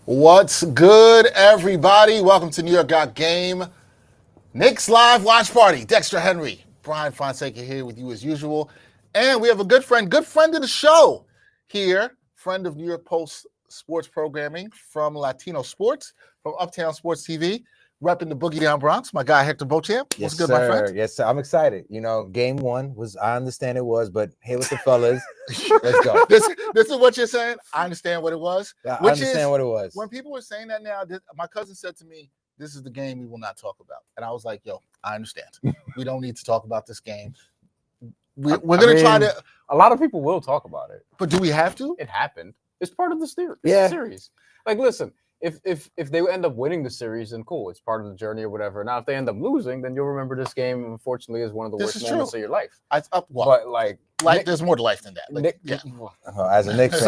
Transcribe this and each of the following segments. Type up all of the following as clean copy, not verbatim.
What's good, everybody? Welcome to New York Got Game. Knicks Live Watch Party. Dexter Henry, Brian Fonseca here with you as usual. And we have a good friend of the show here, friend of New York Post sports programming from Latino Sports, from Uptown Sports TV, repping the Boogie Down Bronx, my guy Hector Beauchamp. What's good, my friend? Yes, sir. I'm excited. You know, game one was, I understand it was, but hey, with the fellas, let's go. This is what you're saying? I understand what it was. I understand what it was. When people were saying that now, my cousin said to me, this is the game we will not talk about. And I was like, yo, I understand. We don't need to talk about this game. We're going to try to. A lot of people will talk about it. But do we have to? It happened. It's part of the Yeah. series. Like, listen, if they end up winning the series, then cool. It's part of the journey or whatever. Now, if they end up losing, then you'll remember this game, unfortunately, as one of the worst moments of your life. But there's more to life than that. Nick, yeah. As a Knicks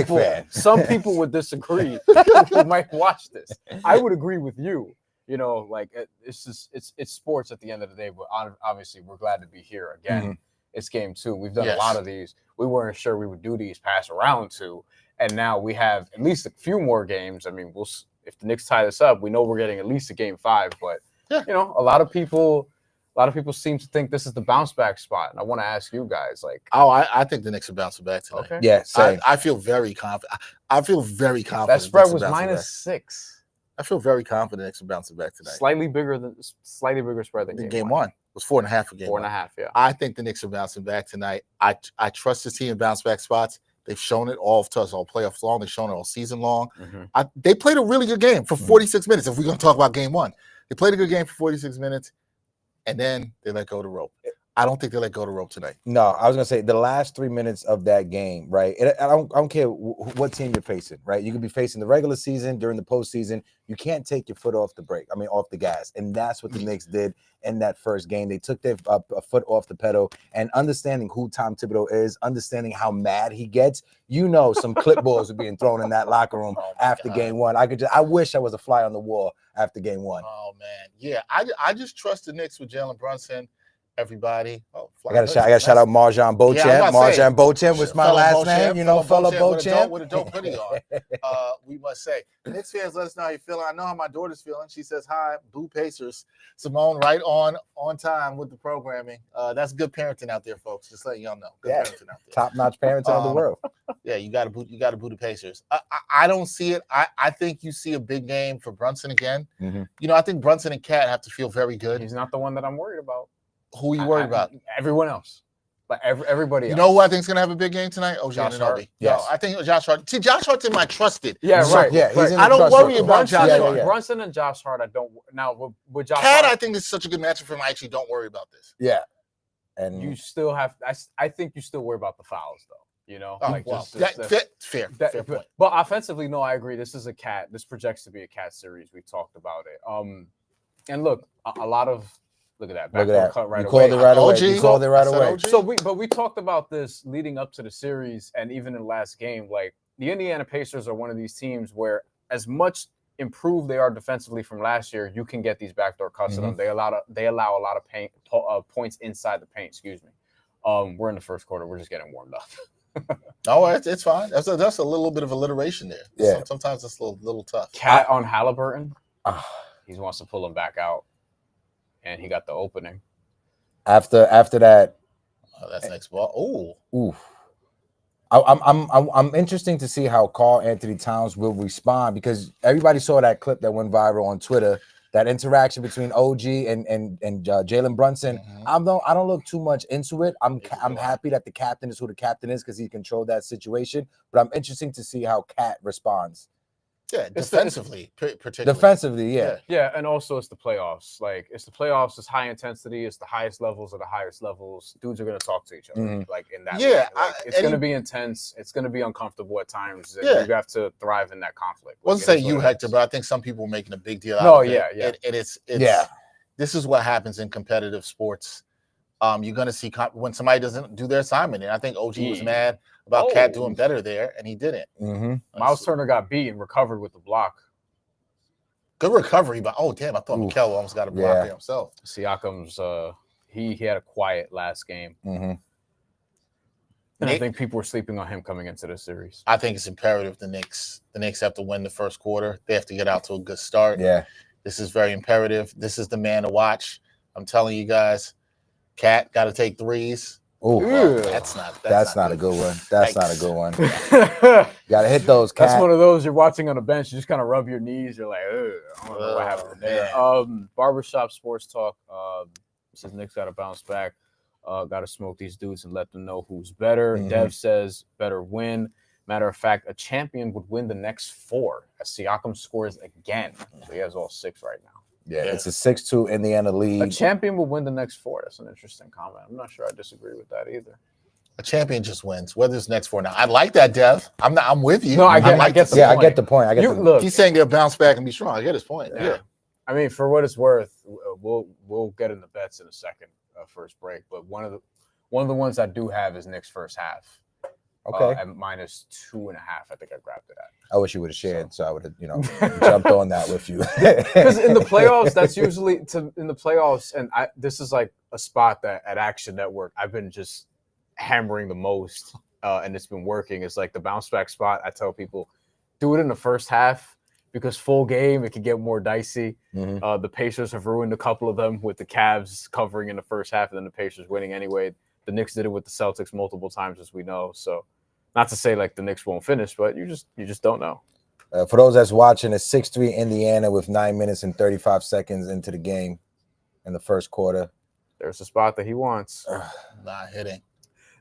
fan, some people would disagree. Who might watch this. I would agree with you. You know, like it's just it's sports at the end of the day. But obviously, we're glad to be here again. Mm-hmm. It's game two. We've done a lot of these. We weren't sure we would do these past around two, and now we have at least a few more games. I mean, if the Knicks tie this up, we know we're getting at least a game five. But you know, a lot of people seem to think this is the bounce back spot, and I want to ask you guys, like, I think the Knicks are bouncing back today. Okay. Yeah, same. I feel very confident. I feel very confident. That spread was -6. I feel very confident the Knicks are bouncing back today. Slightly bigger spread than game one. It was 4.5 a game. 4.5, yeah. I think the Knicks are bouncing back tonight. I trust this team in bounce back spots. They've shown it all to us all playoff long. They've shown it all season long. Mm-hmm. They played a really good game for 46 minutes. If we're going to talk about game one, they played a good game for 46 minutes, and then they let go of the rope. I don't think they let go of the rope tonight. No, I was going to say the last 3 minutes of that game, right? I don't care what team you're facing, right? You could be facing the regular season, during the postseason. You can't take your foot off the gas. And that's what the Knicks did in that first game. They took their foot off the pedal, and understanding who Tom Thibodeau is, understanding how mad he gets, you know, some clipboards were being thrown in that locker room after game one. I wish I was a fly on the wall after game one. Oh, man. Yeah, I just trust the Knicks with Jalen Brunson. Everybody. I got to shout out Marjan Beauchamp. Marjan Beauchamp was my last name. You know, fella Beauchamp. With a dope hoodie on. We must say. Knicks fans, let us know how you're feeling. I know how my daughter's feeling. She says, hi, Blue Pacers. Simone, right on time with the programming. That's good parenting out there, folks. Just letting y'all know. Good parenting out there. Top-notch parenting of the world. Yeah, you got to boot the Pacers. I don't see it. I think you see a big game for Brunson again. Mm-hmm. You know, I think Brunson and Cat have to feel very good. He's not the one that I'm worried about. Who are you worried about? Everyone else. Like everybody else. You know who I think is going to have a big game tonight? Josh Hart. Yes. No, I think Josh Hart. See, Josh Hart's in my trusted. Yeah, right. Yeah, right. I don't worry about Josh Hart. Yeah. Brunson and Josh Hart, I don't. Now, with Josh Hart, I think this is such a good matchup for him. I actually don't worry about this. Yeah. And you still have – I think you still worry about the fouls, though. You know? Fair point. But offensively, no, I agree. This is a Cat. This projects to be a Cat series. We've talked about it. And look, a lot of – look at that. Backdoor cut right you away. Called it right away. So we talked about this leading up to the series and even in the last game. Like, the Indiana Pacers are one of these teams where as much improved they are defensively from last year, you can get these backdoor cuts to them. They allow a lot of points inside the paint. Excuse me. We're in the first quarter. We're just getting warmed up. No, it's fine. That's a little bit of alliteration there. Yeah. Sometimes it's a little tough. Cat on Haliburton. He wants to pull him back out. And he got the opening. After that, that's next ball. Ooh. I'm interesting to see how Karl Anthony Towns will respond, because everybody saw that clip that went viral on Twitter, that interaction between OG and Jalen Brunson. Mm-hmm. I don't look too much into it. I'm happy that the captain is who the captain is, because he controlled that situation. But I'm interested to see how Cat responds. Yeah, defensively, particularly. Defensively, yeah. Yeah, and also it's the playoffs. Like, it's the playoffs. It's high intensity. It's the highest levels of the highest levels. Dudes are going to talk to each other, like, in that way. Like, it's going to be intense. It's going to be uncomfortable at times. And you have to thrive in that conflict. I wasn't saying you, Hector, but I think some people were making a big deal out of it. This is what happens in competitive sports. You're going to see when somebody doesn't do their assignment. And I think OG was mad about Cat doing better there, and he didn't. Mm-hmm. Miles Turner got beat and recovered with the block. Good recovery, but I thought Mikel almost got a block there himself. Siakam's he had a quiet last game. Mm-hmm. And I think people were sleeping on him coming into the series. I think it's imperative the Knicks have to win the first quarter. They have to get out to a good start. Yeah. This is very imperative. This is the man to watch. I'm telling you guys, Cat got to take threes. Oh, well, that's not a good one. That's not a good one. That's Got to hit those, Cat. one of those you're watching on the bench. You just kind of rub your knees. You're like, I don't know what happened there. Barbershop Sports Talk says Knicks got to bounce back. Got to smoke these dudes and let them know who's better. Dev says better win. Matter of fact, a champion would win the next 4 as Siakam scores again. So he has all 6 right now. Yeah, it's a 6-2 Indiana lead. A champion will win the next 4. That's an interesting comment. I'm not sure I disagree with that either. A champion just wins. Whether it's next 4 now, I like that, Dev. I'm with you. No, I get the point. I get the point. Look, he's saying they'll bounce back and be strong. I get his point. Yeah. I mean, for what it's worth, we'll get in the bets in a second. First break, but one of the ones I do have is Knicks first half. Okay, at -2.5. I think I grabbed it at. I wish you would have shared, so I would have, jumped on that with you. Because in the playoffs, that's usually in the playoffs, and this is like a spot that at Action Network I've been just hammering the most, and it's been working. It's like the bounce back spot. I tell people, do it in the first half. Because full game, it can get more dicey. The Pacers have ruined a couple of them with the Cavs covering in the first half and then the Pacers winning anyway. The Knicks did it with the Celtics multiple times, as we know. So not to say like the Knicks won't finish, but you just don't know. For those that's watching, it's 6-3 Indiana with 9 minutes and 35 seconds into the game in the first quarter. There's a spot that he wants. Not hitting.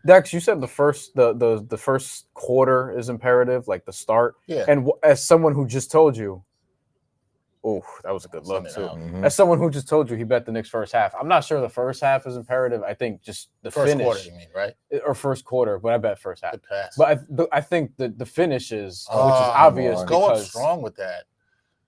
Dex, you said the first quarter is imperative, like the start. Yeah. And as someone who just told you, that was a good look too. As someone who just told you he bet the Knicks first half, I'm not sure the first half is imperative. I think just the first finish, quarter, you mean, right? Or first quarter, but I bet first half. Good pass. But I think the finish is, which is obvious. Go up strong with that.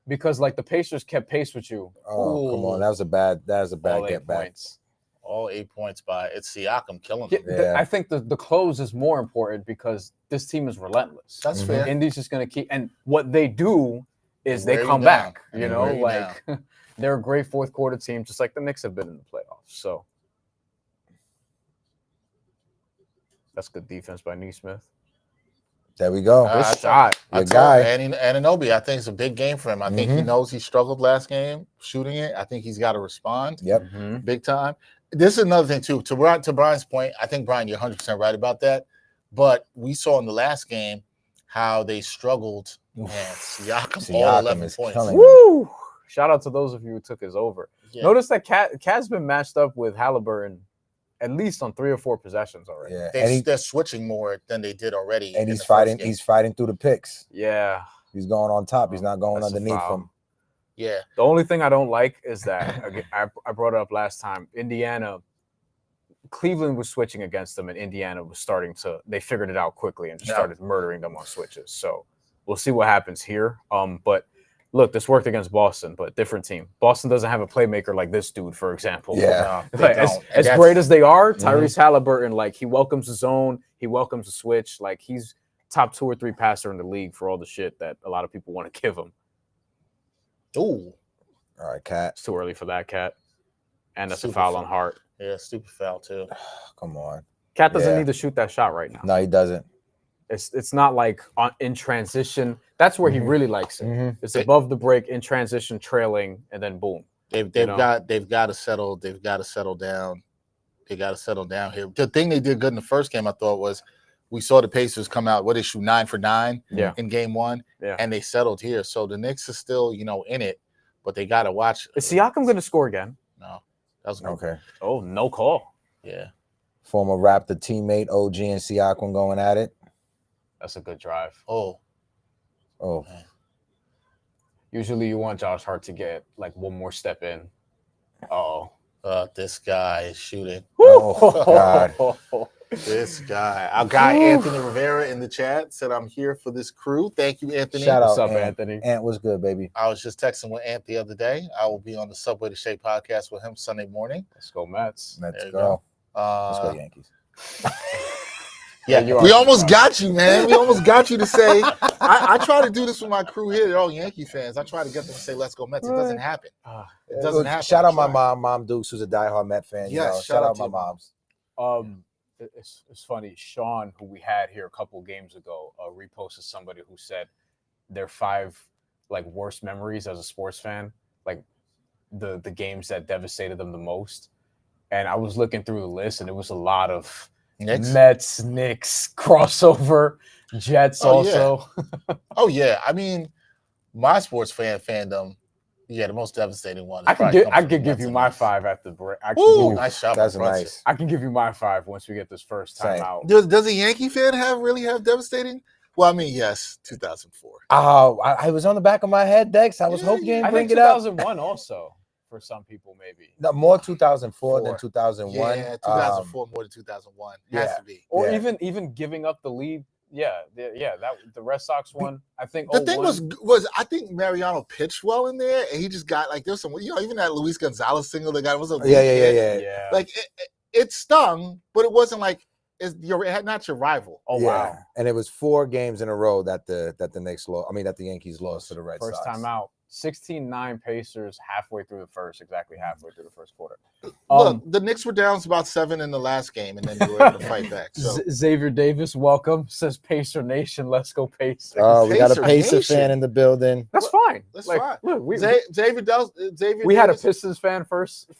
Because like the Pacers kept pace with you. Oh, come on, that was a bad get back. Points. All 8 points by it's Siakam killing them. Yeah. I think the close is more important because this team is relentless. That's fair. Indy's just going to keep, and what they do is they come back. They're a great fourth quarter team, just like the Knicks have been in the playoffs. So that's good defense by Neesmith. There we go. Good shot. Your guy. Anunoby, I think it's a big game for him. I think he knows he struggled last game shooting it. I think he's got to respond. Yep. Big time. This is another thing, too. To Brian's point, I think, Brian, you're 100% right about that. But we saw in the last game how they struggled. Man, Siakam all 11 points. Woo! Shout out to those of you who took his over. Yeah. Notice that Cat's been matched up with Haliburton at least on 3 or 4 possessions already. Yeah. They're switching more than they did already. And he's fighting. He's fighting through the picks. Yeah. He's going on top. He's not going underneath them. Yeah. The only thing I don't like is that again, I brought it up last time. Cleveland was switching against them, and Indiana was they figured it out quickly and just started murdering them on switches. So we'll see what happens here. But look, this worked against Boston, but different team. Boston doesn't have a playmaker like this dude, for example. Yeah. As great as they are, Tyrese Haliburton, like he welcomes the zone, he welcomes the switch. Like he's top 2 or 3 passer in the league for all the shit that a lot of people want to give him. Ooh. All right, Cat. It's too early for that, Cat. And that's a foul on Hart. Yeah, stupid foul too. Come on. Cat doesn't need to shoot that shot right now. No, he doesn't. It's not like in transition. That's where he really likes it. It's above the break, in transition, trailing, and then boom. They've got to settle. They've got to settle down. They got to settle down here. The thing they did good in the first game, I thought, was we saw the Pacers come out. What, they shoot 9 for 9 in game 1, and they settled here. So the Knicks are still, in it, but they got to watch. Is Siakam going to score again? No, that was okay. Oh, no call. Yeah. Former Raptor teammate OG and Siakam going at it. That's a good drive. Oh. Man. Usually you want Josh Hart to get like one more step in. This guy is shooting. Oh, God. This guy. Our guy Anthony Rivera in the chat said, I'm here for this crew. Thank you, Anthony. Shout out, what's up, Anthony? Ant, what's good, baby? I was just texting with Ant the other day. I will be on the Subway to Shea podcast with him Sunday morning. Let's go, Mets. Let's go. Let's go, Yankees. Yeah, we almost got you, man. We almost got you to say, I try to do this with my crew here. They're all Yankee fans. I try to get them to say, let's go Mets. It doesn't happen. It doesn't happen. Shout out my mom, Dukes, who's a diehard Met fan. Yes, shout out my moms. it's funny. Sean, who we had here a couple games ago, reposted somebody who said their 5 like worst memories as a sports fan, like the games that devastated them the most. And I was looking through the list, and it was a lot of Mets, Knicks, crossover, Jets also. Yeah. Oh, yeah. I mean, my sports fandom, yeah, the most devastating one. I could give you my 5 at the break. Nice shot. That's nice. I can give you my 5 once we get this first time out. Does a Yankee fan really have devastating? Well, I mean, yes, 2004. Oh, I was on the back of my head, Dex. I was hoping you didn't bring it up. 2001 also, for some people, maybe. No, more 2004 than 2001. Yeah, 2004 more than 2001. Has to be. Or even giving up the lead. Yeah, that the Red Sox one. I think the thing was I think Mariano pitched well in there, and he just got like there's some even that Luis Gonzalez single that got was a yeah. Like it stung, but it wasn't like not your rival. Oh wow! And it was 4 games in a row that the Knicks lost. I mean that the Yankees lost to the Red Sox. First time out. 16-9 Pacers exactly halfway through the first quarter. Look, the Knicks were down about 7 in the last game, and then they were able to fight back. So. Xavier Davis, welcome. Says Pacer Nation. Let's go Pacers. Oh, we got a Pacer fan in the building. That's fine. That's fine. Look, Xavier we had a Pistons fan first.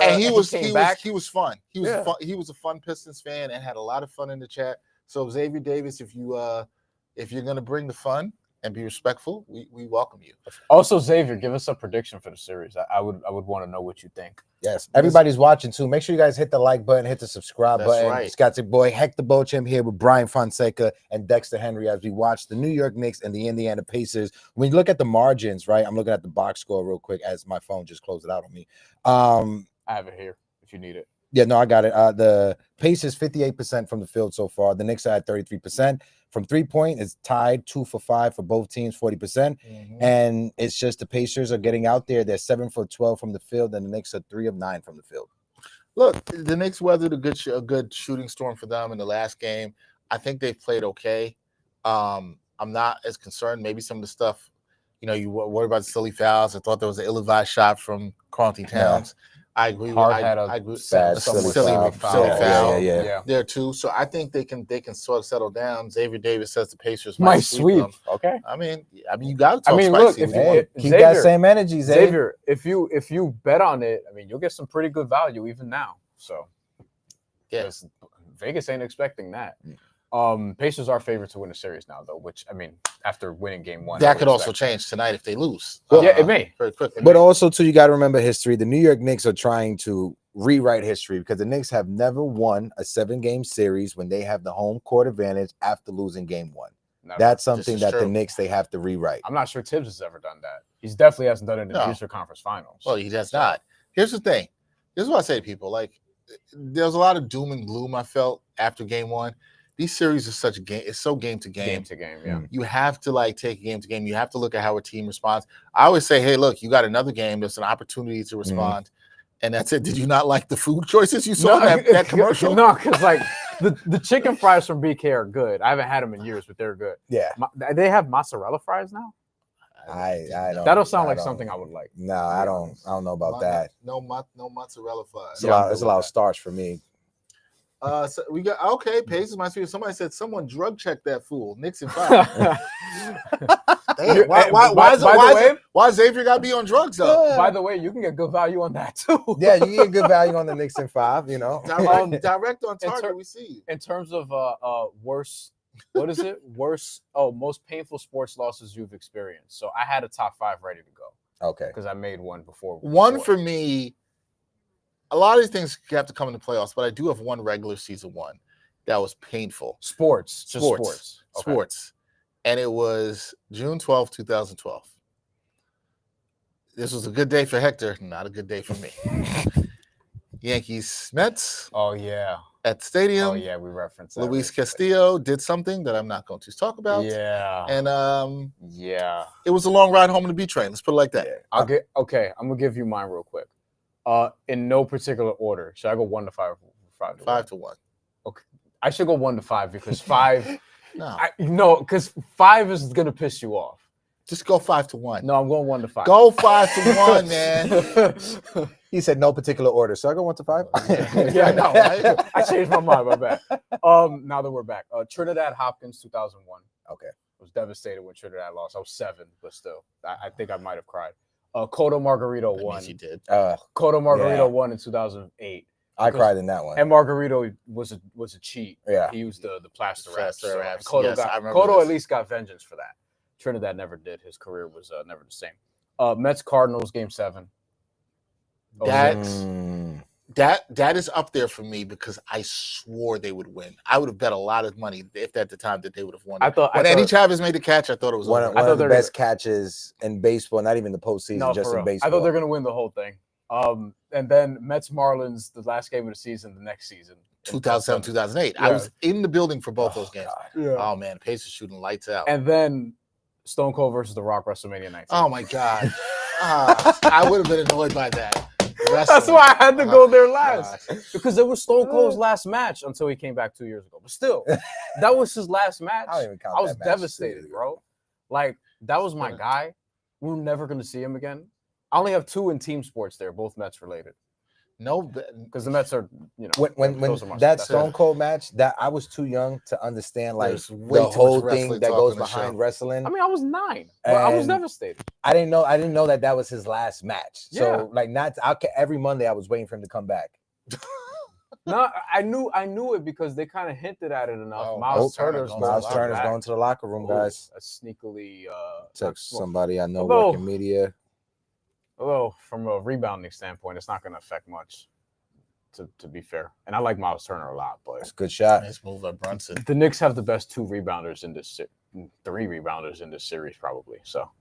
And he was back. He was fun. He was fun. He was a fun Pistons fan and had a lot of fun in the chat. So Xavier Davis, if you're gonna bring the fun and be respectful, we welcome you. Also, Xavier, give us a prediction for the series. I would want to know what you think. Yes, everybody's watching too. Make sure you guys hit the like button, hit the subscribe button. Right. Scott your boy Hector Bochum here with Brian Fonseca and Dexter Henry as we watch the New York Knicks and the Indiana Pacers. When you look at the margins, right? I'm looking at the box score real quick as my phone just closed it out on me. I have it here if you need it. Yeah, no, I got it. The Pacers 58% from the field so far. The Knicks are at 33%. From 3-point, it's tied 2 for 5 for both teams, 40%. Mm-hmm. And it's just the Pacers are getting out there. They're 7 for 12 from the field, and the Knicks are 3 of 9 from the field. Look, the Knicks weathered a good shooting storm for them in the last game. I think they've played okay. I'm not as concerned. Maybe some of the stuff, you worry about the silly fouls. I thought there was an ill-advised shot from Carlton Towns. Yeah. I agree. I agree. Silly foul. Yeah. There too. So I think they can sort of settle down. Xavier Davis says the Pacers might sweep them. Okay. I mean, you got to talk spicy. Look, keep that same energy, Xavier. If you bet on it, I mean, you'll get some pretty good value even now. So, yes, Vegas ain't expecting that. Pacers are favored to win the series now, though. Which I mean, after winning Game 1, that could also change tonight if they lose. It may very quickly. But also, too, you got to remember history. The New York Knicks are trying to rewrite history because the Knicks have never won a 7-game series when they have the home court advantage after losing Game 1. Never. That's something that the Knicks they have to rewrite. I'm not sure Tibbs has ever done that. He's definitely hasn't done it in the Eastern Conference Finals. Well, he has not. Here's the thing. Here's what I say to people. Like, there's a lot of doom and gloom I felt after Game 1. These series are such a game. It's so game to game. Game to game, yeah. You have to take game to game. You have to look at how a team responds. I always say, hey, look, you got another game. There's an opportunity to respond. And that's it. Did you not like the food choices you saw in that commercial? No, because like the chicken fries from BK are good. I haven't had them in years, but they're good. Yeah. They have mozzarella fries now? I don't. That'll sound like something I would like. No, I don't know about that. No mozzarella fries. It's a lot of starch for me. So we got Pacers might be. Somebody said someone drug checked that fool. Knicks and 5. Damn, why Xavier got to be on drugs though? By the way, you can get good value on that too. Yeah, you can get good value on the Knicks and 5. Direct on target. We see. In terms of worst, what is it? Worst? Oh, most painful sports losses you've experienced. So I had a top 5 ready to go. Okay, because I made one before. One for me. A lot of these things have to come in the playoffs, but I do have one regular season one that was painful. Sports. And it was June 12th, 2012. This was a good day for Hector, not a good day for me. Yankees, Mets. Oh, yeah. At the stadium. Oh, yeah, we referenced that. Luis Castillo did something that I'm not going to talk about. Yeah. And yeah. It was a long ride home in the B train. Let's put it like that. I'm going to give you mine real quick. In no particular order. Should I go 1 to 5? 5 to 1. Okay. I should go 1 to 5 because 5. No, because 5 is gonna piss you off. Just go 5 to 1. No, I'm going 1 to 5. Go 5 to 1, man. He said no particular order. So I go 1 to 5. Yeah, I know. Right? I changed my mind. My bad. Now that we're back, Trinidad Hopkins, 2001. Okay. I was devastated when Trinidad lost. I was 7, but still, I think I might have cried. Cotto Margarito won. He did. Cotto Margarito won in 2008. I cried in that one. And Margarito was a cheat. Yeah. He used the plaster wraps. Plaster wraps. Cotto, Yes, I remember Cotto this. at least got vengeance for that. Trinidad never did. His career was never the same. Mets Cardinals Game 7. That is up there for me because I swore they would win. I would have bet a lot of money if at the time that they would have won. When Eddie Chavez made the catch, I thought it was one over. of the best catches in baseball, not even the postseason, just in baseball. I thought they were going to win the whole thing. And then Mets Marlins, the last game of the season, the next season. 2007, 2008. Yeah. I was in the building for both those games. Yeah. Oh, man. Pacers shooting lights out. And then Stone Cold versus The Rock, WrestleMania 19. Oh, my God. I would have been annoyed by that. That's why I had to go there last. Because it was Stone Cold's last match until he came back 2 years ago. But still, that was his last match. I was devastated, bro. Like, that was my guy. We were never going to see him again. I only have 2 in team sports there, both Mets related. No, because the Mets are, when that Stone Cold match, that I was too young to understand like the whole thing that goes behind wrestling. I mean, I was 9. I was devastated. I didn't know that was his last match. So like, every Monday I was waiting for him to come back. No, I knew it because they kind of hinted at it enough. Miles Turner's going to the locker room, guys. Sneakily text somebody I know working media. Although, from a rebounding standpoint, it's not going to affect much, to be fair. And I like Miles Turner a lot, but it's a good shot. Nice move by Brunson. The Knicks have the best 2 rebounders in this 3 rebounders in this series, probably. So,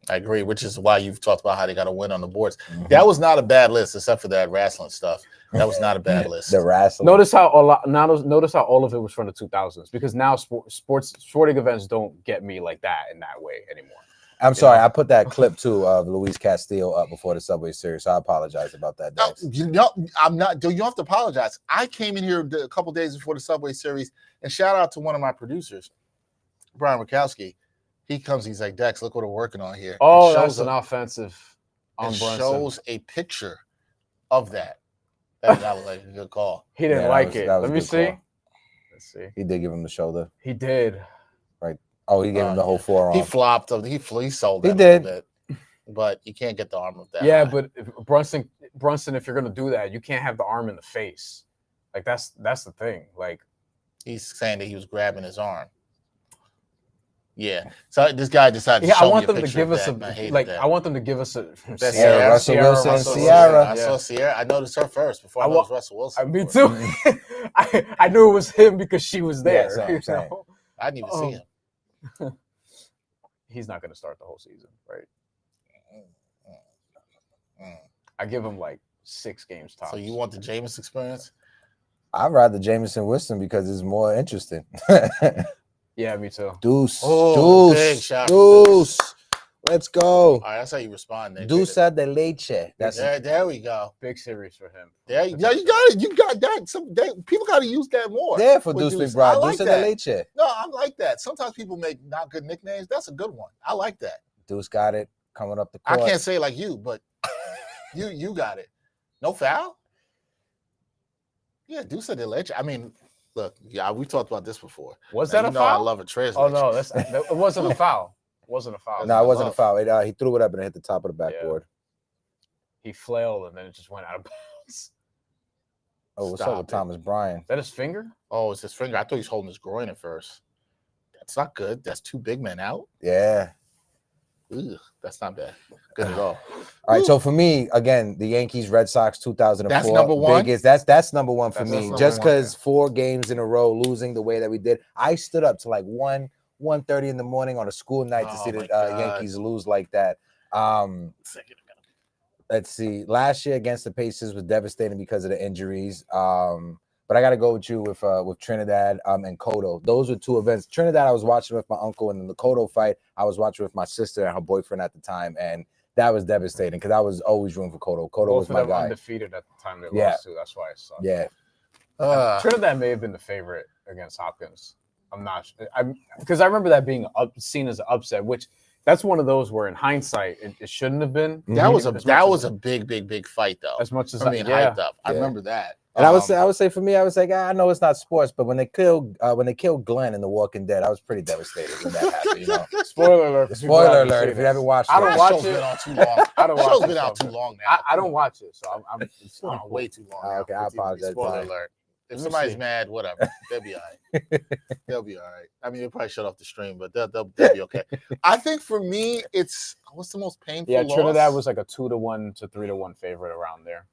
I agree, which is why you've talked about how they got to win on the boards. Mm-hmm. That was not a bad list, except for that wrestling stuff. That was not a bad list. The wrestling. Notice how all of it was from the 2000s, because now sporting events don't get me like that in that way anymore. I'm sorry, I put that clip too of Luis Castillo up before the Subway Series, so I apologize about that. I'm not. You don't have to apologize. I came in here a couple days before the Subway Series, and shout out to one of my producers, Brian Rakowski. He comes, he's like, Dex, look what we're working on here. Oh, that's an offensive on Brunson. Shows a picture of that. That was like a good call. He didn't like it. Let me see. Let's see. He did give him the shoulder. He did. Right. Oh, he gave him the whole forearm. He flopped. He sold that. He did. A little bit, but you can't get the arm of that. Yeah, but Brunson, if you're gonna do that, you can't have the arm in the face. Like that's the thing. Like he's saying that he was grabbing his arm. Yeah. So this guy decided. I want them to give us I want them to give us a Russell Wilson, Sierra. I saw Sierra. I noticed her first before I noticed Russell Wilson. Me too. I knew it was him because she was there. Yeah, I didn't even see him. He's not going to start the whole season, right? I give him like 6 games tops. So you want the Jameis experience? I'd rather Jameson Winston because it's more interesting. Yeah, me too. Deuce. Let's go. All right, that's how you respond. Deuce de leche. There we go. Big series for him. There you go. You got it. You got that. People got to use that more. There for Deuce McBride. Like Deuce de leche. No, I like that. Sometimes people make not good nicknames. That's a good one. I like that. Deuce got it coming up the court. I can't say it like you, but you got it. No foul? Yeah, Deuce de leche. I mean, look, we talked about this before. Was that a foul? I love a translation. Oh no, it wasn't a foul. Wasn't a foul. No, it wasn't a foul. He threw it up and it hit the top of the backboard. Yeah. He flailed and then it just went out of bounds. Oh, what's up with Thomas Bryant? Is that his finger? Oh, it's his finger. I thought he was holding his groin at first. That's not good. That's 2 big men out. Yeah. Ugh, that's not bad. Good at all. All right, so for me, again, the Yankees, Red Sox, 2004. That's number one? That's number one for me. Just because 4 games in a row losing the way that we did. I stood up to like 1:30 in the morning on a school night to see the Yankees lose like that. Let's see. Last year against the Pacers was devastating because of the injuries. But I got to go with you with Trinidad and Cotto. Those were 2 events. Trinidad I was watching with my uncle, and in the Cotto fight I was watching with my sister and her boyfriend at the time, and that was devastating because I was always rooting for Cotto. Cotto was my guy. Undefeated at the time they lost too. That's why I saw. Yeah. Trinidad may have been the favorite against Hopkins. I'm not sure. Because I remember that being seen as an upset, which That's one of those where, in hindsight, it shouldn't have been. That was As much a big fight though. As much as I mean, hyped up. I remember that. And I would say for me, I was like, I know it's not sports, but when they killed Glenn in The Walking Dead, I was pretty devastated when that happened. You know, Spoiler alert! Spoiler alert! If you haven't watched it, I don't watch Show's it. been on too long. I don't watch Show's it. been out too long now. I don't watch it, so I'm it's Oh, cool. way too long. Now. Okay, I apologize. Spoiler Brian. alert. If Let me somebody's see. mad, whatever, they'll be all right. They'll be all right. I mean, they'll probably shut off the stream, but they'll be okay. I think for me, it's what's the most painful. Yeah, loss? Trinidad was like a 2-1 to 3-1 favorite around there.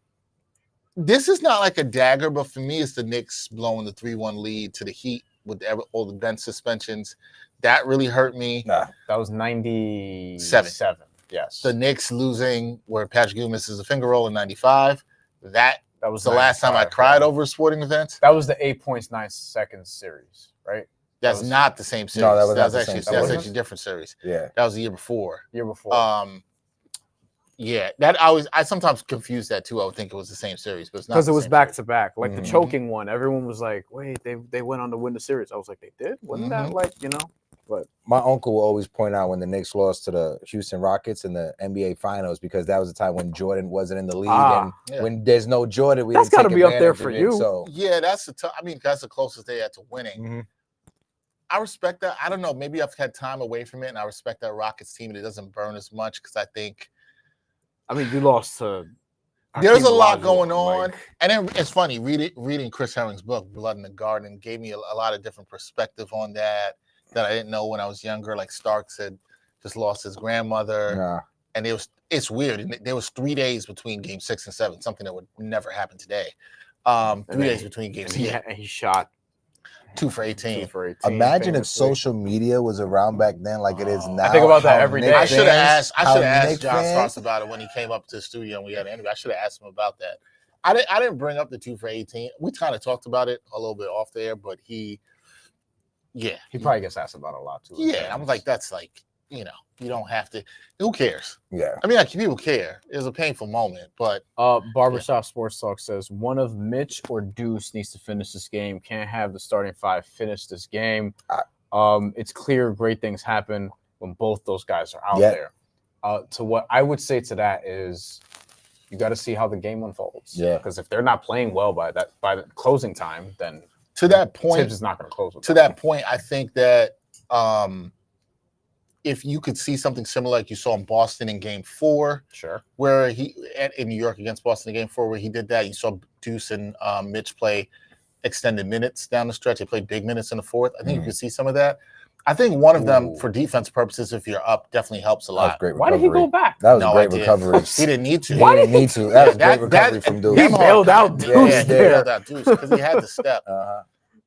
This is not like a dagger, but for me, it's the Knicks blowing the 3-1 lead to the Heat with all the bench suspensions. That really hurt me. Nah. That was 97. Yes. The Knicks losing where Patrick Ewing misses a finger roll in 95. That was the last time I 95, cried yeah. over a sporting event. That was the 8 points, 9 seconds series, right? That's not the same series. No, that was not that's the actually same that's series. actually a different series. Yeah. That was the year before. Year before. Yeah, that I sometimes confuse that too. I would think it was the same series, but it's not Because it the was same back series. to back. Like the Mhm. choking one, everyone was like, wait, they went on to win the series. I was like, they did? Wasn't that like, you know? But My uncle will always point out when the Knicks lost to the Houston Rockets in the NBA Finals because that was the time when Jordan wasn't in the league, and Yeah. when there's no Jordan, we That's didn't gotta take be up there advantage for of it, you. So Yeah, that's that's the closest they had to winning. Mhm. I respect that. I don't know. Maybe I've had time away from it, and I respect that Rockets team, and it doesn't burn as much because I think I mean, you lost to there's Hakeem a lot Olajuwon, going on. like- And then it's funny reading Chris Herring's book, Blood in the Garden, gave me a lot of different perspective on that I didn't know when I was younger. Like Starks had just lost his grandmother, nah. and it's weird. And there was 3 days between Game 6 and 7, something that would never happen today. 3 days between games. He shot 2 for 18. 2 for 18. Imagine if famously. social media was around back then like it is now. I think about that how every Knicks day. I should have fans- asked how John Knicks fans- Starks about it when he came up to the studio and we had an interview. I should have asked him about that. I didn't bring up the 2 for 18. We kind of talked about it a little bit off there, but he probably gets asked about it a lot too. I was like, that's like, you don't have to. Who cares? Yeah. I mean, like people care. It was a painful moment, but Barbershop Sports Talk says one of Mitch or Deuce needs to finish this game. Can't have the starting 5 finish this game. It's clear great things happen when both those guys are out there. To what I would say to that is, you got to see how the game unfolds. Yeah. Because if they're not playing well by the closing time, then to that point, Tibbs is not going to close with to that point, I think that if you could see something similar like you saw in Boston in Game 4, Sure. where in New York against Boston in Game 4, where he did that, you saw Deuce and Mitch play extended minutes down the stretch. They played big minutes in the fourth. I think you could see some of that. I think one of them, for defense purposes, if you're up, definitely helps a That was lot. great Why recovery. did he go back? That was No a great idea. recovery. He didn't need to. He didn't need to. That was That- great that- recovery from He Deuce. bailed out Yeah, Deuce he there. bailed out Deuce because he had to step.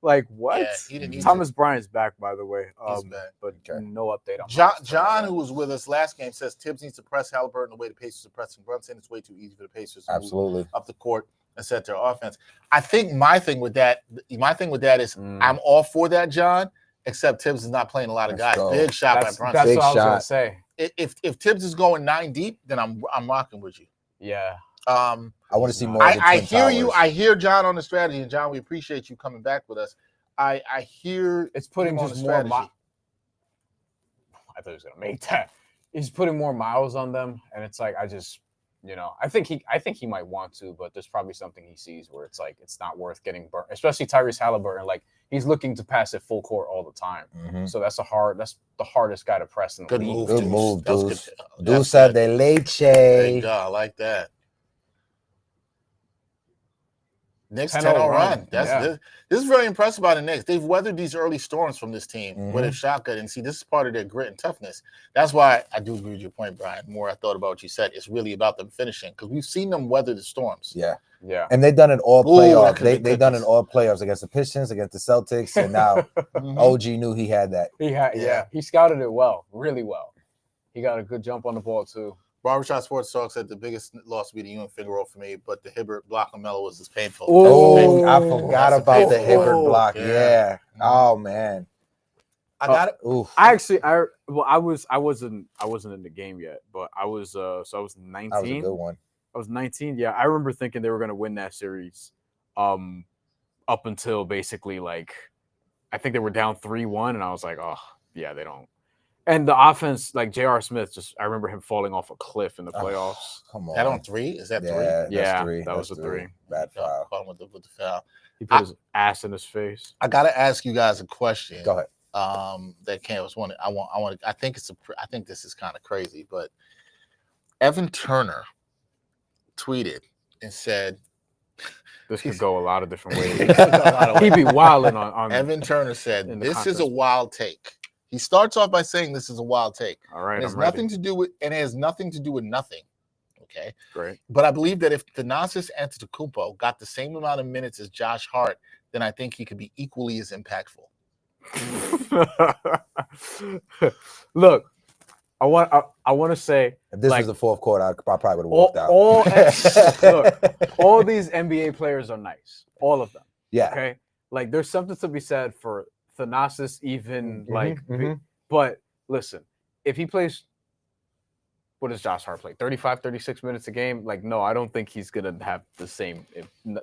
Like what? Yeah, he didn't need Thomas Bryant's back, by the way. He's back. But Okay. no update on John, who was with us last game, says Tibbs needs to press Haliburton the way the Pacers are pressing Brunson. It's way too easy for the Pacers to move Absolutely. up the court and set their offense. I think my thing with that is I'm all for that, John, except Tibbs is not playing a lot of Let's guys. go. Big shot That's by Brunson. Big what I was gonna shot. say. If Tibbs is going 9 deep, then I'm rocking with you. Yeah. I want to see more. Of the I Twin hear you. Towers. I hear John on the strategy, and John, we appreciate you coming back with us. I hear It's putting him on just the more. strategy. I thought he was gonna make that. He's putting more miles on them, and it's like I think he might want to, but there's probably something he sees where it's like it's not worth getting burnt. Especially Tyrese Haliburton, like he's looking to pass it full court all the time. Mhm. So that's the hardest guy to press in the Good league. move, Good Deuce. move, That was Deuce. good. Deuce That's good. de There you leche. go. I like that. Knicks 10-0 10-0 run. run. Yeah. This is very impressive by the Knicks. They've weathered these early storms from this team Mhm. with a shotgun. And see, this is part of their grit and toughness. That's why I do agree with your point, Brian. The more I thought about what you said, it's really about them finishing because we've seen them weather the storms. Yeah. Yeah. And they've done it all Ooh, that playoffs. could be They've done it cookies. all playoffs against the Pistons, against the Celtics, and now Mhm. OG knew he had that. Yeah. He scouted it well, really well. He got a good jump on the ball too. Barbershop Sports Talk said the biggest loss would be the Ewing finger roll for me, but the Hibbert block on Melo was as painful. Oh, I Oh, forgot that's a about the painful Hibbert one. block. Yeah. Yeah. Oh man. I got it. Oof. I wasn't in the game yet, but I was 19. That was a good one. I was 19. Yeah, I remember thinking they were going to win that series up until basically like I think they were down 3-1 and I was like, "Oh, yeah, they don't." And the offense, like J.R. Smith, I remember him falling off a cliff in the playoffs. Come on. That on 3? Is that 3? Yeah, Yeah, that's 3. that was That's a 3. Bad foul. Caught him with the foul. He put his ass in his face. I gotta ask you guys a question. Go ahead. That Cam was wanting. I think this is kind of crazy, but Evan Turner tweeted and said This could go a lot of different ways. He'd He'd be wilding on Evan Turner said, in the "This is a contest. wild take." He starts off by saying, "This is a wild take." All right, It has I'm ready. nothing to do with, and it has nothing to do with nothing. Okay, Great. but I believe that if Thanasis Antetokounmpo got the same amount of minutes as Josh Hart, then I think he could be equally as impactful. Look, I want to say If this like, was the fourth quarter, I probably would have walked out. Look, all these NBA players are nice, all of them. Yeah. Okay, like there's something to be said for Thanasis, even mhm. but listen, if he plays, what does Josh Hart play? 35, 36 minutes a game? Like, no, I don't think he's gonna have the same,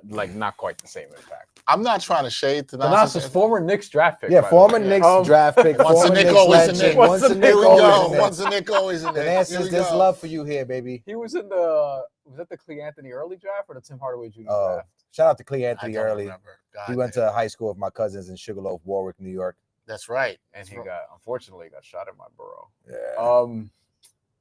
like not quite the same impact. I'm not trying to shade Thanasis, Thanasis. former Knicks draft pick. Yeah, by the former way. Knicks draft pick. Once a former Knick, Knicks always a legend, Knick. Once a Knick, Here we always go. a Knick. Once a Knick, always a Knick. Thanasis, Here we there's go. love for you here, baby. He was in was that the Cle Anthony early draft or the Tim Hardaway Jr. draft? Shout out to Cle I Anthony don't early. remember. He went to high school with my cousins in Sugarloaf, Warwick, New York. That's right. And he unfortunately got shot in my borough. Yeah.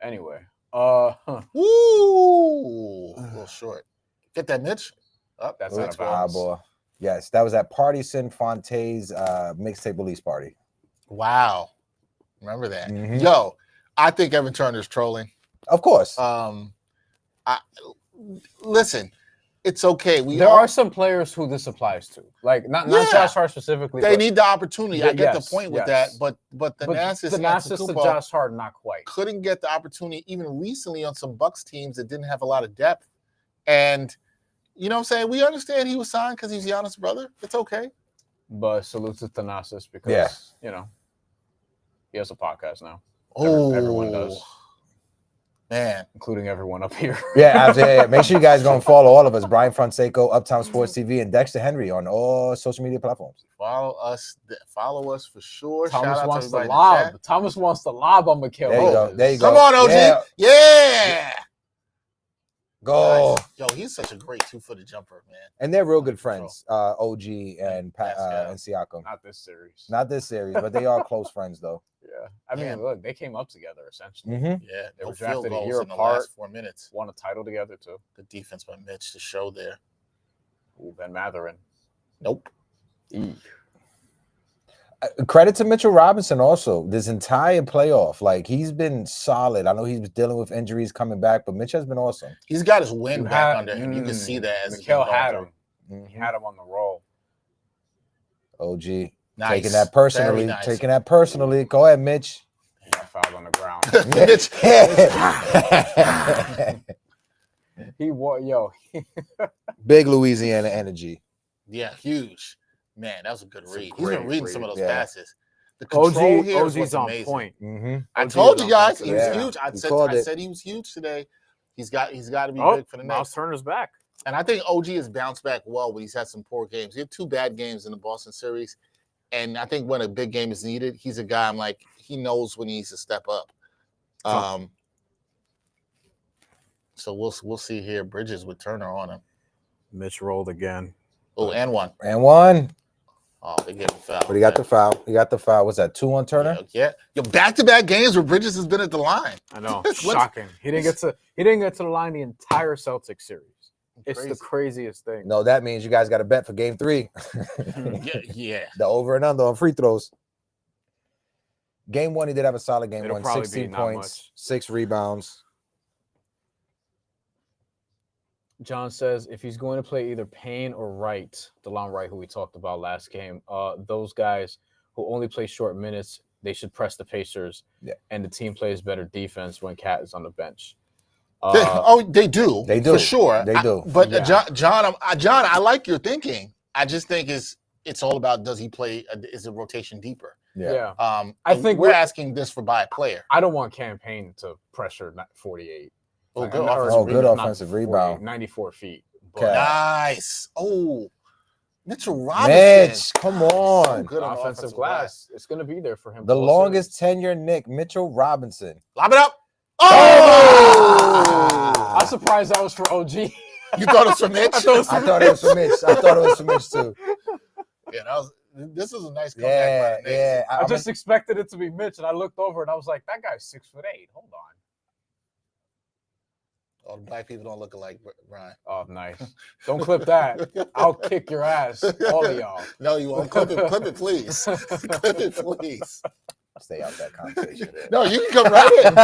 Anyway, Woo! A little short. Get that, Mitch. Up. That's Ooh, out of bounds. boy. Yes, that was at Partisan Fonte's mixtape release party. Wow. Remember that. Mhm. Yo, I think Evan Turner's trolling. Of course. Listen, it's okay. There are some players who this applies to, like not Josh Hart specifically. They need the opportunity. I get Yes, the point with yes. that, but Thanasis to Antetokounmpo Josh Hart, not quite. couldn't get the opportunity even recently on some Bucks teams that didn't have a lot of depth. And you know what I'm saying? We understand he was signed because he's Giannis' brother. It's okay. But salute to Thanasis because you know he has a podcast now. Everyone does, man, including everyone up here. Yeah, absolutely. Make sure you guys go and follow all of us, Brian Fonseca, Uptown Sports TV, and Dexter Henry on all social media platforms. Follow us for sure. Thomas Shout out wants to to everybody in the lob. chat. Thomas wants to lob on Mikal. There you go. There you go. Come on, OG. Yeah. Yeah. Go. Nice. Yo, he's such a great 2-footed jumper, man. And they're real good friends, OG and Pascal. and Siakam. Not this series. Not this series, but they are close friends, though. Yeah. I mean, Damn. look, they came up together essentially. Mm-hmm. Yeah, They no were field drafted a goals year in the apart. last 4 minutes. Won a title together too. Good defense by Mitch to show there. Ooh, Ben Matherin. Nope. Credit to Mitchell Robinson also. This entire playoff, like he's been solid. I know he's dealing with injuries coming back, but Mitch has been awesome. He's got his wind You back had- under him. You can see that as Mikal had him. Mhm. He had him on the roll. OG Nice. taking that personally. Very nice. Taking that personally. Go ahead, Mitch. He got fouled on the ground. Mitch. Big Louisiana energy. Yeah, huge. Man, that was a good It's a read. He's been great reading some of those read, yeah. passes. The control here is OG's what's on amazing. point. Mm-hmm. I OG told is you on guys point he was today. huge. I You said called it. he was huge today. He's got to be Oh, big for the Miles Knicks. Turner's back. And I think OG has bounced back well, but he's had some poor games. He had 2 bad games in the Boston series. And I think when a big game is needed, he's a guy I'm like, he knows when he needs to step up. So we'll see here. Bridges with Turner on him. Mitch rolled again. Oh, and one. And one. Oh, they gave him a foul. But he got the foul. He got the foul. What's that? 2 on Turner? Yeah. Yo, back-to-back games where Bridges has been at the line. I know. What's- Shocking. He didn't get to the line the entire Celtics series. It's Crazy. the craziest thing. No, that means you guys got to bet for game 3. Yeah. The over and under on free throws. Game 1, he did have a solid game. It'll 1, probably be 16 not points, much. 6 rebounds. John says if he's going to play either Payne or Wright, DeLon Wright, who we talked about last game, those guys who only play short minutes, they should press the Pacers. Yeah. And the team plays better defense when Cat is on the bench. They do. They do. For sure. They do. But Yeah. John, I like your thinking. I just think it's all about does he play? Is the rotation deeper? Yeah. I think we're asking this by a player. I don't want Campaign to pressure 48. Oh, Like, good or offensive good rebound. not offensive 48, rebound. 94 feet. Okay. Nice. Oh, Mitchell Robinson. Mitch, come So on. good on Offensive glass. It's going to be there for him. The all longest series. tenure Nick, Mitchell Robinson. Lob it up. Oh! I'm surprised that was for OG. You thought it was for Mitch? I thought it was for Mitch. I thought it was for Mitch too. Yeah, this was a nice comeback by the Knicks. Yeah. I just expected it to be Mitch, and I looked over and I was like, that guy's 6'8". Hold on. All the black people don't look alike, Brian. Oh, nice. Don't clip that. I'll kick your ass, all of y'all. No, you won't. Clip it, please. Clip it, please. Stay out that conversation. No, you can come right in.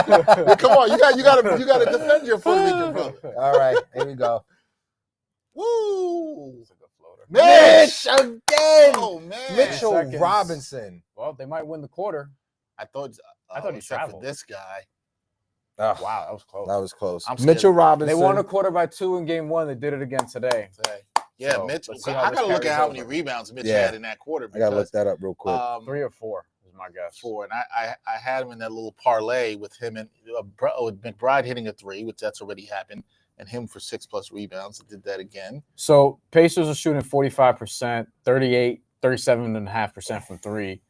Come on, you got to defend your Puerto Rican brother. All right, here we go. Woo! It's a good floater. Mitch again. Oh man, Mitchell Seconds. Robinson. Well, they might win the quarter. I thought he except traveled. for this guy. Oh, Wow, that was close. that was close. I'm scared. Mitchell Robinson. They won a quarter by 2 in game 1. They did it again today. Yeah, So, Mitch. let's see how I this gotta look at carries how over. many rebounds Mitch Yeah. had in that quarter. I gotta look Because, that up real quick. 3 or 4 is my guess. 4, and I had him in that little parlay with him and with McBride hitting a 3, which that's already happened, and him for 6+ rebounds. I did that again. So Pacers are shooting 45%, 37.5% from 3.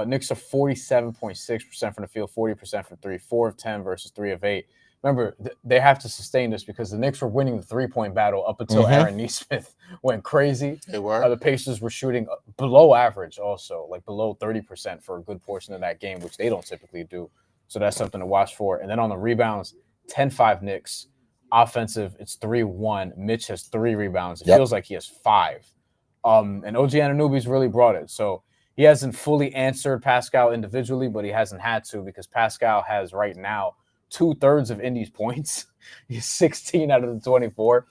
Knicks are 47.6% from the field, 40% from 3, 4 of 10 versus 3 of 8. Remember, they have to sustain this because the Knicks were winning the 3-point battle up until Aaron Nesmith went crazy. They were. The Pacers were shooting below average also, like below 30% for a good portion of that game, which they don't typically do. So that's something to watch for. And then on the rebounds, 10-5 Knicks. Offensive, it's 3-1. Mitch has 3 rebounds. It feels like he has 5. And OG Anunoby's really brought it. So he hasn't fully answered Pascal individually, but he hasn't had to because Pascal has right now 2/3 of Indy's points. He's 16 out of the 24.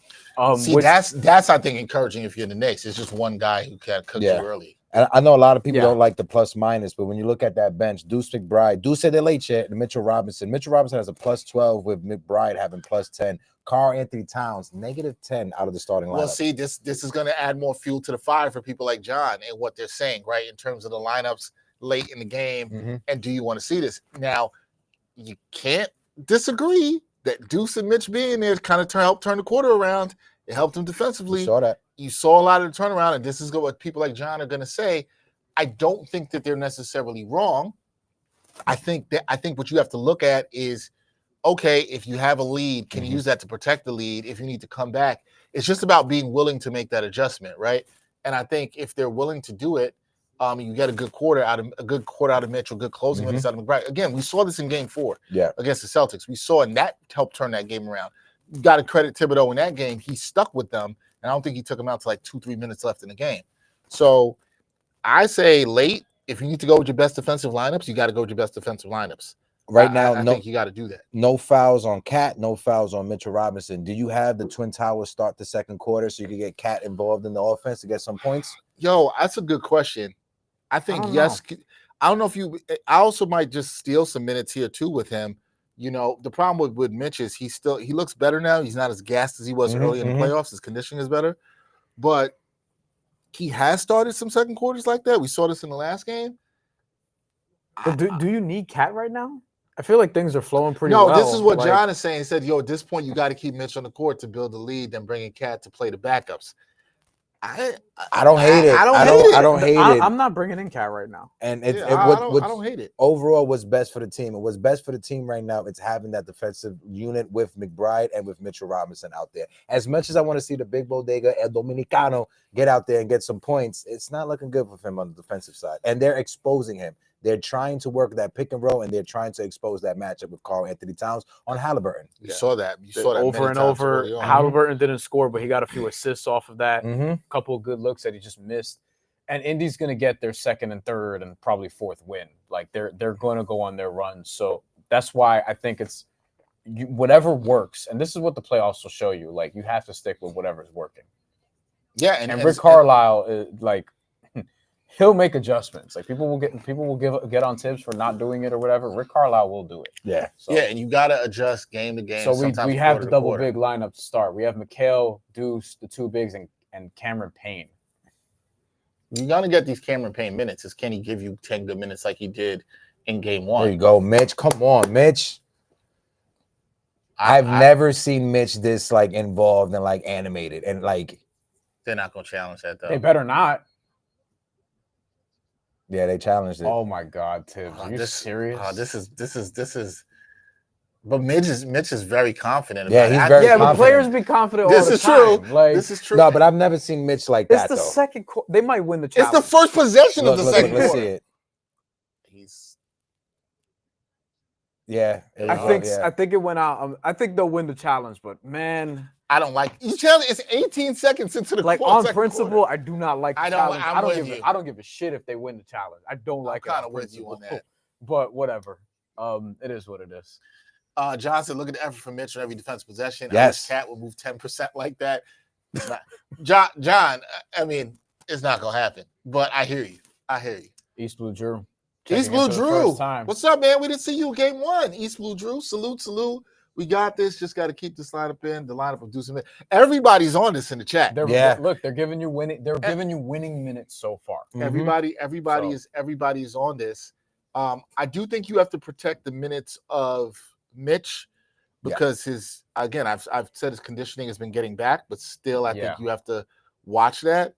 See, that's I think encouraging if you're in the Knicks. It's just one guy who can cook you early. And I know a lot of people don't like the plus minus, but when you look at that bench, Deuce McBride, Deuce de Leche, and Mitchell Robinson. Mitchell Robinson has a +12 with McBride having +10. Karl Anthony Towns, -10 out of the starting lineup. Well, see, this is going to add more fuel to the fire for people like John and what they're saying, right, in terms of the lineups late in the game. And do you want to see this? Now, you can't disagree that Deuce and Mitch being there kind of helped turn the quarter around. It helped them defensively. You saw that. You saw a lot of the turnaround, and this is what people like John are going to say. I don't think that they're necessarily wrong. I think what you have to look at is, okay, if you have a lead, can you use that to protect the lead? If you need to come back, it's just about being willing to make that adjustment, right? And I think if they're willing to do it, you get a good quarter out of Mitchell, good closing minutes out of McBride. Again, we saw this in Game 4 against the Celtics. We saw, and that helped turn that game around. You got to credit Thibodeau in that game. He stuck with them, and I don't think he took them out to like 2-3 minutes left in the game. So I say late, if you need to go with your best defensive lineups, you got to go with your best defensive lineups. Right now, I think you got to do that. No fouls on Cat, no fouls on Mitchell Robinson. Do you have the Twin Towers start the second quarter so you can get Cat involved in the offense to get some points? Yo, that's a good question. I think yes. I don't know if you. I also might just steal some minutes here too with him. You know, the problem with Mitch is he looks better now. He's not as gassed as he was early in the playoffs. His conditioning is better, but he has started some second quarters like that. We saw this in the last game. But do you need Cat right now? I feel like things are flowing pretty well. No, this is what John is saying. He said, yo, at this point, you got to keep Mitch on the court to build the lead, then bringing Cat to play the backups. I don't hate it. I don't hate it. I'm not bringing in Cat right now. And I don't hate it. Overall, what's best for the team? And what's best for the team right now, it's having that defensive unit with McBride and with Mitchell Robinson out there. As much as I want to see the big bodega El Dominicano get out there and get some points, it's not looking good for him on the defensive side. And they're exposing him. They're trying to work that pick and roll, and they're trying to expose that matchup with Karl Anthony Towns on Haliburton. You saw that. You saw that over and over. Haliburton didn't score, but he got a few assists off of that. A couple of good looks that he just missed. And Indy's going to get their second and third and probably fourth win. Like they're going to go on their run. So that's why I think it's whatever works. And this is what the playoffs will show you. Like you have to stick with whatever's working. Yeah, and Rick Carlisle is like. He'll make adjustments. Like people will get on tips for not doing it or whatever. Rick Carlisle will do it. Yeah. So, yeah, and you got to adjust game to game. So we have the double big lineup to start. We have Mikal, Deuce, the 2 bigs, and Cameron Payne. You're going to get these Cameron Payne minutes. Can he give you 10 good minutes like he did in Game 1? There you go, Mitch. Come on, Mitch. I've never seen Mitch this like involved and like animated and like They're not going to challenge that, though. They better not. Yeah, they challenged it. Oh my God, Tibbs, are you serious? This is. But Mitch is very confident. Yeah, about he's it. very Yeah, but confident. players be confident all This the is time. true. Like, This is true. No, but I've never seen Mitch like it's that, the though. second quarter. They might win the It's challenge. the first possession of the second Let's quarter. see it. He's. Yeah. I think it went out. I think they'll win the challenge, but man, I don't like you. Challenge. It's 18 seconds into the like quarter, on second principle, quarter. I do not like the I don't- challenge. I'm I don't with give you. I don't give a shit if they win the challenge. I don't like it. kind on of with you on principle. that. But whatever. It is what it is. Johnson, look at the effort from Mitch on every defensive possession. Yes. I wish Cat would move 10% like that. It's not, John, I mean, it's not gonna happen. But I hear you. East Blue Drew. East Checking Blue in for the Drew. first time. What's up, man? We didn't see you game 1. East Blue Drew. Salute. We got this. Just got to keep this lineup in. The lineup of Deuce. Everybody's on this in the chat. They're giving you winning. They're giving you winning minutes so far. Everybody is on this. I do think you have to protect the minutes of Mitch because I've said his conditioning has been getting back, but still I think you have to watch that.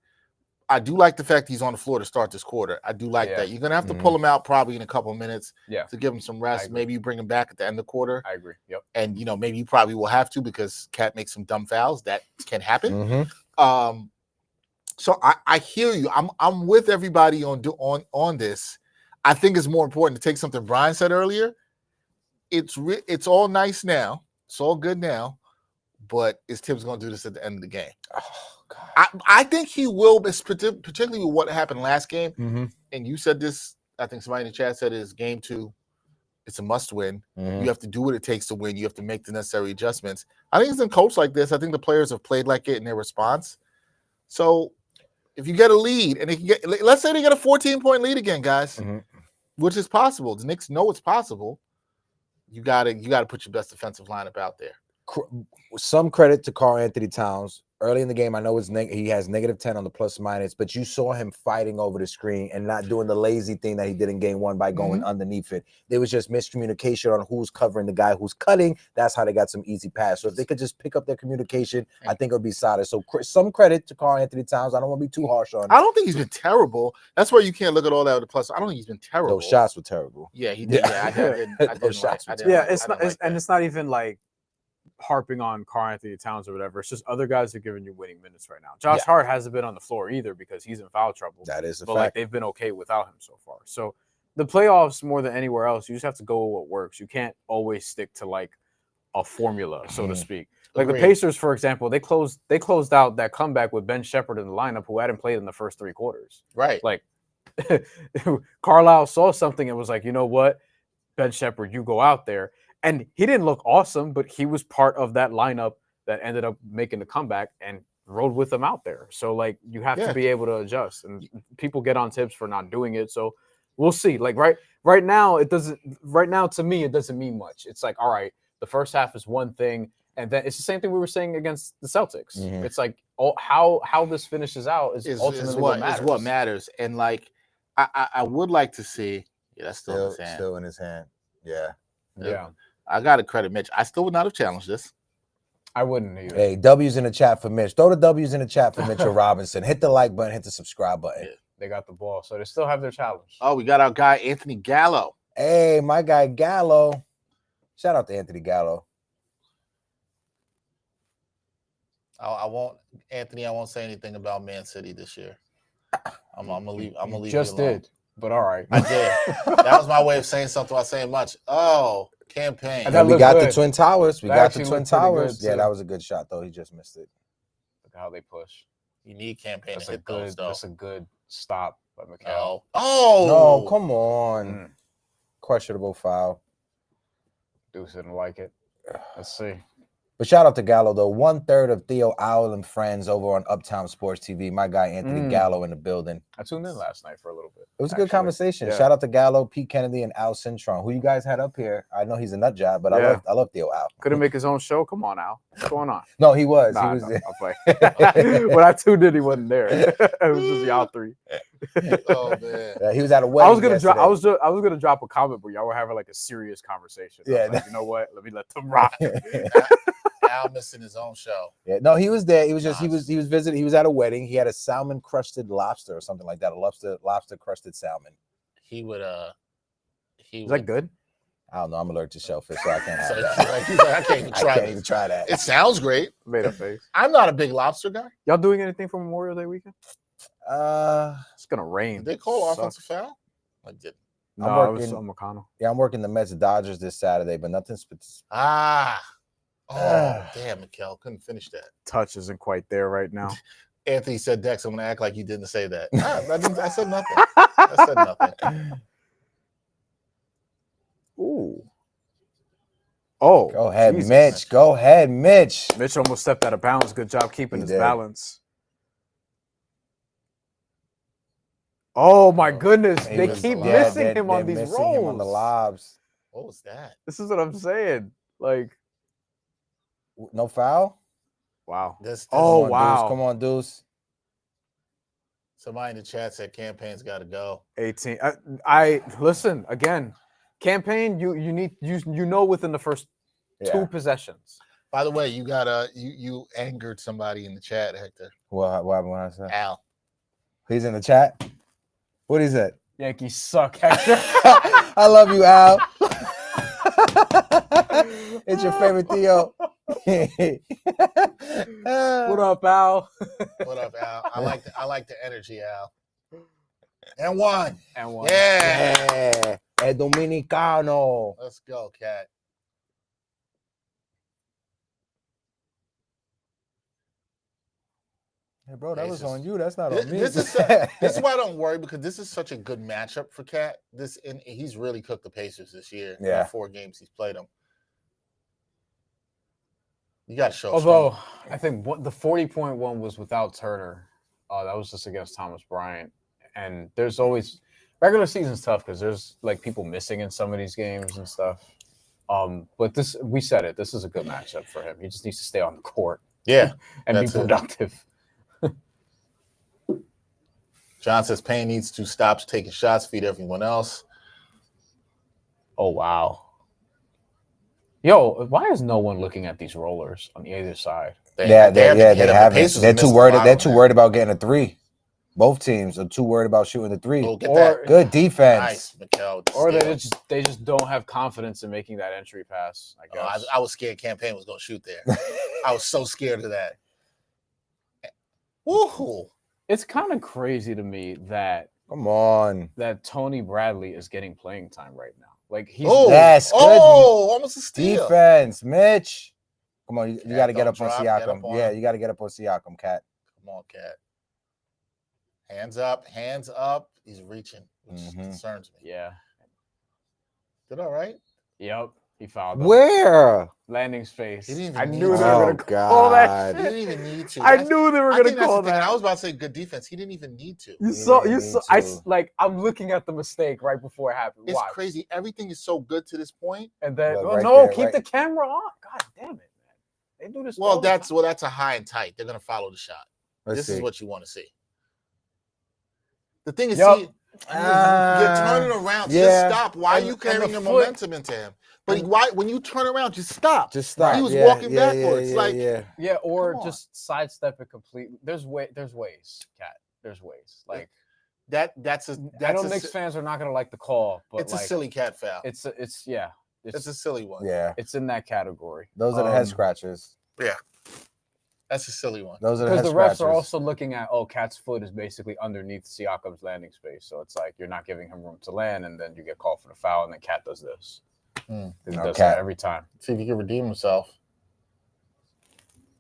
I do like the fact he's on the floor to start this quarter. I do like that. You're gonna have to pull him out probably in a couple of minutes to give him some rest. Maybe you bring him back at the end of the quarter. I agree. Yep. And maybe you probably will have to because Cat makes some dumb fouls. That can happen. So I hear you. I'm with everybody on this. I think it's more important to take something Brian said earlier. It's all nice now. It's all good now. But is Tibbs going to do this at the end of the game? Oh, God. I think he will, particularly with what happened last game. And you said this, I think somebody in the chat said it is game 2. It's a must win. You have to do what it takes to win. You have to make the necessary adjustments. I think it's been coached like this. I think the players have played like it in their response. So if you get a lead and let's say they get a 14-point lead again, guys, which is possible. The Knicks know it's possible. You gotta put your best defensive lineup out there. Some credit to Karl Anthony Towns. Early in the game, I know he has -10 on the plus minus, but you saw him fighting over the screen and not doing the lazy thing that he did in game 1 by going underneath it. There was just miscommunication on who's covering the guy who's cutting. That's how they got some easy pass. So if they could just pick up their communication, I think it would be solid. So some credit to Karl Anthony Towns. I don't want to be too harsh on him. I don't think he's been terrible. That's why you can't look at all that with the plus. I don't think he's been terrible. Those shots were terrible. Yeah, he did. Yeah, I didn't. Those shots were terrible. Yeah, it's not even like harping on Karl Anthony Towns or whatever. It's just other guys are giving you winning minutes right now. Josh Hart hasn't been on the floor either because he's in foul trouble. That is a but fact. Like they've been okay without him so far. So the playoffs, more than anywhere else, you just have to go with what works. You can't always stick to like a formula, so to speak. Like Agreed. the Pacers, for example, they closed out that comeback with Ben Shepherd in the lineup, who hadn't played in the first 3 quarters. Right. Like Carlisle saw something and was like, you know what, Ben Shepherd, you go out there. And he didn't look awesome, but he was part of that lineup that ended up making the comeback and rode with them out there. So, like, you have to be able to adjust. And people get on Tibbs for not doing it. So, we'll see. Like, right now, to me, it doesn't mean much. It's like, all right, the first half is one thing. And then it's the same thing we were saying against the Celtics. It's like how this finishes out is ultimately what matters. Is what matters. And, like, I would like to see – that's still in his hand. Still in his hand. Yeah. I got to credit Mitch. I still would not have challenged this. I wouldn't either. Hey, W's in the chat for Mitch. Throw the W's in the chat for Mitchell Robinson. Hit the like button. Hit the subscribe button. Yeah. They got the ball, so they still have their challenge. Oh, we got our guy, Anthony Gallo. Hey, my guy, Gallo. Shout out to Anthony Gallo. I won't say anything about Man City this year. I'm gonna leave. Just did. But all right. I did. That was my way of saying something without saying much. Oh, campaign. And we got the Twin Towers. Yeah, that was a good shot, though. He just missed it. Look at how they push. You need campaign to hit those, though. That's a good stop by Mikal. Oh! No, come on. Questionable foul. Deuce didn't like it. Let's see. But shout out to Gallo, though. 1/3 of Theo Owl and friends over on Uptown Sports TV. My guy, Anthony Gallo, in the building. I tuned in last night for a little bit. It was a good conversation. Yeah. Shout out to Gallo, Pete Kennedy, and Al Cintron, who you guys had up here. I know he's a nut job, but I love Theo Owl. Couldn't make his own show? Come on, Al. What's going on? No, he was. Nah, he was. I'll play. When I tuned in, he wasn't there. It was just y'all three. Oh man. He was at a wedding. I was gonna drop a comment where y'all were having like a serious conversation. Yeah. Like, you know what? Let me let them rock. Al missing his own show. Yeah, no, he was there. He was just Nah, he was visiting. He was at a wedding. He had a salmon crusted lobster or something like that. A lobster crusted salmon. He would Is that good? I don't know. I'm allergic to shellfish, so I can't have So that. he's like, I can't even I try can't this. even try that. It sounds great. Made a face. I'm not a big lobster guy. Y'all doing anything for Memorial Day weekend? It's gonna rain. Did they call Sucks. offensive foul? I did. No, I'm it was working- McConnell. Yeah, I'm working the Mets Dodgers this Saturday, but nothing specific. Ah. Oh, damn, Mikkel. Couldn't finish that. Touch isn't quite there right now. Anthony said, Dex, I'm going to act like you didn't say that. I said nothing. I said nothing. Ooh. Oh. Go ahead, Jesus. Mitch. Go ahead, Mitch. Mitch almost stepped out of bounds. Good job keeping He his did. balance. Oh my goodness. He They was- keep yeah, missing they're- him on they're these missing him on the rolls. lobs. What was that? This is what I'm saying. Like, No foul? wow. This Oh, Come on, wow. Deuce. Come on, Deuce. Somebody in the chat said campaign's got to go. 18. I listen again. Campaign, you need you know within the first Yeah. 2 possessions. By the way, you you angered somebody in the chat, Hector. What happened when I said? Al. He's in the chat. What is it? Yankees suck, Hector. I love you, Al. It's your favorite Theo. What up, Al? What up, Al? I like the energy, Al. And one. And one. Yeah. Yeah. El Dominicano. Let's go, Cat. Hey, bro, that Hey, was it's on just- you. That's not on me. This is why I don't worry, because this is such a good matchup for Cat. And he's really cooked the Pacers this year. In Yeah. the 4 games he's played them. You got to show. Although I think the 40-point one was without Turner. That was just against Thomas Bryant. And there's always regular season's tough because there's like people missing in some of these games and stuff. But we said it. This is a good matchup for him. He just needs to stay on the court Yeah. and be That's it. productive. John says Payne needs to stop taking shots, feed everyone else. Oh wow. Yo, why is no one looking at these rollers on either side? They They haven't. haven't. Pacers They're have too missed a worried. lot They're on too that. worried about getting a 3. Both teams are too worried about shooting the 3. Oh, get Or- that. Good defense. Nice, Mikkel. Or Steal. they just don't have confidence in making that entry pass, I Oh, guess. I was scared Campaign was going to shoot there. I was so scared of that. Woohoo. It's kind of crazy to me that Come on. Tony Bradley is getting playing time right now. Like he's Oh, Yes, good almost a steal. Defense, Mitch. Come on, you Cat, got to get don't up on drop, get Siakam. up on Yeah, him. you got to get up on Siakam, Cat. Come on, Cat. Hands up, hands up. He's reaching, which concerns me. yeah. Did all right? Yep. He fouled him. Where? Landing space. He didn't even I need knew they to. were Oh, gonna call that He shit. didn't even need to. I That's- knew they were I gonna think that's call the thing. that. I was about to say good defense. He didn't even need to. You He saw didn't you need saw to. like I'm looking at the mistake right before it happened. It's Watch. crazy. Everything is so good to this point. And then Look, oh, right no, there, keep right- the camera on. God damn it, man. They do this. Well, all the that's time. a high and tight. They're gonna follow the shot. Let's This see. is what you want to see. The thing is, Yup. see, you're turning around. yeah. Just stop. Why are And- you and carrying the the foot- momentum into him? But why? When you turn around, just stop. Just stop. He was Yeah, walking yeah, backwards. Yeah, like, yeah. Yeah, or Come on. just sidestep it completely. There's ways, Cat. There's ways. Like that's a I know that's a, Knicks fans are not gonna like the call, but it's like, a silly cat foul. It's It's a silly one. Yeah. it's in that category. Those are the head Um, scratchers. That's a silly one. Those are the Because head the refs scratchers. are also looking at, Cat's foot is basically underneath Siakam's landing space. So it's like you're not giving him room to land, and then you get called for the foul, and then Cat does this. Hmm. He No, does Cat. that every time. See if he can redeem himself.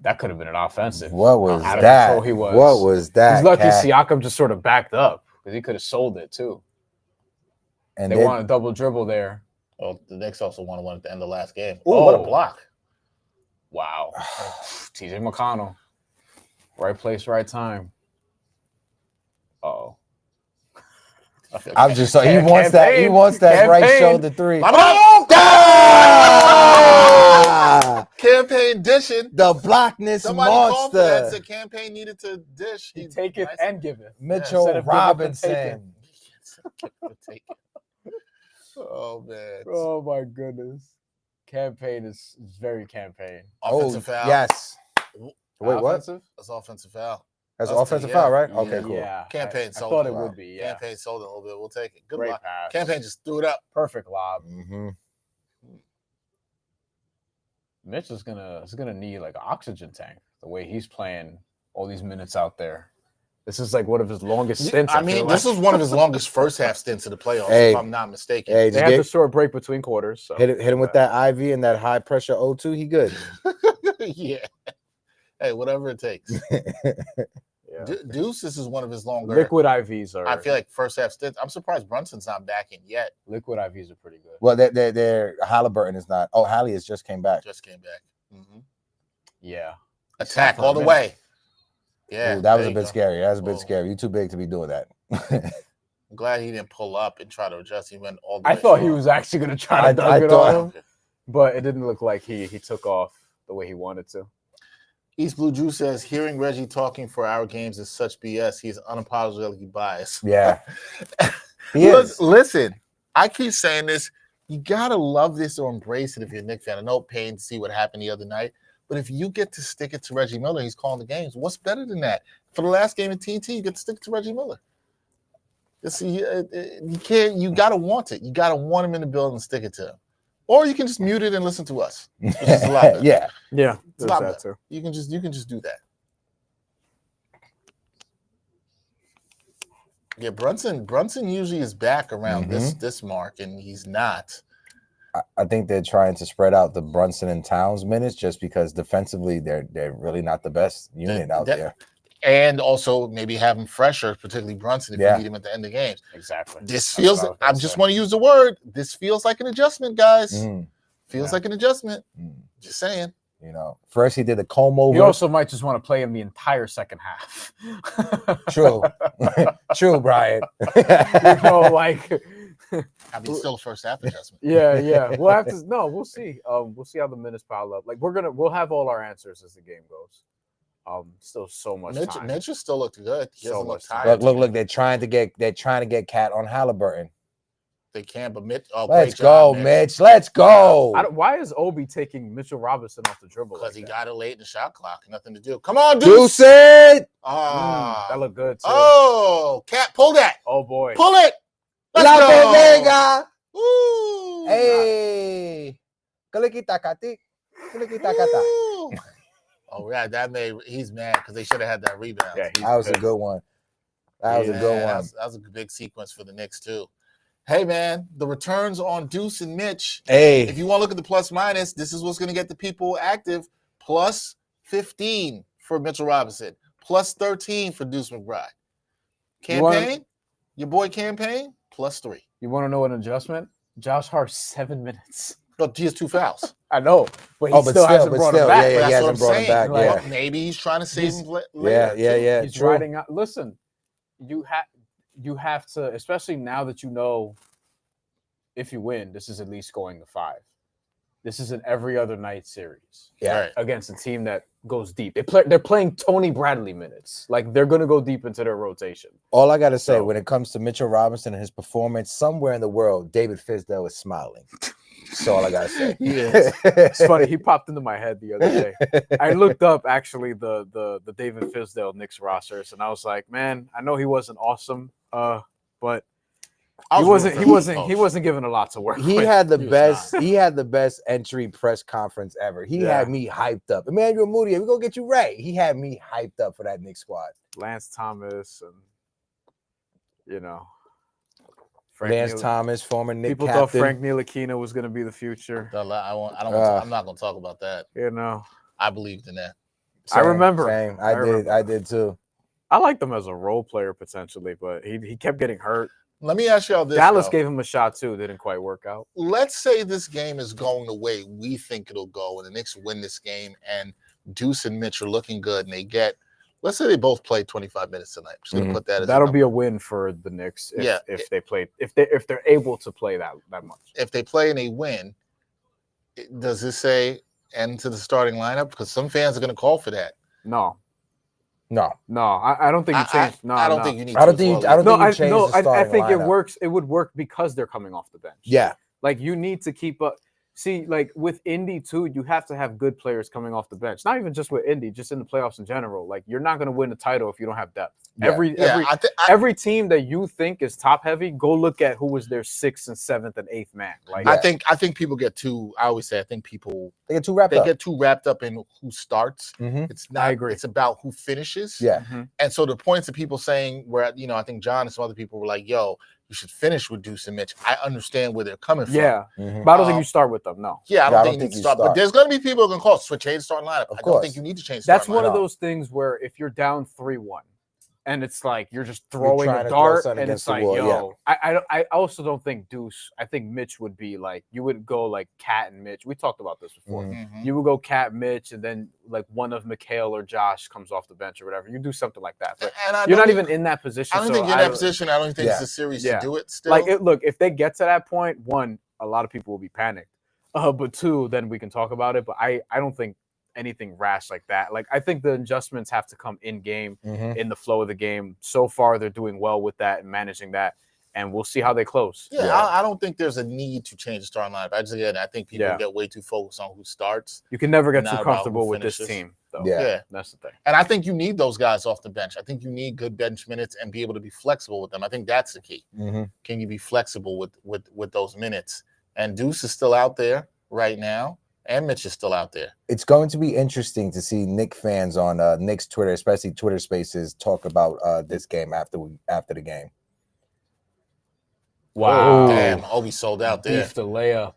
That could have been an offensive. What was Out of that? control he was. What was that? He's lucky Cat? Siakam just sort of backed up because he could have sold it too. And They then- want a double dribble there. Well, the Knicks also won one at the end of the last game. Ooh, Oh, what a block. Wow. TJ McConnell. Right place, right time. Uh-oh. I'm just so he wants that. He Campaign. wance that right Campaign. shoulder 3. Oh, Ah! Campaign dishing. The blockness Somebody called for that. monster, Said Campaign needed to dish. He taketh Nice. and giveth. Mitchell Instead of giveth and Robinson. Oh man. Oh my goodness. Campaign is very campaign. Offensive foul. Yes. Wait, what? Offensive? That's offensive foul. That's an That's offensive yeah, foul, right? yeah. Okay, cool. Yeah. Campaign I sold thought it. it would be. Yeah. Campaign sold it a little bit. We'll take it. Good Great luck. pass. Campaign just threw it up. Perfect lob. Mm-hmm. Mitch is gonna need like an oxygen tank. The way he's playing all these minutes out there. This is like one of his longest stints. I mean, this was one of his longest first half stints in the playoffs, Hey. if I'm not mistaken. Hey, they just had the short break between quarters. So hit him with that IV and that high pressure O2. He good. Yeah. Hey, whatever it takes. Yeah. Deuce, this is one of his longer. Liquid IVs are. I feel like first half stints. I'm surprised Brunson's not back in yet. Liquid IVs are pretty good. Well, they're Haliburton is not. Oh, Hallie has just came back. Just came back. Mm-hmm. Yeah. Attack For a all the minute. way. Yeah. Ooh, that was there a you bit go. scary. That was a bit Oh. scary. You too big to be doing that. I'm glad he didn't pull up and try to adjust. He went all the way. I thought he forward. was actually gonna try to dunk I it thought- on him, but it didn't look like he took off the way he wanted to. East Blue Juice says, hearing Reggie talking for our games is such BS. He's unapologetically biased. Yeah. He is. Listen, I keep saying this. You got to love this or embrace it if you're a Knicks fan. I know pain to see what happened the other night, but if you get to stick it to Reggie Miller, he's calling the games. What's better than that? For the last game of TNT, you get to stick it to Reggie Miller. You can't. You got to want it. You got to want him in the building and stick it to him. Or you can just mute it and listen to us. Which is a lot better. Yeah. Yeah, It's a lot better. You can just do that. Yeah, Brunson usually is back around this mark, and he's not. I think they're trying to spread out the Brunson and Towns minutes just because defensively they're really not the best unit out there. And also maybe have him fresher, particularly Brunson, if you need him at the end of games. Exactly. This feels. I just want to use the word. This feels like an adjustment, guys. Feels like an adjustment. Just saying. You know, first he did the comb over. You also might just want to play him the entire second half. True. True, Brian. You know, like I mean, still a first half adjustment. yeah. We'll have to we'll see. We'll see how the minutes pile up. Like we'll have all our answers as the game goes. Still so much time. Mitch still looked good. He doesn't look time. tired. Look, they're trying to get Cat on Haliburton. They can, but Mitch. Let's go, Mitch. Let's go. Why is Obi taking Mitchell Robinson off the dribble? Because like he that? got it late in the shot clock. Nothing to do. Come on, Deuce Deuce. it. That looked good too. Oh, Cat, pull that. Oh boy. Pull it. Let's La go. Vega. Ooh. Hey. Kalikita kati. Kalikita kata. Ooh. Oh, yeah, he's mad because they should have had that rebound. Yeah, That was a good one. That was a good one. That was a big sequence for the Knicks, too. Hey, man, the returns on Deuce and Mitch. Hey. If you want to look at the plus minus, this is what's going to get the people active. Plus 15 for Mitchell Robinson. Plus 13 for Deuce McBride. Campaign, your boy Campaign, plus 3. You want to know an adjustment? Josh Hart 7 minutes. But he has 2 fouls. I know, but he still hasn't brought him back. Yeah, That's he what I'm hasn't brought him saying. back. Well, Yeah. maybe he's trying to save him later. Yeah. He's True. riding out. Listen, you have to, especially now that you know, if you win, this is at least going to 5. This is an every other night series. Yeah. Right. Against a team that goes deep. They're playing Tony Bradley minutes. Like they're gonna go deep into their rotation. All I gotta say, So- when it comes to Mitchell Robinson and his performance, somewhere in the world, David Fisdale is smiling. That's all I gotta say. Yes. It's funny. He popped into my head the other day. I looked up actually the David Fisdale Knicks rosters, and I was like, man, I know he wasn't awesome, but he wasn't given a lot to work He with. had the He was best. not. He had the best entry press conference ever. He had me hyped up. Emmanuel Moody, we're gonna get you right. He had me hyped up for that Knicks squad. Lance Thomas and Lance Neal- Thomas, former Knicks People captain. thought Frank Ntilikina was going to be the future. I'm not going to talk about that. I believed in that. I remember. Same. I remember. I did too. I liked him as a role player potentially, but he kept getting hurt. Let me ask y'all this. Dallas though. gave him a shot too. Didn't quite work out. Let's say this game is going the way we think it'll go, and the Knicks win this game, and Deuce and Mitch are looking good, and they get. Let's say they both play 25 minutes tonight. I'm just gonna put that as That'll be a win for the Knicks if they play if they're able to play that much. If they play and they win, does this say end to the starting lineup? Because some fans are going to call for that. No. No, I don't think you change. I don't think you need. I don't think. I don't think you change the I starting think it lineup. works. It would work because they're coming off the bench. Yeah. Like you need to keep up. See, like with Indy too, you have to have good players coming off the bench. Not even just with Indy, just in the playoffs in general. Like you're not going to win a title if you don't have depth. Yeah. Every team that you think is top heavy, go look at who was their 6th and 7th and 8th man. Like I think people get too. I always say I think people they get too wrapped up in who starts. Mhm. It's not. I agree. It's about who finishes. Yeah. And so the points of people saying where I think John and some other people were like, "Yo, you should finish with Deuce and Mitch." I understand where they're coming from. Yeah, Mhm. but I don't think you start with them. No. Yeah, I don't think you think need to you start. But start. there's going to be people who can call switch A to starting lineup. I don't think you need to change. That's starting one of lineup. those things where if you're down 3-1, and it's like you're just You're throwing trying a to throw dart, something and against it's the like, wall, yo, I also don't think Deuce. I think Mitch would be like you would go like Cat and Mitch. We talked about this before. Mhm. You would go Cat, Mitch, and then like one of Mikhail or Josh comes off the bench or whatever. You do something like that, but And you're not even in that position. I don't so think you're in that position. I don't think it's a series to Yeah. do it. Still, Like, look, if they get to that point, one, a lot of people will be panicked. But two, then we can talk about it. But I don't think anything rash like that. Like, I think the adjustments have to come in game, Mhm. in the flow of the game. So far, they're doing well with that and managing that. And we'll see how they close. Yeah, I don't think there's a need to change the starting lineup. I think people get way too focused on who starts. You can never get Not too about who comfortable with this finishes. team, though. Yeah. That's the thing. And I think you need those guys off the bench. I think you need good bench minutes and be able to be flexible with them. I think that's the key. Mhm. Can you be flexible with those minutes? And Deuce is still out there right now, and Mitch is still out there. It's going to be interesting to see Knicks fans on Knicks Twitter, especially Twitter Spaces, talk about this game after the game. Wow. Damn, Obi sold out there. Beef the layup.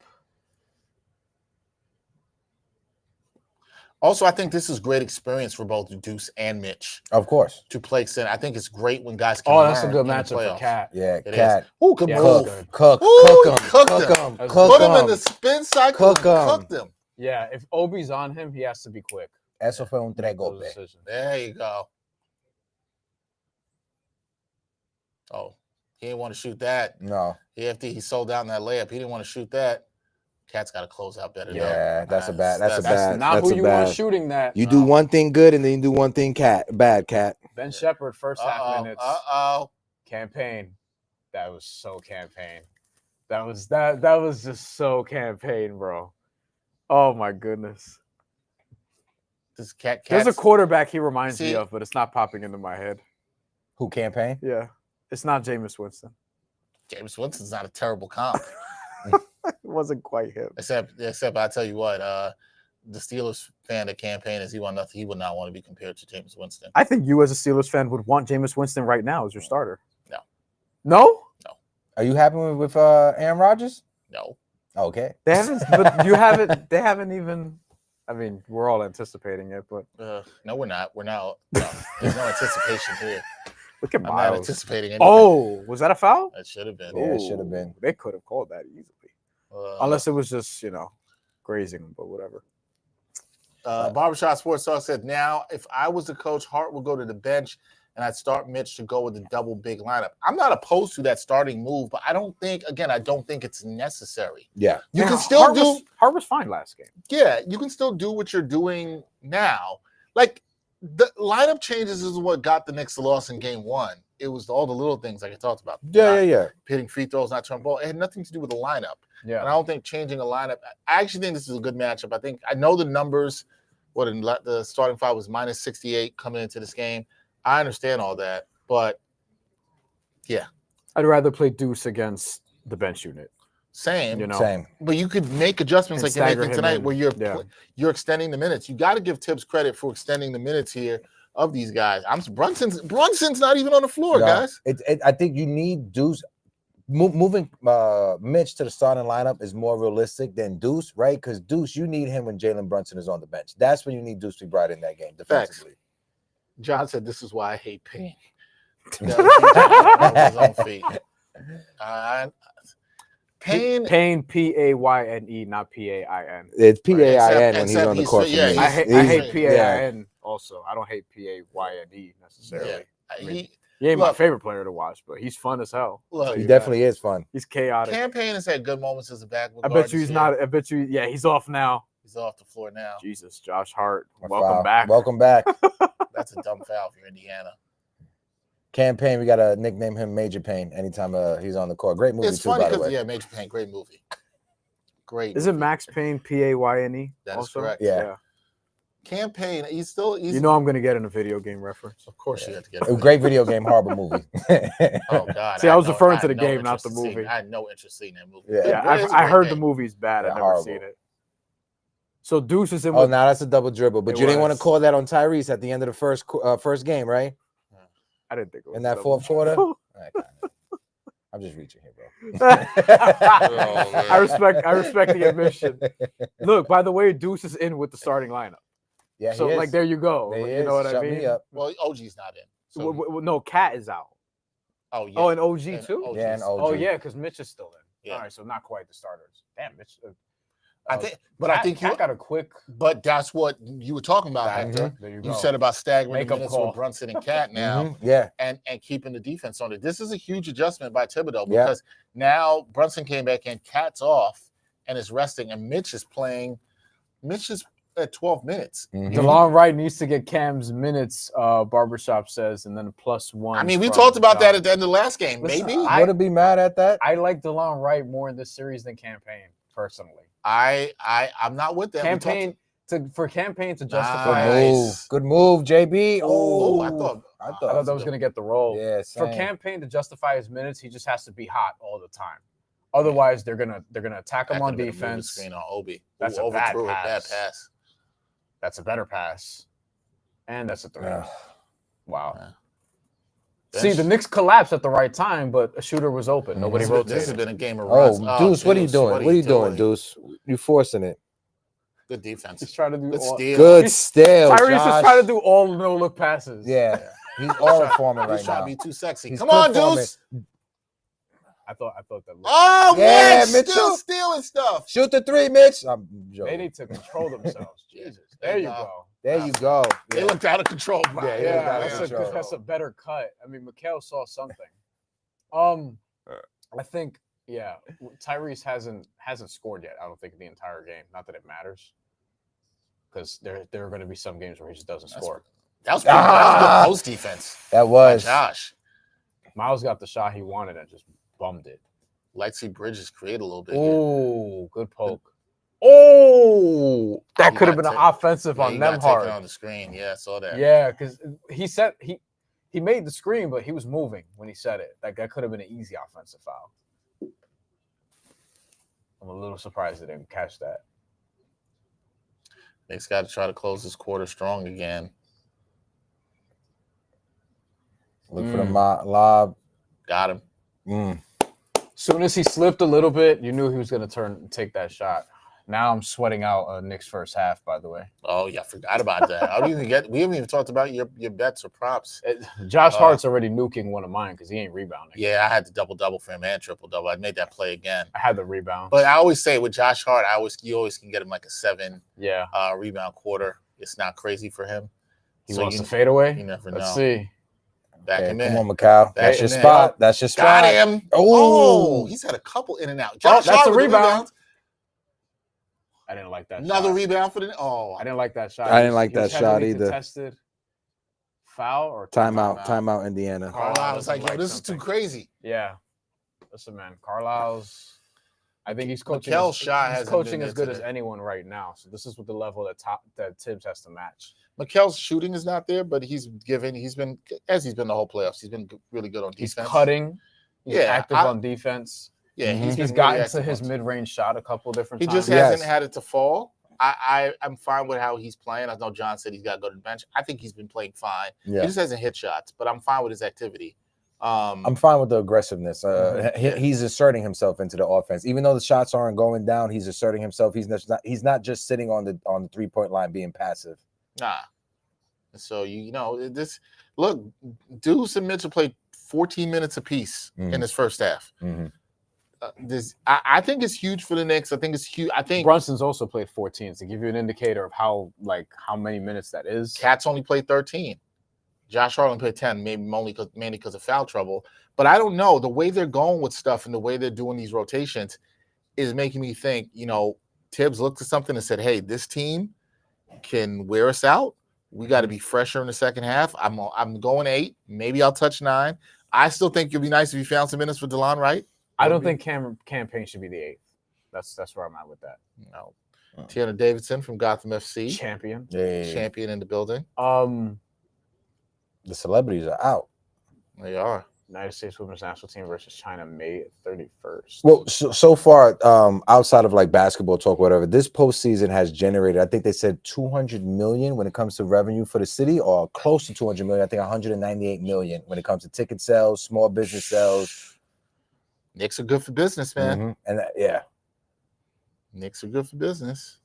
Also, I think this is great experience for both Deuce and Mitch Of course. to play center. I think it's great when guys can Oh, that's a learn good in the matchup for playoffs. Cat. Yeah, It Cat. is. Ooh, good Yeah, move. that's good. Cook Ooh, him. cooked Cook him. him. That's Cook Put him in him. the spin cycle Cook and 'em. cooked him. Yeah, if Obi's on him, he has to be quick. Eso fue un tres Make those golpe. decisions. There you go. Oh, he didn't want to shoot that. No. He sold out in that layup. He didn't want to shoot that. Cat's got to close out better. Yeah, though. that's a bad. That's a That's bad. not that's who a you bad. want shooting that. You do one thing good and then you do one thing bad, Cat. Ben Shepherd, first half minutes. Uh-oh. Campaign. That was so campaign. That was just so campaign, bro. Oh my goodness. This cat. There's a quarterback he reminds me See? of, but it's not popping into my head. Who campaign? Yeah. It's not Jameis Winston. James Winston's not a terrible comp. It wasn't quite him. except I tell you what, the Steelers fan that campaign is he would not want to be compared to James Winston. I think you as a Steelers fan would want Jameis Winston right now as your starter. No. No? Are you happy with Aaron Rodgers? No. Okay. They haven't but you haven't they haven't even I mean, we're all anticipating it, but No, we're not. We're not. No, there's no anticipation here. look at I'm not Miles. anticipating anything. Oh, was that a foul? It should have been. Yeah, it should have been. They could have called that easily. Unless it was just, grazing, but whatever. Barbershop Sports Talk said, now, if I was the coach, Hart would go to the bench and I'd start Mitch to go with the double big lineup. I'm not opposed to that starting move, but I don't think it's necessary. Yeah. You Yeah, can still Hart was fine last game. Yeah, you can still do what you're doing now. Like, the lineup changes is what got the Knicks the loss in game one. It was all the little things like I talked about. Yeah. Hitting free throws, not turning ball. It had nothing to do with the lineup. Yeah. And I don't think changing a lineup. I actually think this is a good matchup. I know the numbers. The starting five was minus 68 coming into this game. I understand all that, but yeah, I'd rather play Deuce against the bench unit. same. Same. But you could make adjustments And like you're stagger making him tonight, in. where Yeah. you're extending the minutes. You got to give Tibbs credit for extending the minutes here of these guys. Brunson's not even on the floor, No, guys. I think you need Deuce. Moving Mitch to the starting lineup is more realistic than Deuce, right? Because Deuce, you need him when Jalen Brunson is on the bench. That's when you need Deuce to be brought in that game defensively. John said, "This is why I hate Payne." That was his own feet. Payne, Payne, not P-A-I-N. It's P-A-I-N when he's Except on the he's- court. For yeah, me. I hate he's- P-A-I-n also. I don't hate P-A-Y-N-E necessarily. Yeah. I mean, He he ain't my look- favorite player to watch, but he's fun as hell. look. He definitely is fun. He's chaotic. Campaign has had good moments as a backward I guard bet you this he's year. not. I bet you. Yeah, he's off now. He's off the floor now. Jesus, Josh Hart, A welcome foul. back. Welcome back. That's a dumb foul for Indiana. Campaign, we got to nickname him Major Pain anytime he's on the court. Great movie, It's too, funny by the because way. Major Payne, great movie. Great. Isn't movie. Max Payne Payne? That is also? correct. Yeah. Campaign. He's You know I'm gonna get in a video game reference. Of course, you have to get A great video game, horrible movie. Oh God! See, I was had referring I to had the game, not interest the in seeing- movie. I had no interest in that movie. Yeah. Yeah, It's a I great heard the game. movie's bad. Yeah, I've never horrible. seen it. So Deuce is in Oh, with now that's a double dribble. But It you didn't want to was. call that on Tyrese at the end of the first game, right? I didn't think it was In that double fourth quarter? dribble. I'm just reaching here, bro. I respect the admission. Look, by the way, Deuce is in with the starting lineup. Yeah, So he is. like there you go. There he You know is. what Shut I me mean? up. Well, OG's not in. So, No, Cat is out. oh yeah. Oh, and OG And too? OG's Yeah, and OG. Oh yeah, because Mitch is still in. Yeah. All right, so not quite the starters. Damn, Mitch. I think Cat got a quick. But that's what you were talking about, Hector. There you You go. said about staggering the Make-up minutes call. with Brunson and Cat now, Mhm, yeah. and keeping the defense on it. This is a huge adjustment by Thibodeau Yeah. because now Brunson came back in, Cat's off, and is resting, and Mitch is playing. Mitch is at 12 minutes. Mhm. DeLon Wright needs to get Cam's minutes, Barbershop says, and then a +1. I mean, we from talked about that John. at the end of the last game. Listen, Maybe Would it be mad at that? I like DeLon Wright more in this series than Campaign, personally. I'm not with that. We talked- Campaign for Campaign to Good justify. Nice. move. Good move, JB. Oh, Oh, I thought I I thought that was going to get the role. Yeah, For same. Campaign to justify his minutes, he just has to be hot all the time. Otherwise, they're gonna attack him that on could've been a moving defense. screen on Obi. That's Ooh, a bad overthrew it. Bad pass. pass. That's a better pass, and that's a three. Ugh. Wow. Yeah. See, the Knicks collapsed at the right time, but a shooter was open. Nobody This rotated. has been a game of Oh, runs. Deuce, what are you doing? What are you doing, Deuce? You forcing it. Good defense. He's trying to do Good all. steal. Good He's- steal, Tyrese Josh. is trying to do all no-look passes. Yeah, he's all performing He's right trying now. to be too sexy. He's Come on, performing. Deuce. I thought that. Looked, Oh, Yeah, Mitch, still Mitchell. stealing stuff. Shoot the three, Mitch. I'm they joking. need to control themselves. Yeah. Jesus, there you go. There you go. They looked out of control. Bro. Yeah, Yeah, got that's control. that's a better cut. I mean, Mikal saw something. I think Tyrese hasn't scored yet. I don't think the entire game. Not that it matters, because there are going to be some games where he just doesn't score. That was good post defense. That was. Josh. Miles got the shot he wanted and just bummed it. Lexi Bridges created a little bit. Here. Oh, good poke. Oh, that You could have got been an ta- offensive Yeah, on you got them taken hard. on the screen. Yeah, I saw that. Yeah, because he said he made the screen, but he was moving when he said it. Like that could have been an easy offensive foul. I'm a little surprised they didn't catch that. Knicks got to try to close this quarter strong again. Look for the lob. Got him. Soon as he slipped a little bit, you knew he was going to take that shot. Now I'm sweating out Knicks first half, by the way. Oh, yeah, I forgot about that. We haven't even talked about your bets or props. Josh Hart's already nuking one of mine because he ain't rebounding. Yeah, I had the double-double for him and triple-double. I made that play again. I had the rebound. But I always say with Josh Hart, you always can get him like a 7 yeah. Rebound quarter. It's not crazy for him. He So wants you- to fade away. You never Let's know. see. Back Okay, him come in. on, Mikal. That's Back your him in. spot. That's your spot. Got him. Oh. He's had a couple in and out. Oh, Josh that's Hart a with the rebound. I didn't like that Another shot. rebound for the. I didn't like that shot. I didn't like He was that shot heavily either. Contested. Foul or Timeout, Indiana. Carlisle was like, doesn't yo, this is too something. crazy. Yeah. Listen, man. Carlisle's. I think he's coaching. Mikel's shot he's hasn't coaching been as there good as today. anyone right now. So this is what the level that Tibbs has to match. Mikel's shooting is not there, but he's been the whole playoffs. He's been really good on He's defense. cutting. He's Yeah, active on defense. Yeah, Mhm. he's He's been gotten really to active his on- mid-range shot a couple different He times. just hasn't Yes. had it to fall. I'm fine with how he's playing. I know John said he's got to go to the bench. I think he's been playing fine. Yeah. He just hasn't hit shots, but I'm fine with his activity. I'm fine with the aggressiveness. Mhm. Yeah. He's asserting himself into the offense, even though the shots aren't going down. He's asserting himself. He's not just sitting on the 3-point line being passive. Nah. So this look, Deuce and Mitchell played 14 minutes apiece in this first half. Mhm. I think it's huge for the Knicks. I think it's huge. I think Brunson's also played 14 to give you an indicator of how many minutes that is. Cat's only played 13. Josh Hart only played 10, mainly because of foul trouble. But I don't know. The way they're going with stuff and the way they're doing these rotations is making me think, Tibbs looked at something and said, hey, this team can wear us out. We got to be fresher in the second half. I'm going 8. Maybe I'll touch 9. I still think it'd be nice if you found some minutes for DeLon Wright. I don't think Campaign should be the 8th. That's where I'm at with that. No. Tiana Davidson from Gotham FC. Champion. Champion in the building. The celebrities are out. They are. United States Women's National Team versus China, May 31st. Well, so far, outside of like basketball talk, whatever, this postseason has generated, I think they said 200 million when it comes to revenue for the city, or close to 200 million. I think 198 million when it comes to ticket sales, small business sales. Knicks are good for business, man. Mm-hmm. And yeah, Knicks are good for business.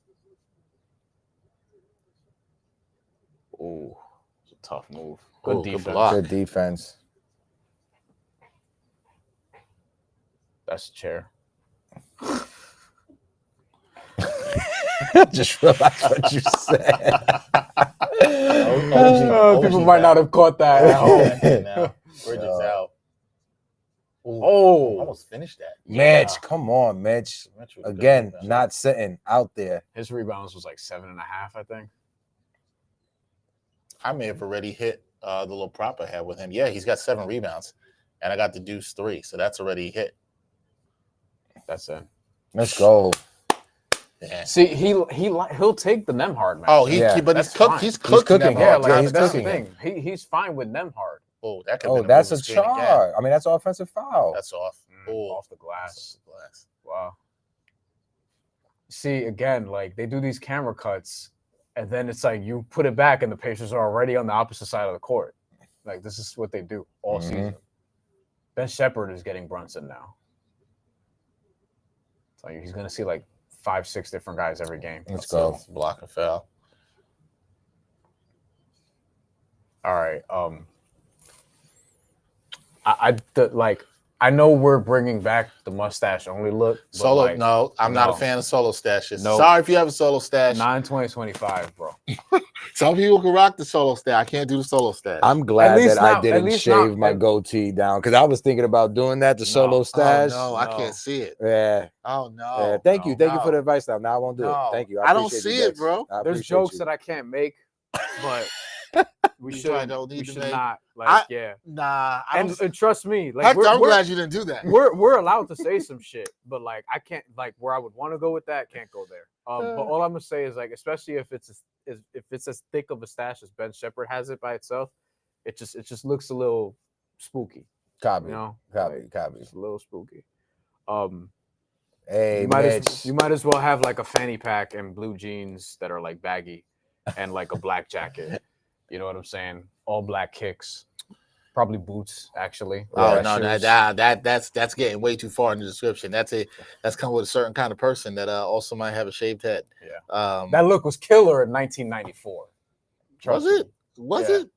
Oh, it's a tough move. Good Ooh, defense. good block. good defense. That's a chair. Just realized what you said. People might not have caught that at home. Now. Bridges out. Ooh, Oh, almost finished that. Mitch, come on, Mitch. Mitch was good Again, with that. not sitting out there. his rebounds was like 7.5, I think. I may have already hit the little prop I had with him. Yeah, he's got 7 rebounds, and I got the deuce 3, so that's already hit. That's it. Let's go. Yeah. See, he'll take the Nemhard match. Oh, Yeah, but that's he's cooked. fine. He's cooking. cooking, them yeah, hard. like he's that's the cooking thing. He's fine with Nemhard. Oh, that could. Oh, been that's a moving screen again. charge. I mean, that's an offensive foul. That's off. Oh, Off the glass. glass. Wow. See, again, like they do these camera cuts, and then it's like you put it back, and the Pacers are already on the opposite side of the court. Like this is what they do all season. Ben Shepherd is getting Brunson now. So he's gonna see like 5-6 different guys every game. Let's go. Block and foul. All right. I know we're bringing back the mustache only look. But Solo? like, No, I'm not a no. fan of solo stashes. Nope. Sorry if you have a solo stash. not in 2025, bro. Some people can rock the solo stash. I can't do the solo stash. I'm glad least that I not- at didn't least shave not- my goatee down, because I was thinking about doing that, the solo stash. Oh, no, I No. can't see it. Yeah. Oh no. Yeah. Thank you no. for the advice. Now I won't do No. it. Thank you. I don't appreciate see you, it, Dex. bro. I There's appreciate jokes you. that I can't make, but we You should. probably don't need We to should make- not. Like, yeah. Nah. I don't, And trust me, like Hector, I'm we're, glad you didn't do that. we're allowed to say some shit, but like I can't, like where I would want to go with that, can't go there. But all I'm gonna say is like, especially if it's as thick of a stash as Ben Shepherd has it by itself, it just looks a little spooky, Copy. you know. Copy. It's a little spooky. Hey, You might as well have like a fanny pack and blue jeans that are like baggy, and like a black jacket. You know what I'm saying? All black kicks, probably boots actually. Oh Yeah, no, that's getting way too far in the description. That's coming with a certain kind of person that also might have a shaved head. Yeah. That look was killer in 1994. Was it? Was Yeah. it?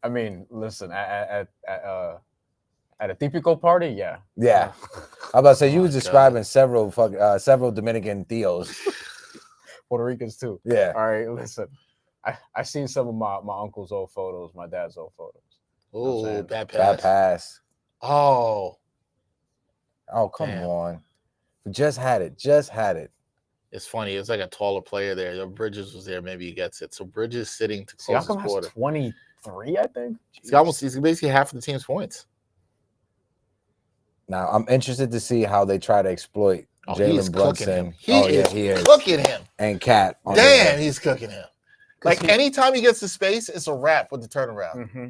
I mean, listen, at a typical party, yeah. Yeah. I'm about to say you Oh was my describing several Dominican Theos. Puerto Ricans too. Yeah. All right, listen. I seen some of my uncle's old photos, my dad's old photos. Oh, saying? bad pass. Bad pass. Oh, Come Damn. on. Just had it. it's funny. It's like a taller player there. The Bridges was there. Maybe he gets it. So Bridges sitting to close his Siakam has quarter. 23, I think. He's basically half of the team's points. Now I'm interested to see how they try to exploit Oh, he's Jalen cooking him. Brunson. He is is. cooking him. And Cat. on Damn, the- he's cooking him. Like anytime he gets to space, it's a wrap with the turnaround. Mm-hmm.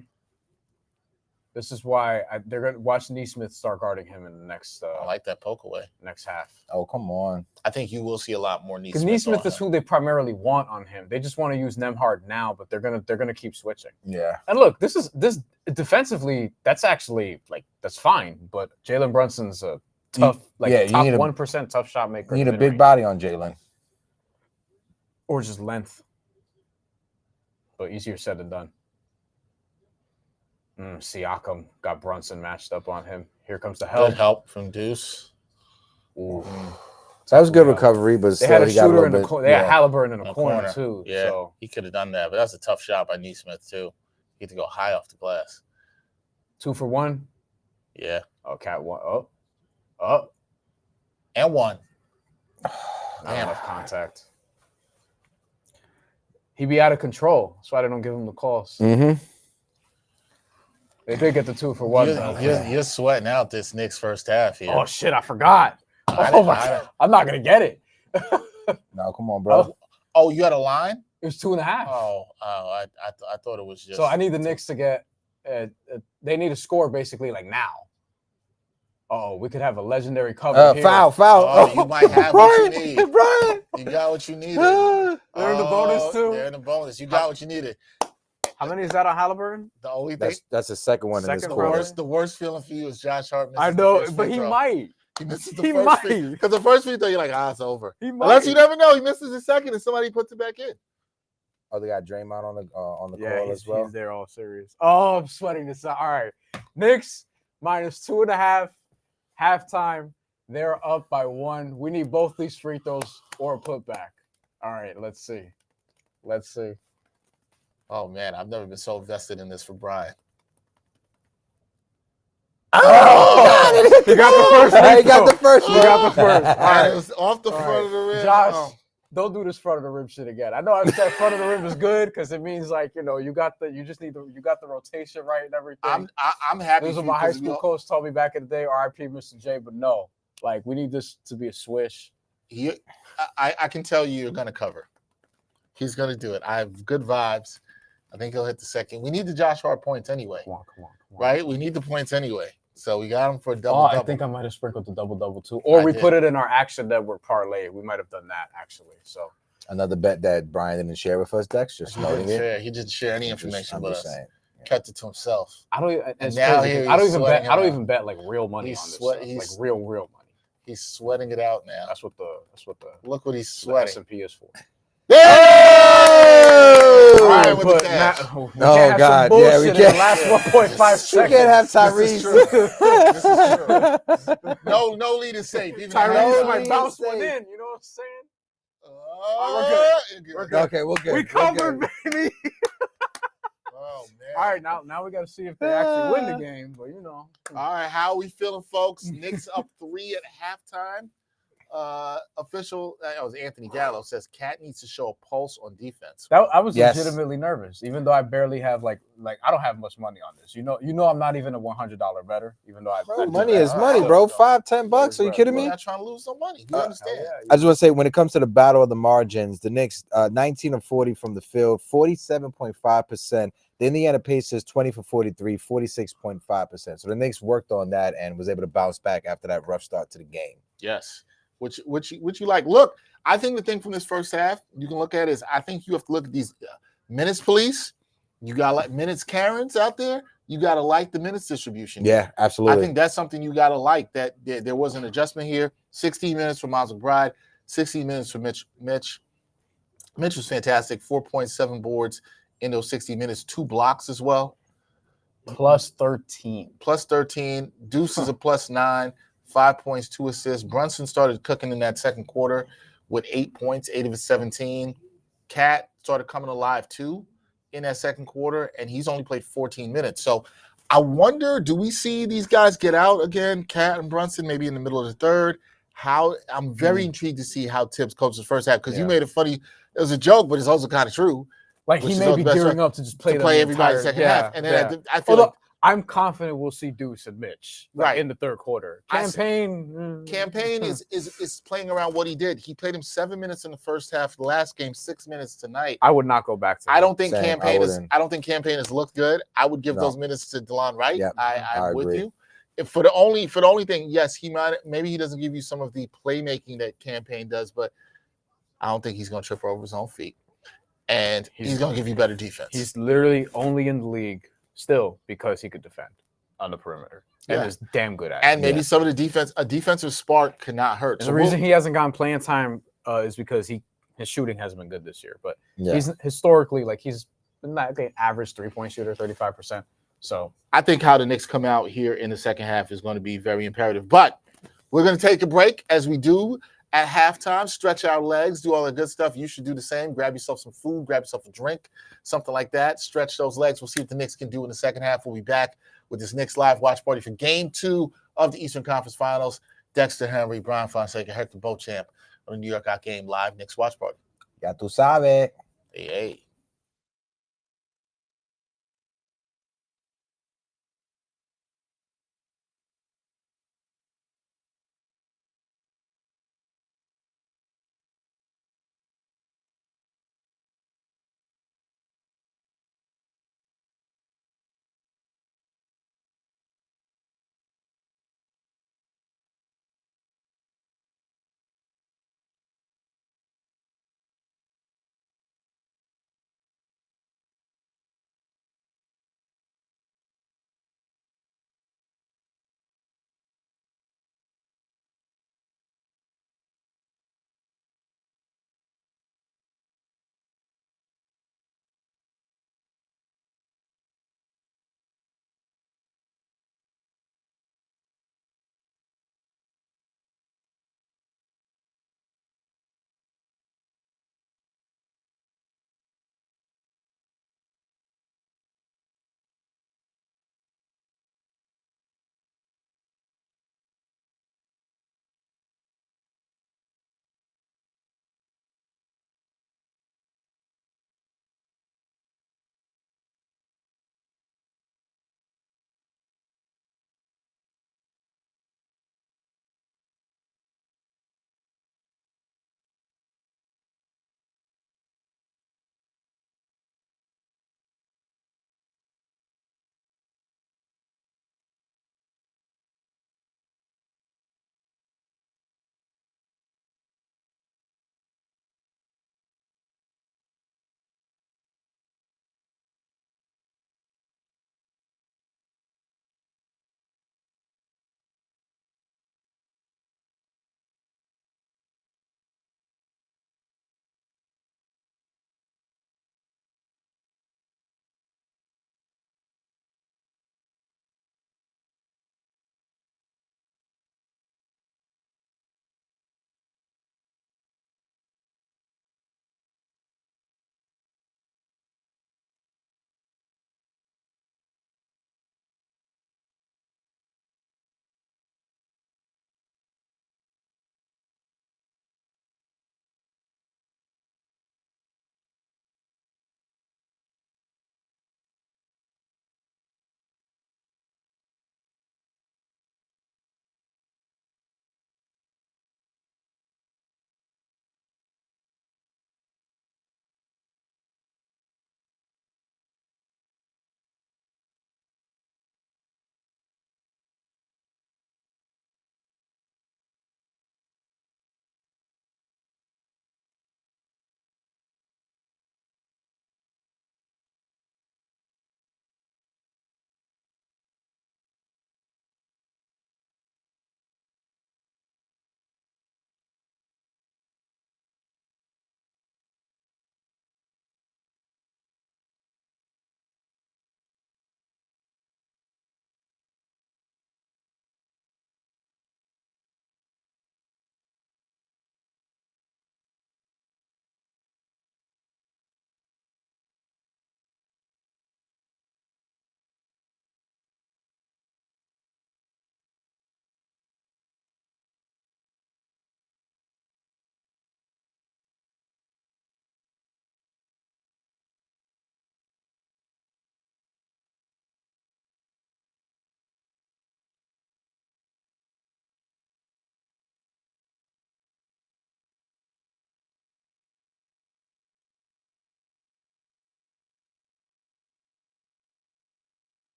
This is why they're going to watch Neesmith start guarding him in the next I like that poke away. next half. Oh, come on. I think you will see a lot more Neesmith. Because Neesmith on is him. who they primarily want on him. They just want to use Nemhard now, but they're gonna keep switching. Yeah. And look, this defensively, that's actually like that's fine. But Jalen Brunson's a tough, you top need a- 1% tough shot maker. You need a in big mid-range. body on Jalen. or just length. But easier said than done. Siakam got Brunson matched up on him. Here comes the help. Good help from Deuce. Ooh. So that was good recovery, but They still had a he got a shooter little in the bit. corner. They had yeah. Haliburton in the In the corner, corner. too. Yeah, So he could have done that, but that's a tough shot by Neesmith too. He had to go high off the glass. 2 for 1. Yeah, Oh, Cat 1. Oh. and one. Not enough contact. He be out of control. That's why they don't give him the calls. Mm-hmm. They did get the 2 for 1. You're, though. you're sweating out this Knicks first half here. Oh shit! I forgot. I'm not gonna get it. No, come on, bro. Oh, you had a line? It was 2.5. I thought it was just. So I need the Knicks to get. They need to score basically like now. Oh, we could have a legendary cover here. Foul. Oh, you might have what you need. Brian. You got what you needed. They're in the bonus too. They're in the bonus. You got what you needed. How many is that on Haliburton? The only thing. That's the second one in this Second quarter. round. The worst feeling for you is Josh Hart. I know, but he might. He misses the He first might. free because the first free throw, you're like, it's over. He might. Unless you never know, he misses the second and somebody puts it back in. Oh, they got Draymond on the call as well. He's there all serious. Oh, I'm sweating this out. All right, Knicks -2.5 halftime. They're up by 1. We need both these free throws or a putback. All right, let's see. Oh man, I've never been so invested in this for Brian. Oh, he got the first. He got the first. He got the first. All right, it was off the front of the rim. Josh, don't do this front of the rim shit again. I know I said front of the rim is good because it means like you got the rotation right and everything. I'm happy. This is what my high school coach told me back in the day. R.I.P. Mr. J. But no, like we need this to be a swish. I can tell you're gonna cover. He's gonna do it. I have good vibes. I think he'll hit the second. We need the Josh Hart points anyway. Come on. Right? We need the points anyway. So we got him for a double. I think I might have sprinkled the double too. Or we put it in our Action Network parlay. We might have done that actually. So another bet that Brian didn't share with us, Dex. Just noting it. He didn't share any information with us. Saying. Kept it to himself. I don't even bet like real money on this. Like real money. He's sweating it out now. That's what the look what he's sweating. S&P is for. Right with the cash. Oh God! Yeah, we can't. Last 1.5 seconds. We can't have Tyrese. This is true. No lead is safe. Even Tyrese might bounce one in. You know what I'm saying? We're good. Okay, we're good. We covered, baby. Oh man! All right, now we got to see if they actually win the game. But you know. All right, how are we feeling, folks? Knicks up 3 at halftime. Official, that was Anthony Gallo, says Cat needs to show a pulse on defense. I was legitimately nervous, even though I barely have like I don't have much money on this. You know, I'm not even a $100 bettor, even though money is money, bro. $5-10. Are you kidding me? We're not trying to lose some money. You understand? I just want to say, when it comes to the battle of the margins, the Knicks 19 of 40 from the field, 47.5%. The Indiana Pacers 20 for 43, 46.5%. So the Knicks worked on that and was able to bounce back after that rough start to the game. Yes. Which you like. Look, I think the thing from this first half you can look at is I think you have to look at these minutes police. You got like minutes Karens out there. You got to like the minutes distribution. Yeah, absolutely. I think that's something you got to like, that there was an adjustment here. 16 minutes for Miles McBride, 16 minutes for Mitch. Mitch was fantastic. 4.7 boards in those 60 minutes, 2 blocks as well. Plus 13. Deuce is a plus 9. 5 points, 2 assists. Brunson started cooking in that second quarter with 8 points, 8 of his 17. Cat started coming alive too in that second quarter, and he's only played 14 minutes. So I wonder, do we see these guys get out again, Cat and Brunson, maybe in the middle of the third? I'm very intrigued to see how Tibbs coaches the first half, because you made it funny. It was a joke, but it's also kind of true. Like he may be gearing up to just play everybody second half. And then I feel like I'm confident we'll see Deuce and Mitch in the third quarter. Campaign is playing around what he did. He played him 7 minutes in the first half. The last game, 6 minutes tonight. I would not go back to him. I don't think Campaign has looked good. I would give those minutes to DeLon Wright. Yep, I'm with you. For the only thing, yes, maybe he doesn't give you some of the playmaking that Campaign does, but I don't think he's going to trip over his own feet. And he's going to give you better defense. He's literally only in the league still because he could defend on the perimeter and is damn good at it. And maybe some of the a defensive spark could not hurt. And the reason he hasn't gotten playing time is because his shooting hasn't been good this year. But he's historically, he's not an average 3-point shooter, 35%. So I think how the Knicks come out here in the second half is going to be very imperative. But we're going to take a break, as we do at halftime, stretch our legs, do all the good stuff. You should do the same. Grab yourself some food, grab yourself a drink, something like that. Stretch those legs. We'll see what the Knicks can do in the second half. We'll be back with this Knicks live watch party for Game 2 of the Eastern Conference Finals. Dexter Henry, Brian Fonseca, Hector Beauchamp on the New York Out Game live Knicks watch party. Ya tú sabes. Hey.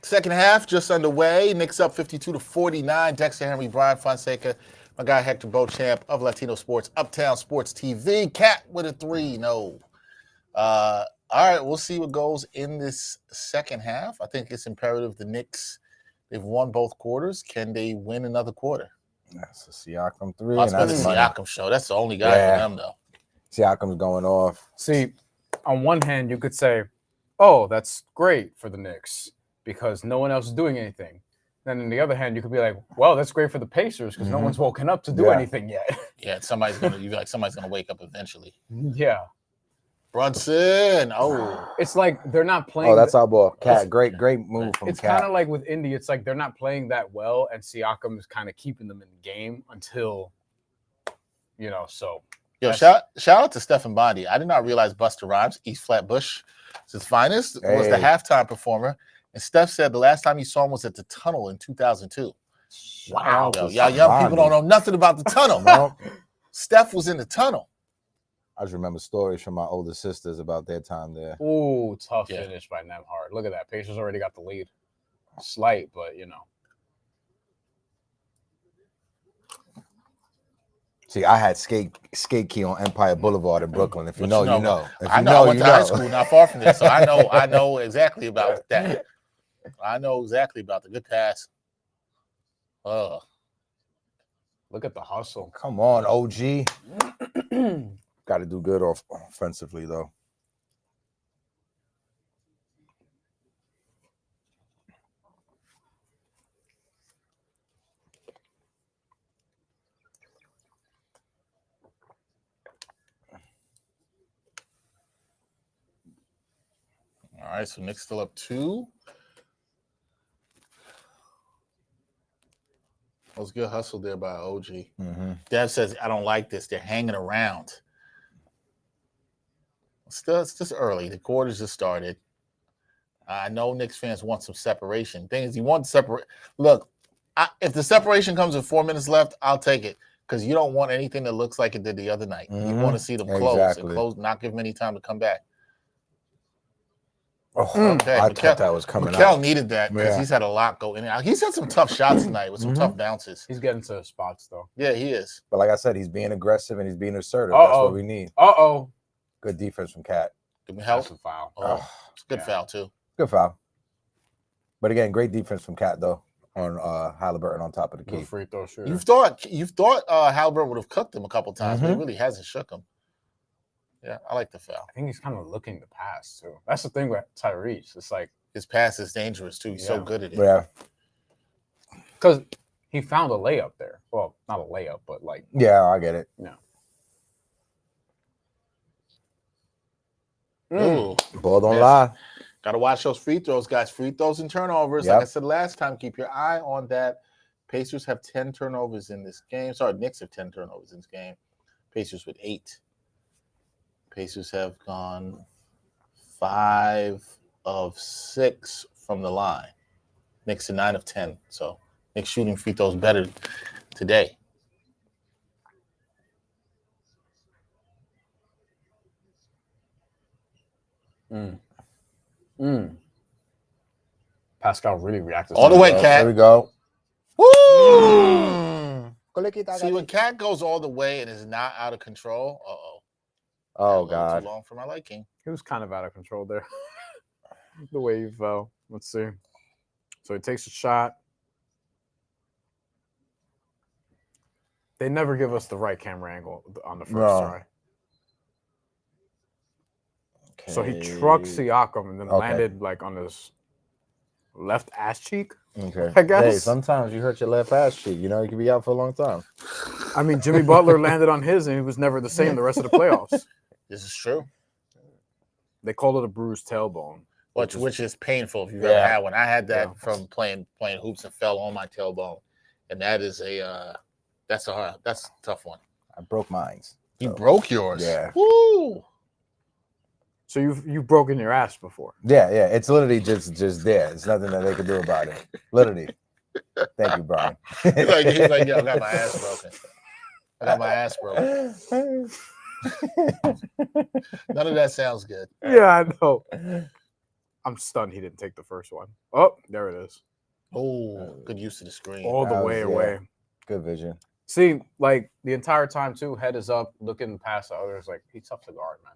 Second half just underway. Knicks up 52-49. Dexter Henry, Brian Fonseca, my guy Hector Beauchamp of Latino Sports, Uptown Sports TV. Cat with a 3. No. All right, we'll see what goes in this second half. I think it's imperative the Knicks, they've won both quarters. Can they win another quarter? That's a Siakam 3. Must And be the that's money. Siakam show. That's the only guy for them, though. Siakam's going off. See, on one hand, you could say, oh, that's great for the Knicks because no one else is doing anything. Then on the other hand, you could be like, well, that's great for the Pacers because no one's woken up to do anything yet. Yeah, somebody's gonna wake up eventually. Yeah. Brunson. Oh. It's like they're not playing. Oh, that's our ball. Cat, great move from It's Cat. kind of like with Indy. It's like they're not playing that well, and Siakam is kind of keeping them in the game until, so. Yo, shout out to Stephen Bondi. I did not realize Busta Rhymes, East Flatbush, his finest, was the halftime performer. And Steph said the last time he saw him was at the Tunnel in 2002. Wow. Y'all young people don't know nothing about the Tunnel. No. Steph was in the Tunnel. I just remember stories from my older sisters about their time there. Ooh, tough finish by Nembhard. Look at that. Pacers already got the lead. Slight, but See, I had skate key on Empire Boulevard in Brooklyn. If you know, you know. If I you know. I know, went you to high know. school not far from there, so I know exactly about that. I know exactly about the good pass. look at the hustle. Come on, OG. Got to do good offensively, though. All right, so Knicks still up 2. That was good hustle there by OG. Dev says, I don't like this. They're hanging around. Still, it's just early. The quarters just started. I know Knicks fans want some separation. Thing is, you want separate. Look, if the separation comes with 4 minutes left, I'll take it because you don't want anything that looks like it did the other night. You want to see them close and close, not give them any time to come back. Oh, okay. I thought that was coming out. Mikel needed that because he's had a lot go in and out. He's had some tough shots tonight with some tough bounces. He's getting to spots, though. Yeah, he is. But like I said, he's being aggressive and he's being assertive. That's what we need. Good defense from Cat. Did we help? That's a foul. It's a good foul, too. Good foul. But again, great defense from Cat, though, on Haliburton on top of the key. Good free throw shooter. You thought Haliburton would have cooked him a couple times, but he really hasn't shook him. Yeah, I like the foul. I think he's kind of looking to pass, too. That's the thing with Tyrese. It's like his pass is dangerous, too. He's so good at it. Yeah. Because he found a layup there. Well, not a layup, but like. Yeah, I get it. Yeah. Ball don't lie. Got to watch those free throws, guys. Free throws and turnovers. Like I said last time, keep your eye on that. Pacers have 10 turnovers in this game. Sorry, Knicks have 10 turnovers in this game. Pacers with 8. Pacers have gone 5 of 6 from the line. Knicks are 9 of 10. So Knicks shooting free throws better today. Pascal really reacted. All the way, Cat. There we go. Woo! See, when Cat goes all the way and is not out of control, Oh, God. Too long for my liking. He was kind of out of control there. The way he fell. Let's see. So he takes a shot. They never give us the right camera angle on the first try. Okay. So he trucked Siakam and then landed like on his left ass cheek. Okay. I guess. Hey, sometimes you hurt your left ass cheek. You can be out for a long time. I mean, Jimmy Butler landed on his and he was never the same the rest of the playoffs. This is true. They call it a bruised tailbone. Which is painful if you've ever had one. I had that from playing hoops and fell on my tailbone. And that is that's a tough one. I broke mine. You broke yours? Yeah. Woo! So you've broken your ass before? Yeah. It's literally just there. It's nothing that they can do about it. Literally. Thank you, Brian. he's like, yeah, I got my ass broken. I got my ass broken. None of that sounds good. Yeah, I know. I'm stunned he didn't take the first one. Oh, there it is. Oh, good use of the screen. All the That way was- yeah. away. Good vision. See, like the entire time too, head is up, looking past the others. Like he's tough to guard, man.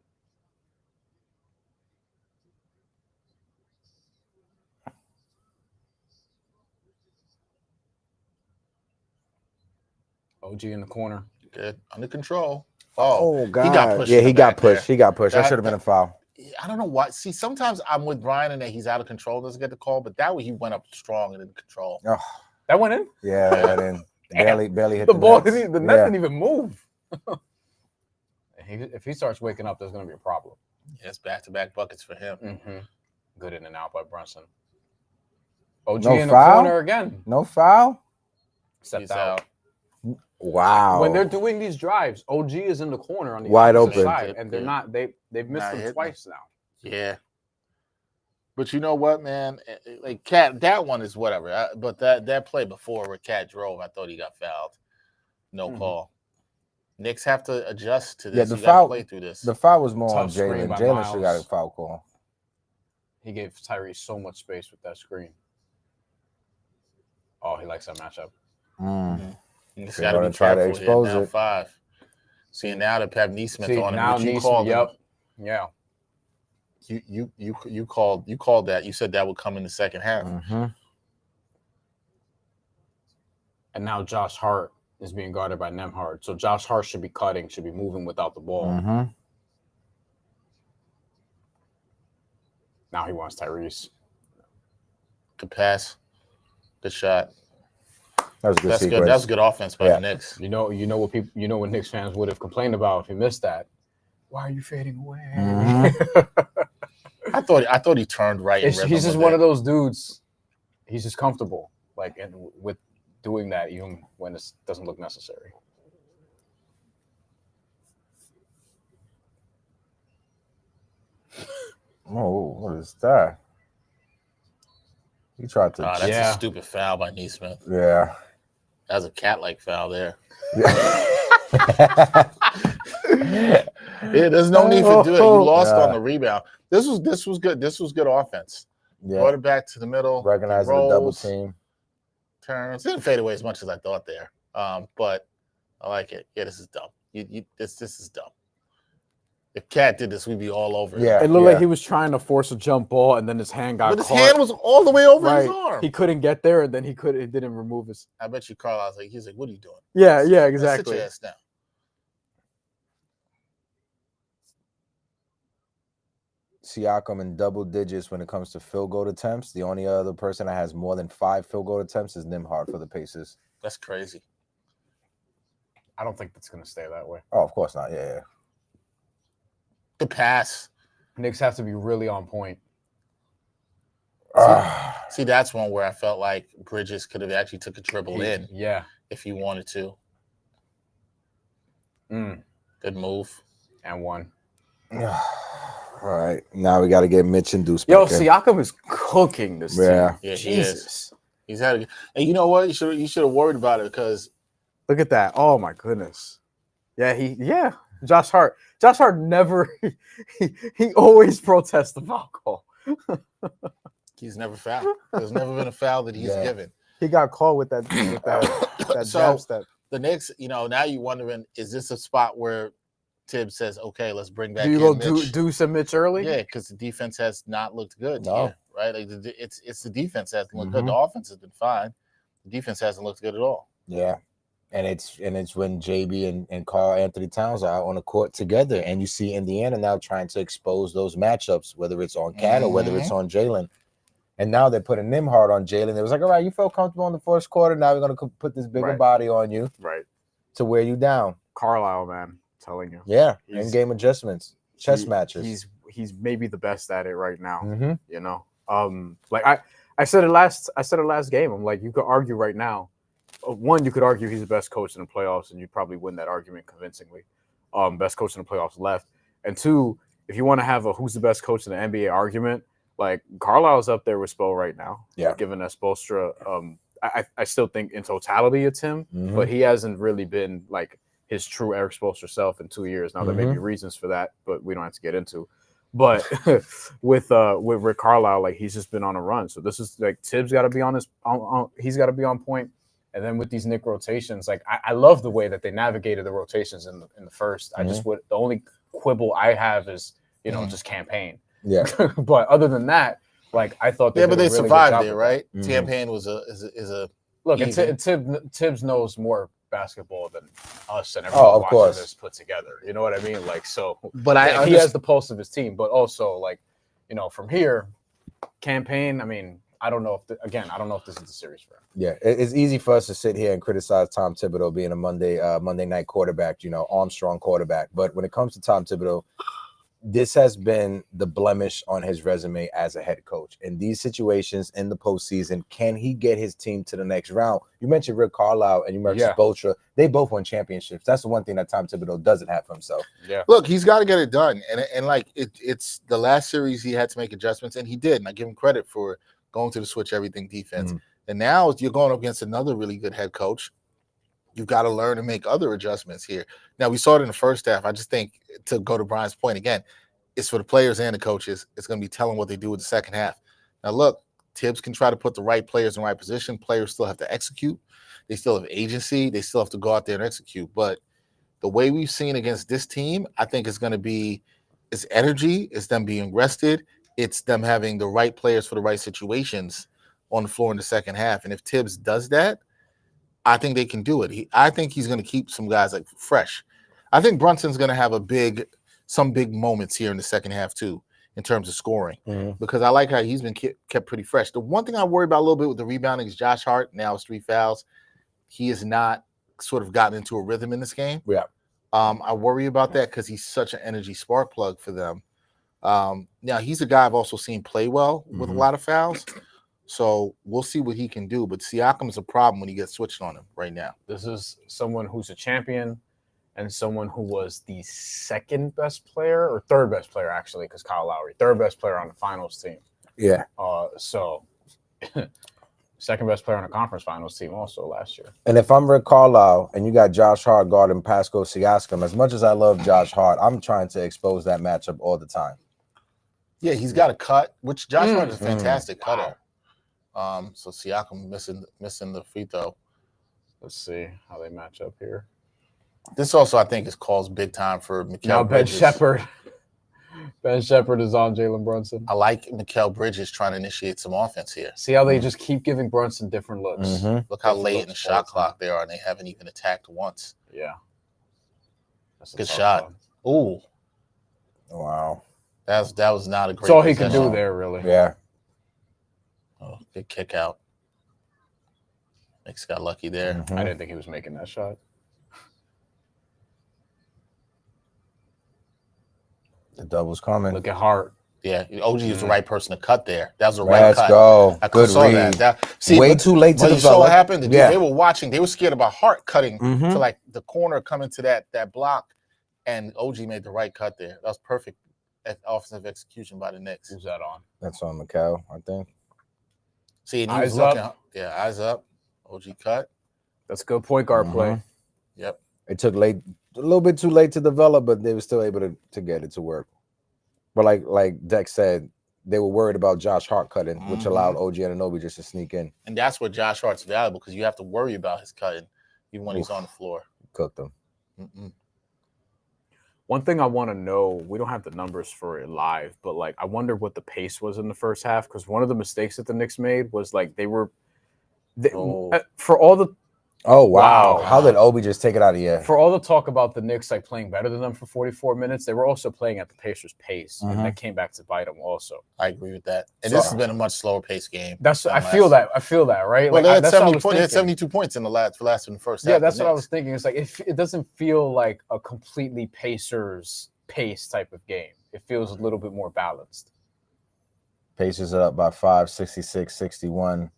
OG in the corner. Good. Under control. God. He got pushed. Yeah, in the he got back there. pushed. He got pushed. That That- should have been a foul. I don't know why. See, sometimes I'm with Brian and that he's out of control, doesn't get the call, but that way he went up strong and in control. Oh, That went in. yeah, that in. Barely hit The ball nets. didn't. The net didn't even move. If he starts waking up, there's going to be a problem. Yes, back-to-back buckets for him. Mm-hmm. Good in and out by Brunson. OG No in the foul? corner again. No foul? Stepped He's out. Wow. When they're doing these drives, OG is in the corner on the Wide opposite open. side, and they're Yeah. not. They've missed Not them hitting. twice now. Yeah. But you know what, man? Like Cat, that one is whatever. But that play before where Cat drove, I thought he got fouled. No Mhm. call. Knicks have to adjust to Yeah, this. the You gotta foul- play through this. The foul was more on Tough screen Jalen. by Jalen should have got a Miles. foul call. He gave Tyrese so much space with that screen. Oh, he likes that matchup. You just They got to wanna be try to careful here. expose Now it. 5. See, now they have Neesmith See, on him. now But you Neesmith, called him. yep. Yeah. You called that. You said that would come in the second half. Mm-hmm. And now Josh Hart is being guarded by Nembhard. So Josh Hart should be cutting, should be moving without the ball. Mm-hmm. Now he wants Tyrese. Good pass. Good shot. That was a good That's sequence. good. That was good offense by Yeah. the Knicks. You know what Knicks fans would have complained about if he missed that. Why are you fading away? Mhm. I thought he turned right. In rhythm He's just with one it. of those dudes. He's just comfortable, like, and with doing that even when it doesn't look necessary. Oh, what is that? He tried to. That's Yeah. a stupid foul by Neesmith. Yeah. That was a cat-like foul there. Yeah. Yeah, there's no need to do it. You lost Yeah. on the rebound. This was good. This was good offense. Brought it back to the middle. Recognizing the double rolls, team. turns. It didn't fade away as much as I thought there. But I like it. Yeah, this is dumb. This is dumb. If Cat did this, we'd be all over it. Yeah. It looked like he was trying to force a jump ball, and then his hand got But his caught. hand was all the way over his Right. arm. He couldn't get there, and then he didn't remove his. I bet you Carlisle's like, he's like, what are you doing? Yeah, Sit exactly. your ass down. Siakam in double digits when it comes to field goal attempts. The only other person that has more than 5 field goal attempts is Nembhard for the Pacers. That's crazy. I don't think that's going to stay that way. Oh, of course not. Yeah. Good pass. Knicks have to be really on point. Ah, See, that's one where I felt like Bridges could have actually took a dribble in Yeah. if he wanted to. Mm. Good move. And one. all right. Now we got to get Mitch and Deuce Yo, back in. Siakam is cooking this Yeah. team. Yeah, he is. Jesus. He's had a, and you know what? You should have worried about it because Look at that. Oh my goodness. Yeah, Josh Hart. Josh Hart never he always protests the foul call. he's never fouled. There's never been a foul that he's Yeah. given. He got called with that So- jab step. The Knicks, now you're wondering, is this a spot where Tibbs says, okay, let's bring back Do you in go Mitch? Deuce and Mitch early? Yeah, because the defense has not looked good. No. Here, right? Like it's the defense hasn't looked good. Mhm. The offense has been fine. The defense hasn't looked good at all. Yeah. And it's when JB and Carl Anthony Towns are out on the court together, and you see Indiana now trying to expose those matchups, whether it's on Cat or whether it's on Jalen. And now they're putting Nembhard on Jalen. It was like, all right, you felt comfortable in the first quarter. Now we're gonna put this bigger Right. body on you Right. to wear you down. Carlisle, man, I'm telling you. Yeah, He's- in-game adjustments, chess He- matches. He's maybe the best at it right now. Mm-hmm. You know, like I said it last game. I'm like, you could argue right now. One, you could argue he's the best coach in the playoffs, and you'd probably win that argument convincingly. Best coach in the playoffs left. And two, if you want to have a who's the best coach in the NBA argument, like Carlisle's up there with Spo right now. Yeah. Given that Spoelstra, I still think in totality it's him, Mhm. but he hasn't really been like his true Eric Spoelstra self in 2 years. Now there may be reasons for that, but we don't have to get into. But with Rick Carlisle, like he's just been on a run. So this is like Tibbs got to be on his. He's got to be on point. And then with these Knick rotations, like I love the way that they navigated the rotations in the first. I just would the only quibble I have is just campaign. Yeah. But other than that, like I thought they Yeah, did but a they really survived good job there, with that. right? Mhm. Campaign was a Look, and even. Tibbs knows more basketball than us and everyone of watching course. this put together. You know what I mean? Like so, But he has the pulse of his team. But also, like from here, campaign. I mean, I don't know if I don't know if this is the series for him. Yeah, it's easy for us to sit here and criticize Tom Thibodeau being a Monday night quarterback, Armstrong quarterback. But when it comes to Tom Thibodeau, this has been the blemish on his resume as a head coach. In these situations in the postseason, can he get his team to the next round? You mentioned Rick Carlisle and you mentioned Spoelstra. They both won championships. That's the one thing that Tom Thibodeau doesn't have for himself. Yeah. Look, he's got to get it done. And like it's the last series he had to make adjustments, and he did. And I give him credit for going to the switch everything defense. And now you're going up against another really good head coach. You've got to learn to make other adjustments here. Now, we saw it in the first half. I just think, to go to Brian's point again, it's for the players and the coaches. It's going to be telling what they do in the second half. Now, look, Tibbs can try to put the right players in the right position. Players still have to execute. They still have agency. They still have to go out there and execute. But the way we've seen against this team, I think it's going to be it's energy. It's them being rested. It's them having the right players for the right situations on the floor in the second half. And if Tibbs does that, I think they can do it. I think he's going to keep some guys like fresh. I think Brunson's going to have some big moments here in the second half too, in terms of scoring, because I like how he's been kept pretty fresh. The one thing I worry about a little bit with the rebounding is Josh Hart. Now it's 3 fouls. He has not sort of gotten into a rhythm in this game. Yeah. I worry about that because he's such an energy spark plug for them. Now he's a guy I've also seen play well with a lot of fouls. So we'll see what he can do. But Siakam's a problem when he gets switched on him right now. This is someone who's a champion and someone who was the second best player or third best player, actually, because Kyle Lowry, third best player on the finals team. Yeah. So second best player on the conference finals team also last year. And if I'm Rick Carlisle and you got Josh Hart guarding Pascal Siakam, as much as I love Josh Hart, I'm trying to expose that matchup all the time. Yeah, he's got a cut, which Josh Hart is a fantastic cutter. So Siakam missing the free throw. Let's see how they match up here. This also, I think, is calls big time for Mikal Now Ben Bridges. Shepherd. Ben Shepherd is on Jalen Brunson. I like Mikal Bridges trying to initiate some offense here. See how they just keep giving Brunson different looks. Look how late in the shot clock they are, and they haven't even attacked once. Yeah. That's Good shot. Ooh. Wow. That was not a great That's all he possession. can do there, really. Yeah. Oh, big kick out. Knicks got lucky there. I didn't think he was making that shot. The double's coming. Look at Hart. Yeah, OG is the right person to cut there. That was the right Let's cut. go. I Good saw read. that. Way too late to develop. You saw what happened? Yeah. They were watching. They were scared about Hart cutting to like the corner coming to that block, and OG made the right cut there. That was perfect offensive execution by the Knicks. Who's that on? That's on Mikal, I think. See, and he was Eyes looking. Yeah, eyes up. OG cut. That's good point guard play. Yep. It took a little bit too late to develop, but they were still able to get it to work. But like Dex said, they were worried about Josh Hart cutting, which allowed OG Anunoby just to sneak in. And that's where Josh Hart's valuable because you have to worry about his cutting even when he's on the floor. Cooked them. One thing I want to know, we don't have the numbers for it live, but like I wonder what the pace was in the first half because one of the mistakes that the Knicks made was like for all the Oh wow. How did Obi just take it out of here? For all the talk about the Knicks like playing better than them for 44 minutes, they were also playing at the Pacers' pace, and that came back to bite them also. I agree with that. And this has been a much slower paced game. I feel that, right? Well, like, they had 72 points in the last in the first half. Yeah, that's what I was thinking. It's like it doesn't feel like a completely Pacers pace type of game. It feels a little bit more balanced. Pacers are up by 5, 66-61.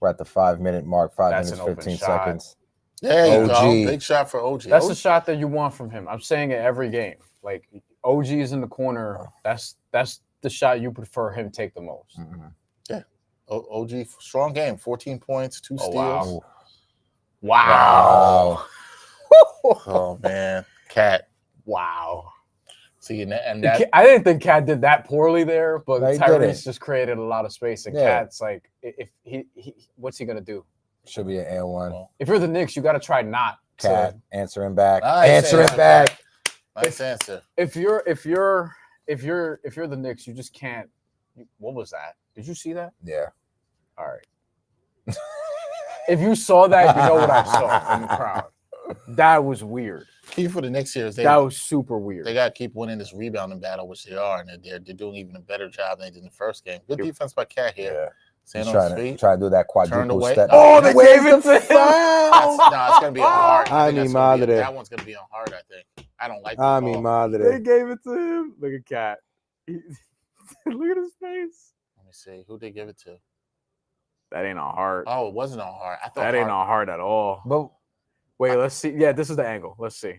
We're at the 5-minute mark, 5 minutes, 15 seconds. There you go. Big shot for OG. That's the shot that you want from him. I'm saying it every game. Like OG is in the corner. That's the shot you prefer him take the most. Yeah. OG, strong game. 14 points, 2 steals. Wow. Oh, man. Cat. Wow. See, and that I didn't think Cat did that poorly there, but No, he Tyrese didn't. just created a lot of space. And Yeah. Cat's like, if he what's he gonna do? Should be an and one. Well, If you're the Knicks, you got to try not Cat to. answering back. Nice Answering answer back. nice answer. If you're the Knicks, you just can't. What was that? Did you see that? Yeah. All right. If you saw that, you know what I saw in the crowd. That was weird. Key for the next year is That was super weird. they got to keep winning this rebounding battle, which they are, and they're doing even a better job than they did in the first game. Good defense by Cat here. Yeah. Staying He's on his trying feet. to do that Turned quadruple away. step. Oh, they Where's gave it the to him. foul? No, it's gonna be a hard. I Ay, think mi that's gonna be madre. that one's gonna be on hard. I think. I don't like. The Ah, mi call. madre. gave it to him. Look at Cat. Look at his face. Let me see who they give it to. That ain't on hard. Oh, it wasn't on hard. I thought That ain't on hard at all. But Wait, let's see. Yeah, this is the angle. Let's see.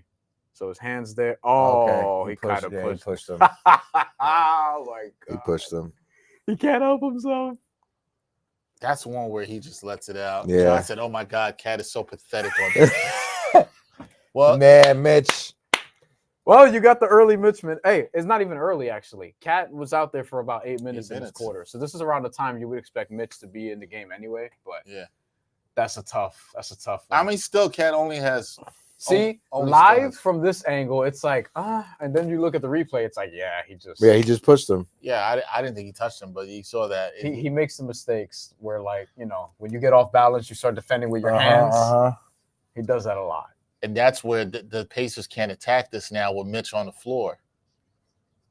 So his hands there. Oh, okay. he kind of He pushed. pushed him. Oh my god. He pushed him. He can't help himself. That's one where he just lets it out. Yeah. I said, "Oh my God, Cat is so pathetic on this." Well, Man, Mitch. Well, you got the early Mitchman. Hey, it's not even early actually. Cat was out there for about 8 minutes in this minutes. quarter. So this is around the time you would expect Mitch to be in the game anyway. But yeah. that's a tough one. I mean, still, Cat only has. See, only live still has- from this angle, it's like, and then you look at the replay, it's like, yeah, he just Yeah, he just pushed him. Yeah, I didn't think he touched him, but you saw that. he makes the mistakes where, like, you know, when you get off balance, you start defending with your hands. He does that a lot. And that's where the Pacers can't attack this now with Mitch on the floor.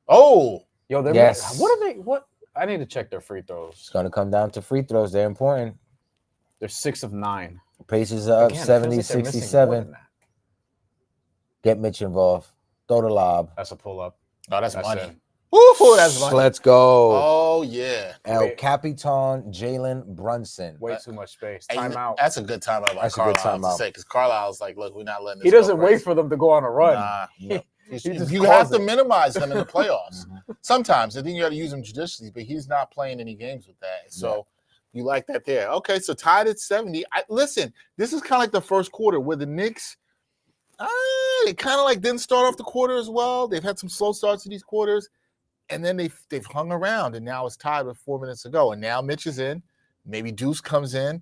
Oh, Yo, they're Yes. what are they? What I need to check their free It's throws. going to come down to free throws. They're important. They're 6 of 9. Pacers are up Again, it feels 70, like they're missing more 67. than that. Get Mitch involved. Throw the lob. That's a pull up. no, that's That's money. it. Woo, that's money. Let's go. Oh yeah. El Wait. Capitan Jalen Brunson. Way too much space. And Timeout. That's a good timeout by That's a good Carlisle. timeout. To say because Carlisle's like, look, we're not letting this. He go doesn't wait crazy. for them to go on a run. Nah, No. He just you calls have to it. minimize them in the playoffs. Sometimes I think you got to use them judiciously, but he's not playing any games with that. So you like that there. Okay, so tied at 70. Listen, this is kind of like the first quarter where the Knicks, they kind of like didn't start off the quarter as well. They've had some slow starts to these quarters, and then they've hung around, and now it's tied with 4 minutes to go. And now Mitch is in. Maybe Deuce comes in.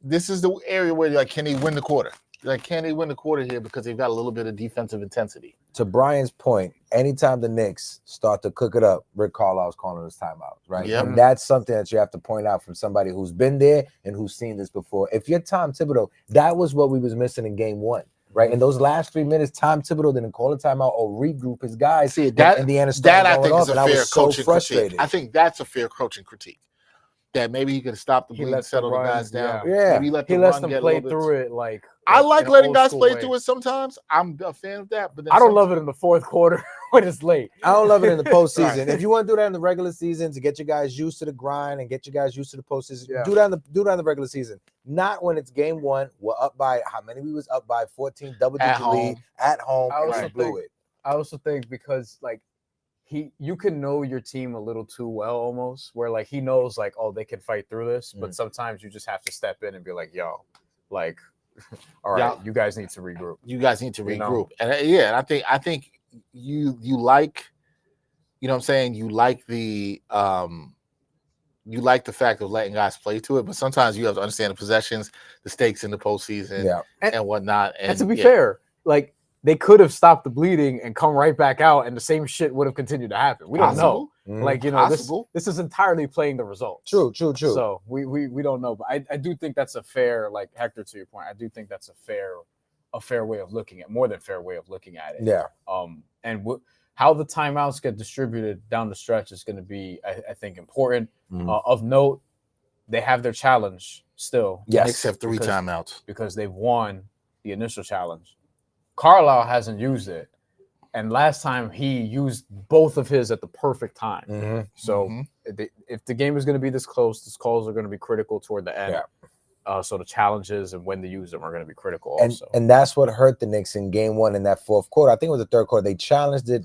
This is the area where you're like, can they win the quarter? Like, can they win the quarter here because they've got a little bit of defensive intensity? To Brian's point, anytime the Knicks start to cook it up, Rick Carlisle's calling his timeouts, right? Yep. And that's something that you have to point out from somebody who's been there and who's seen this before. If you're Tom Thibodeau, that was what we was missing in game one, right? In those last 3 minutes, Tom Thibodeau didn't call a timeout or regroup his guys. See, that Indiana that started I going think off, is a and I fair was so coaching frustrated. critique. I think that's a fair coaching critique. That maybe he could have stopped the He bleed, lets settle the them guys down. Yeah. Maybe let He the lets run them get a play little bit- through it like I like in an letting old guys school play way. through it sometimes. I'm a fan of that. But then I don't love it in the fourth quarter when it's late. I don't love it in the postseason. Right. If you want to do that in the regular season to get your guys used to the grind and get your guys used to the postseason, Yeah. do that in the regular season. Not when it's game one. We're up by how many? We was up by 14, double-digit lead at home, I and also we blew think- it. I also think because like you can know your team a little too well almost, where like he knows like, oh, they can fight through this, but sometimes you just have to step in and be like, yo, like, all right, Yeah. you guys need to regroup. You guys need to You know? regroup. And and I think you like, you know what I'm saying? You like the fact of letting guys play to it, but sometimes you have to understand the possessions, the stakes in the postseason Yeah. and whatnot. And to be yeah. fair, like they could have stopped the bleeding and come right back out, and the same shit would have continued to happen. We don't know. Like, you know, Possible. this is entirely playing the results. True. So we don't know, but I do think that's a fair, like Hector, to your point. I do think that's a fair way of looking at, more than fair way of looking at it. Yeah. And how the timeouts get distributed down the stretch is going to be, I think, important. Of note, they have their challenge still. Yes. Knicks have 3 timeouts. Because they've won the initial challenge. Carlisle hasn't used it, and last time he used both of his at the perfect time. So if the game is going to be this close, these calls are going to be critical toward the end. So the challenges and when to use them are going to be critical also. And that's what hurt the Knicks in game one in that fourth quarter. I think it was the third quarter. They challenged it.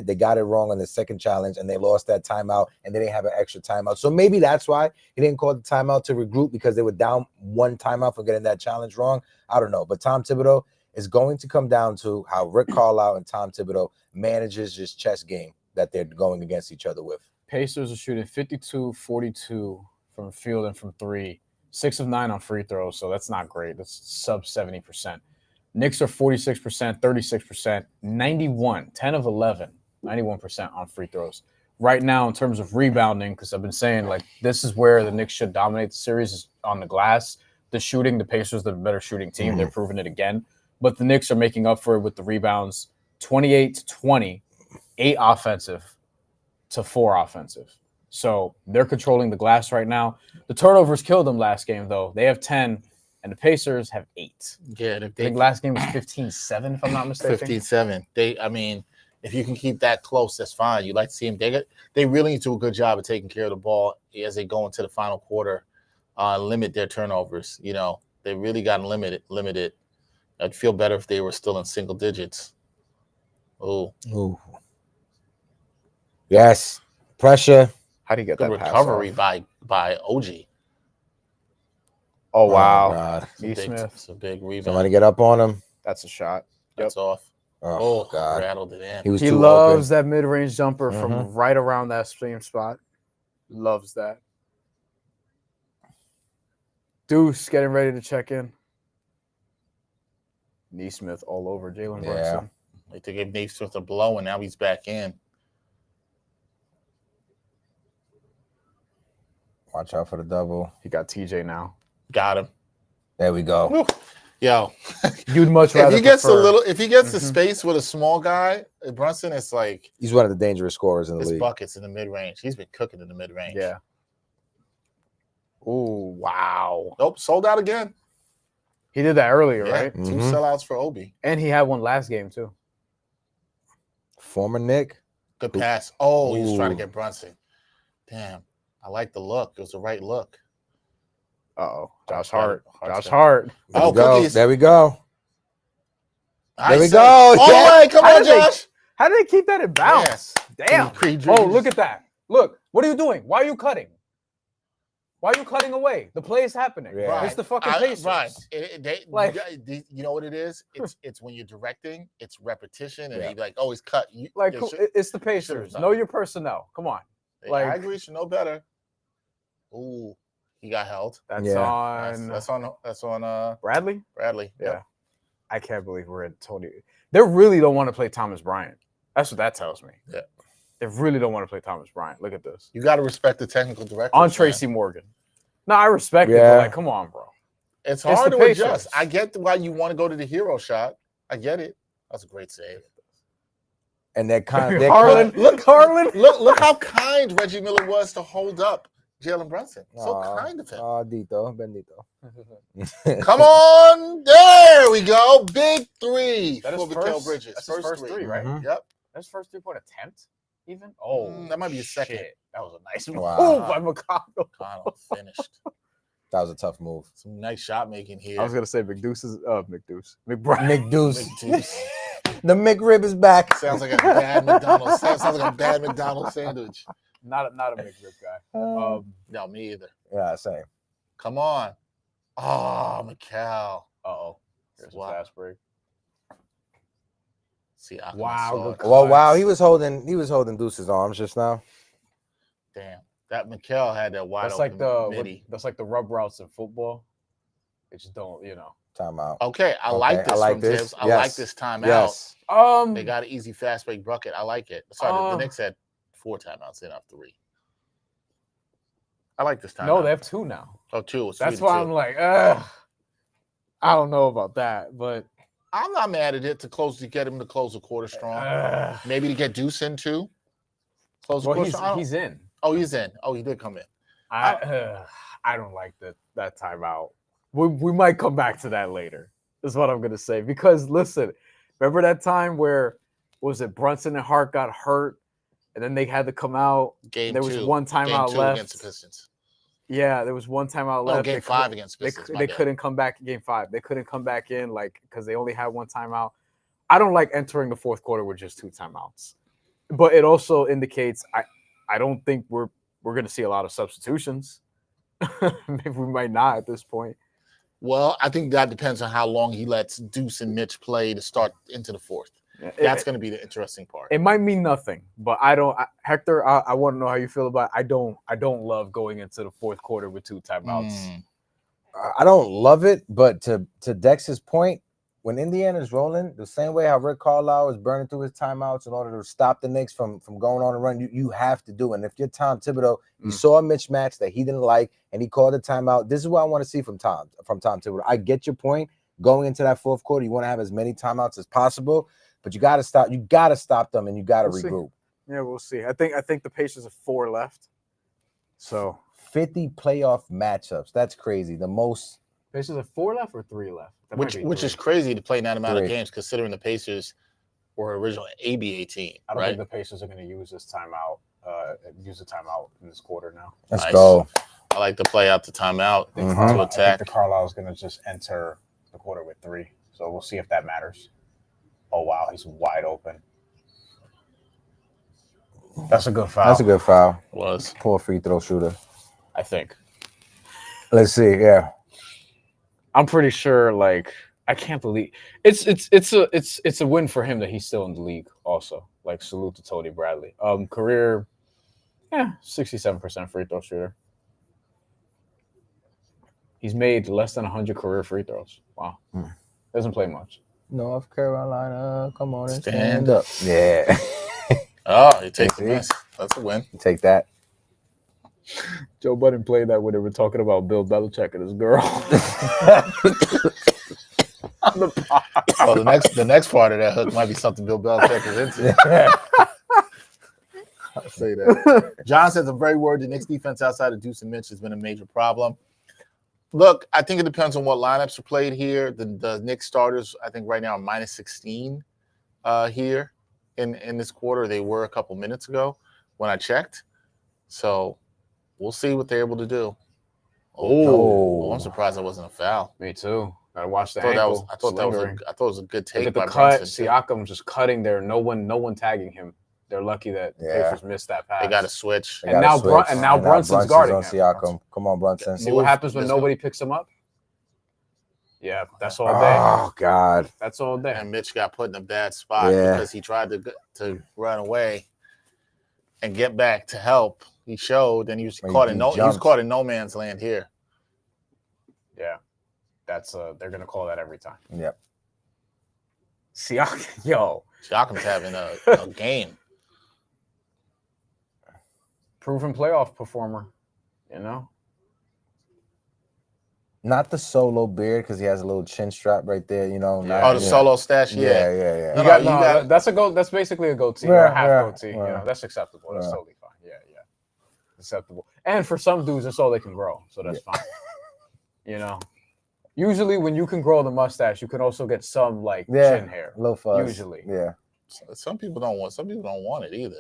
They got it wrong on the second challenge, and they lost that timeout, and they didn't have an extra timeout. So maybe that's why he didn't call the timeout to regroup, because they were down one timeout for getting that challenge wrong. I don't know. But Tom Thibodeau, It's going to come down to how Rick Carlisle and Tom Thibodeau manages this chess game that they're going against each other with. Pacers are shooting 52-42 from field and from three, 6 of 9 on free throws, so that's not great. That's sub 70%. Knicks are 46%, 36%, 91, 10 of 11, 91% on free throws. Right now, in terms of rebounding, because I've been saying, like, this is where the Knicks should dominate the series is on the glass. The shooting, the Pacers, the better shooting team. Mm-hmm. They're proving it again. But the Knicks are making up for it with the rebounds, 28-20, 8 offensive to 4 offensive. So they're controlling the glass right now. The turnovers killed them last game, though. They have 10, and the Pacers have 8. Yeah, I think last game was 15-7, if I'm not mistaken. 15-7. If you can keep that close, that's fine. You like to see them. They really need to do a good job of taking care of the ball as they go into the final quarter. Limit their turnovers. You know, they really got to limit it. I'd feel better if they were still in single digits. Ooh. Yes. Pressure. How do you get Good that recovery pass off? by OG. Oh, wow. God. Smith. It's a big rebound. Somebody get up on him. That's a shot. That's off. Oh, God. Rattled it in. He was He too loves open. that mid-range jumper from right around that same spot. Loves that. Deuce getting ready to check in. Neesmith all over Jalen Brunson. Like they gave Naismith a blow, and now he's back in. Watch out for the double. He got TJ now. Got him. There we go. Woo. Yo, You'd much rather if he gets prefer. if he gets the space with a small guy, Brunson, it's like He's one of the dangerous scorers in the his league. buckets in the mid range. He's been cooking in the mid range. Yeah. Oh, wow. Nope, sold out again. He did that earlier, Yeah, right? 2 Mhm. sellouts for Obi. And he had one last game, too. Former Nick. Good pass. Oh, he was trying to Ooh. get Brunson. Damn, I like the look. It was the right look. Uh-oh. Josh Hart. Hart. Josh Hart. There Oh, we go. cookies. There we go. I we say, go. All the Yeah. way. Come How on, did they- Josh. How did they keep that in bounds? Damn. Pre-dreams. Oh, look at that. Look. What are you doing? Why are you cutting? Why are you cutting away? The play is happening. Yeah. It's the fucking Pacers. Right. Like- You know what it is? It's when you're directing, it's repetition, and Yeah. you're like, oh, he's cut. Like, you cool, should- it's the should've Pacers. done Know it. your personnel. Come on. I like- agree. Should know better. Ooh, he got held. That's Yeah. on That's on Bradley. Bradley. Yeah. Yep. I can't believe we're at Tony. They really don't want to play Thomas Bryant. That's what that tells me. Yeah. They really don't want to play Thomas Bryant. Look at this. You got to respect the technical director. On Tracy Morgan. No, I respect it, Yeah. but like, come on, bro. It's It's hard the to Pacers. adjust. I get why you want to go to the hero shot. I get it. That's a great save. And they're kind of Harlan, look, Harlan. Look how kind Reggie Miller was to hold up Jalen Brunson. So kind of him. Oh, Dito, Bendito. Come on. There we go. Big three That is for Mikal first- Bridges. that's his first three, right? Mhm. Yep. That's first 3-point attempt, even? Oh, That might be a second. shit. That was a nice move Wow. by McConnell. Connell finished. That was a tough move. Some nice shot making here. I was gonna say McDeuce's McDeuce. McBride. McDeuce. Big deuce. The McRib is back. Sounds like a bad McDonald's. Sounds like a bad McDonald's sandwich. Not a McRib guy. No, me either. Yeah, same. Come on. Oh, Mikal. Uh-oh. Here's a Wow. fast break. See, I Wow, saw good it. call. Well, wow, he was holding Deuce's arms just now. Damn. That Mikal had that wide That's like open the midi. that's like the rub routes in football. They just don't, Timeout. Okay, I like Okay, this I like from this. Tibbs. I Yes. like this timeout. Yes. They got an easy fast break bucket. I like it. Sorry, the Knicks had 4 timeouts. They don't have 3. I like this timeout. No, they have 2 now. Oh, 2. It's That's 3 to why 2. I'm like, I don't know about that, but I'm not mad at it to get him to close the quarter strong. Maybe to get Deuce in too. Close the well, quarter strong. he's in. He's in. Oh, he did come in. I don't like that timeout. We might come back to that later. Is what I'm gonna say. Because listen, remember that time where was it Brunson and Hart got hurt, and then they had to come out. Game There 2. was one Game timeout 2 left. against the Pistons. Yeah, there was one timeout No, left. game They 5 couldn't- against Pistons. my They bad. couldn't come back in game 5. They couldn't come back in because they only had one timeout. I don't like entering the fourth quarter with just 2 timeouts, but it also indicates I don't think we're going to see a lot of substitutions. Maybe we might not at this point. Well, I think that depends on how long he lets Deuce and Mitch play to start into the fourth. That's going to be the interesting part. It might mean nothing, but Hector, I want to know how you feel about it. I don't love going into the fourth quarter with 2 timeouts. I don't love it, but to Dex's point, when Indiana's rolling, the same way how Rick Carlisle is burning through his timeouts in order to stop the Knicks from going on a run, you have to do it. And if you're Tom Thibodeau, you saw a mismatch that he didn't like, and he called a timeout. This is what I want to see from Tom Thibodeau. I get your point. Going into that fourth quarter, you want to have as many timeouts as possible, but you got to stop. You got to stop them, and you got to regroup. Yeah, we'll see. I think the Pacers have 4 left. So 50 playoff matchups. That's crazy. The most. Pacers have 4 left or 3 left? Which is crazy to play that amount 3. of games, considering the Pacers were originally an ABA team. I don't think the Pacers are going to use this timeout. Use the timeout in this quarter now. Let's go. I like to play out the timeout to I attack. think the Carlisle is going to just enter the quarter with 3. So we'll see if that matters. Oh wow, he's wide open. That's a good foul. That's a good foul. Was Poor free throw shooter. I think. Let's see. Yeah. I'm pretty sure. Like, I can't believe it's a win for him that he's still in the league. Also, like, salute to Tony Bradley. Career, 67% free throw shooter. He's made less than 100 career free throws. Wow, doesn't play much. North Carolina, come on and Stand up. Yeah. Oh, he takes the miss. That's a win. Take that. Joe Budden played that when they were talking about Bill Belichick and his girl. Well, the next part of that hook might be something Bill Belichick is into. I'll say that. John says, I'm very worried the Knicks defense outside of Deuce and Mitch has been a major problem. Look, I think it depends on what lineups are played here. The Knicks starters, I think right now are minus 16 here in this quarter. They were a couple minutes ago when I checked. So we'll see what they're able to do. Oh, I'm surprised that wasn't a foul. Me too. Gotta watch the ankle. I thought it was a good take by Brunson. Siakam just cutting there. No one tagging him. They're lucky that the Pacers missed that pass. They got to switch. And now Brunson's guarding him. Siakam. Come on, Brunson. See what happens when nobody picks him up? Yeah, that's all day. Oh, God. That's all day. And Mitch got put in a bad spot because he tried to run away and get back to help. He showed, and he was caught in no man's land here. Yeah, that's they're gonna call that every time. Yep. Siakam's having a game. Proven playoff performer, you know. Not the solo beard because he has a little chin strap right there, you know. The solo stash, Yeah. That's a goat. That's basically a goatee or a half goatee. You know, that's acceptable. That's totally fine. Yeah, acceptable. And for some dudes, that's all they can grow, so that's fine. You know, usually when you can grow the mustache, you can also get some chin hair. Low fuzz. Usually, yeah. Some people don't want it either.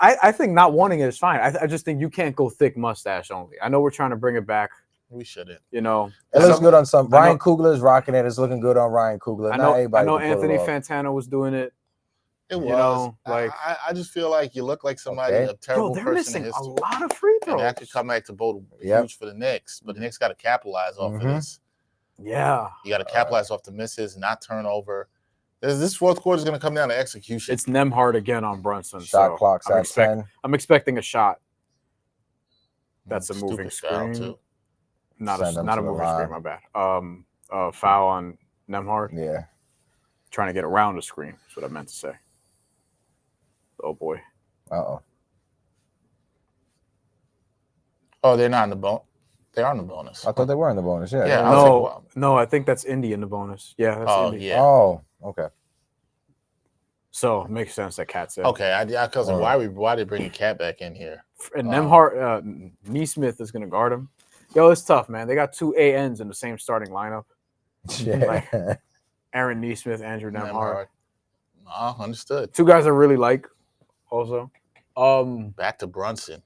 I think not wanting it is fine. I just think you can't go thick mustache only. I know we're trying to bring it back. We shouldn't. You know, it looks good on some. Ryan Coogler is rocking it. It's looking good on Ryan Coogler. I know Anthony Fantano was doing it. It was. I just feel like you look like somebody, a terrible they're person missing in history. A lot of free throws. And that could come back to bode huge for the Knicks. But the Knicks got to capitalize off of this. Yeah. You got to capitalize off the misses, not turnover. This fourth quarter is going to come down to execution. It's Nembhard again on Brunson. Shot clock's at 10. I'm expecting a shot. That's a moving screen. Too. Not a moving screen, my bad. Foul on Nembhard. Yeah. Trying to get around the screen. That's what I meant to say. Oh, boy. Uh-oh. Oh, they're not in the bonus. They are in the bonus. I thought they were in the bonus, yeah. No, I think that's Indy in the bonus. Yeah, that's Indy. Yeah. Oh, okay. So it makes sense that Cat's in. Okay, because why they bringing Cat back in here? And Nembhard, Neesmith is going to guard him. Yo, it's tough, man. They got 2 ANs in the same starting lineup. Yeah. Aaron Neesmith, Andrew Nembhard. Understood. 2 guys I really like also. Back to Brunson.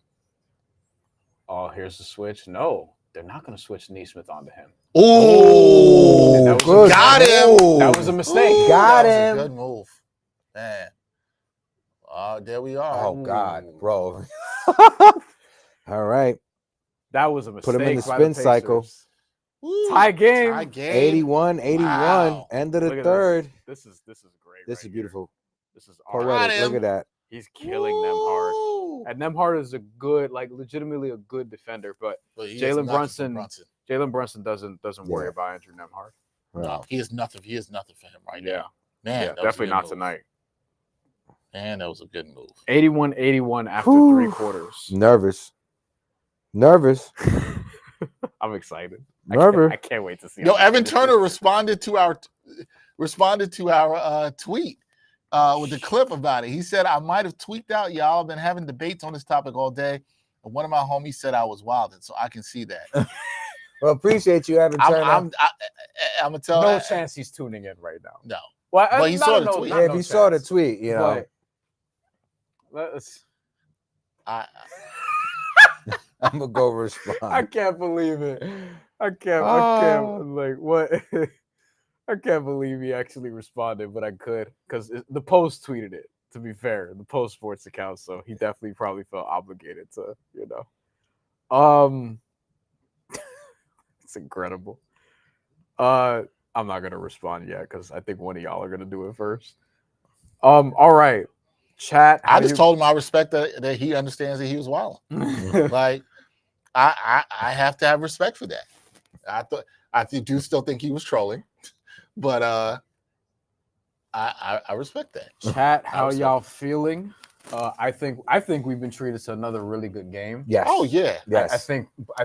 Oh, here's the switch. No, they're not going to switch Neesmith onto him. Oh, got him. That was a mistake. Ooh, got him. Good move. Man. There we are. Oh, God, bro. All right. That was a mistake. Put him in the spin cycle. Tie game. Tie game. 81-81. Wow. End of Look the at third. This is great. This right is here. beautiful. This is Got Poetic. him. Look at that. He's killing Woo. Nemhard. And Nemhard is a good, like legitimately a good defender, but he has Jalen nothing for Brunson doesn't worry Yeah. about Andrew Nemhard. No, he is nothing. He is nothing for him right now. Man, Yeah, that was a definitely good not move. tonight. Man, that was a good move. 81-81 after Whew. 3 quarters. Nervous. I'm excited. Nervous. I can't wait to see. Yo, how Evan this Turner is. responded to our tweet with the clip about it. He said, "I might have tweaked out, y'all. I've been having debates on this topic all day, and one of my homies said I was wilding, so I can see that." Well, appreciate you, Evan Turner. I'm gonna tell. No chance he's tuning in right now. No. Well, But he saw the tweet. Yeah, if you saw the tweet, you know. But let's. I I'm gonna go respond. I can't believe it. I can't. Like what? I can't believe he actually responded, but I could because the Post tweeted it. To be fair, the Post Sports account, so he definitely probably felt obligated to, It's incredible. I'm not gonna respond yet because I think one of y'all are gonna do it first. All right, chat. I just told him I respect that he understands that he was wilding. Like I have to have respect for that. I do still think he was trolling, but I respect that. Chat, how y'all feeling? I think we've been treated to another really good game. Yes. Oh yeah. Yes. I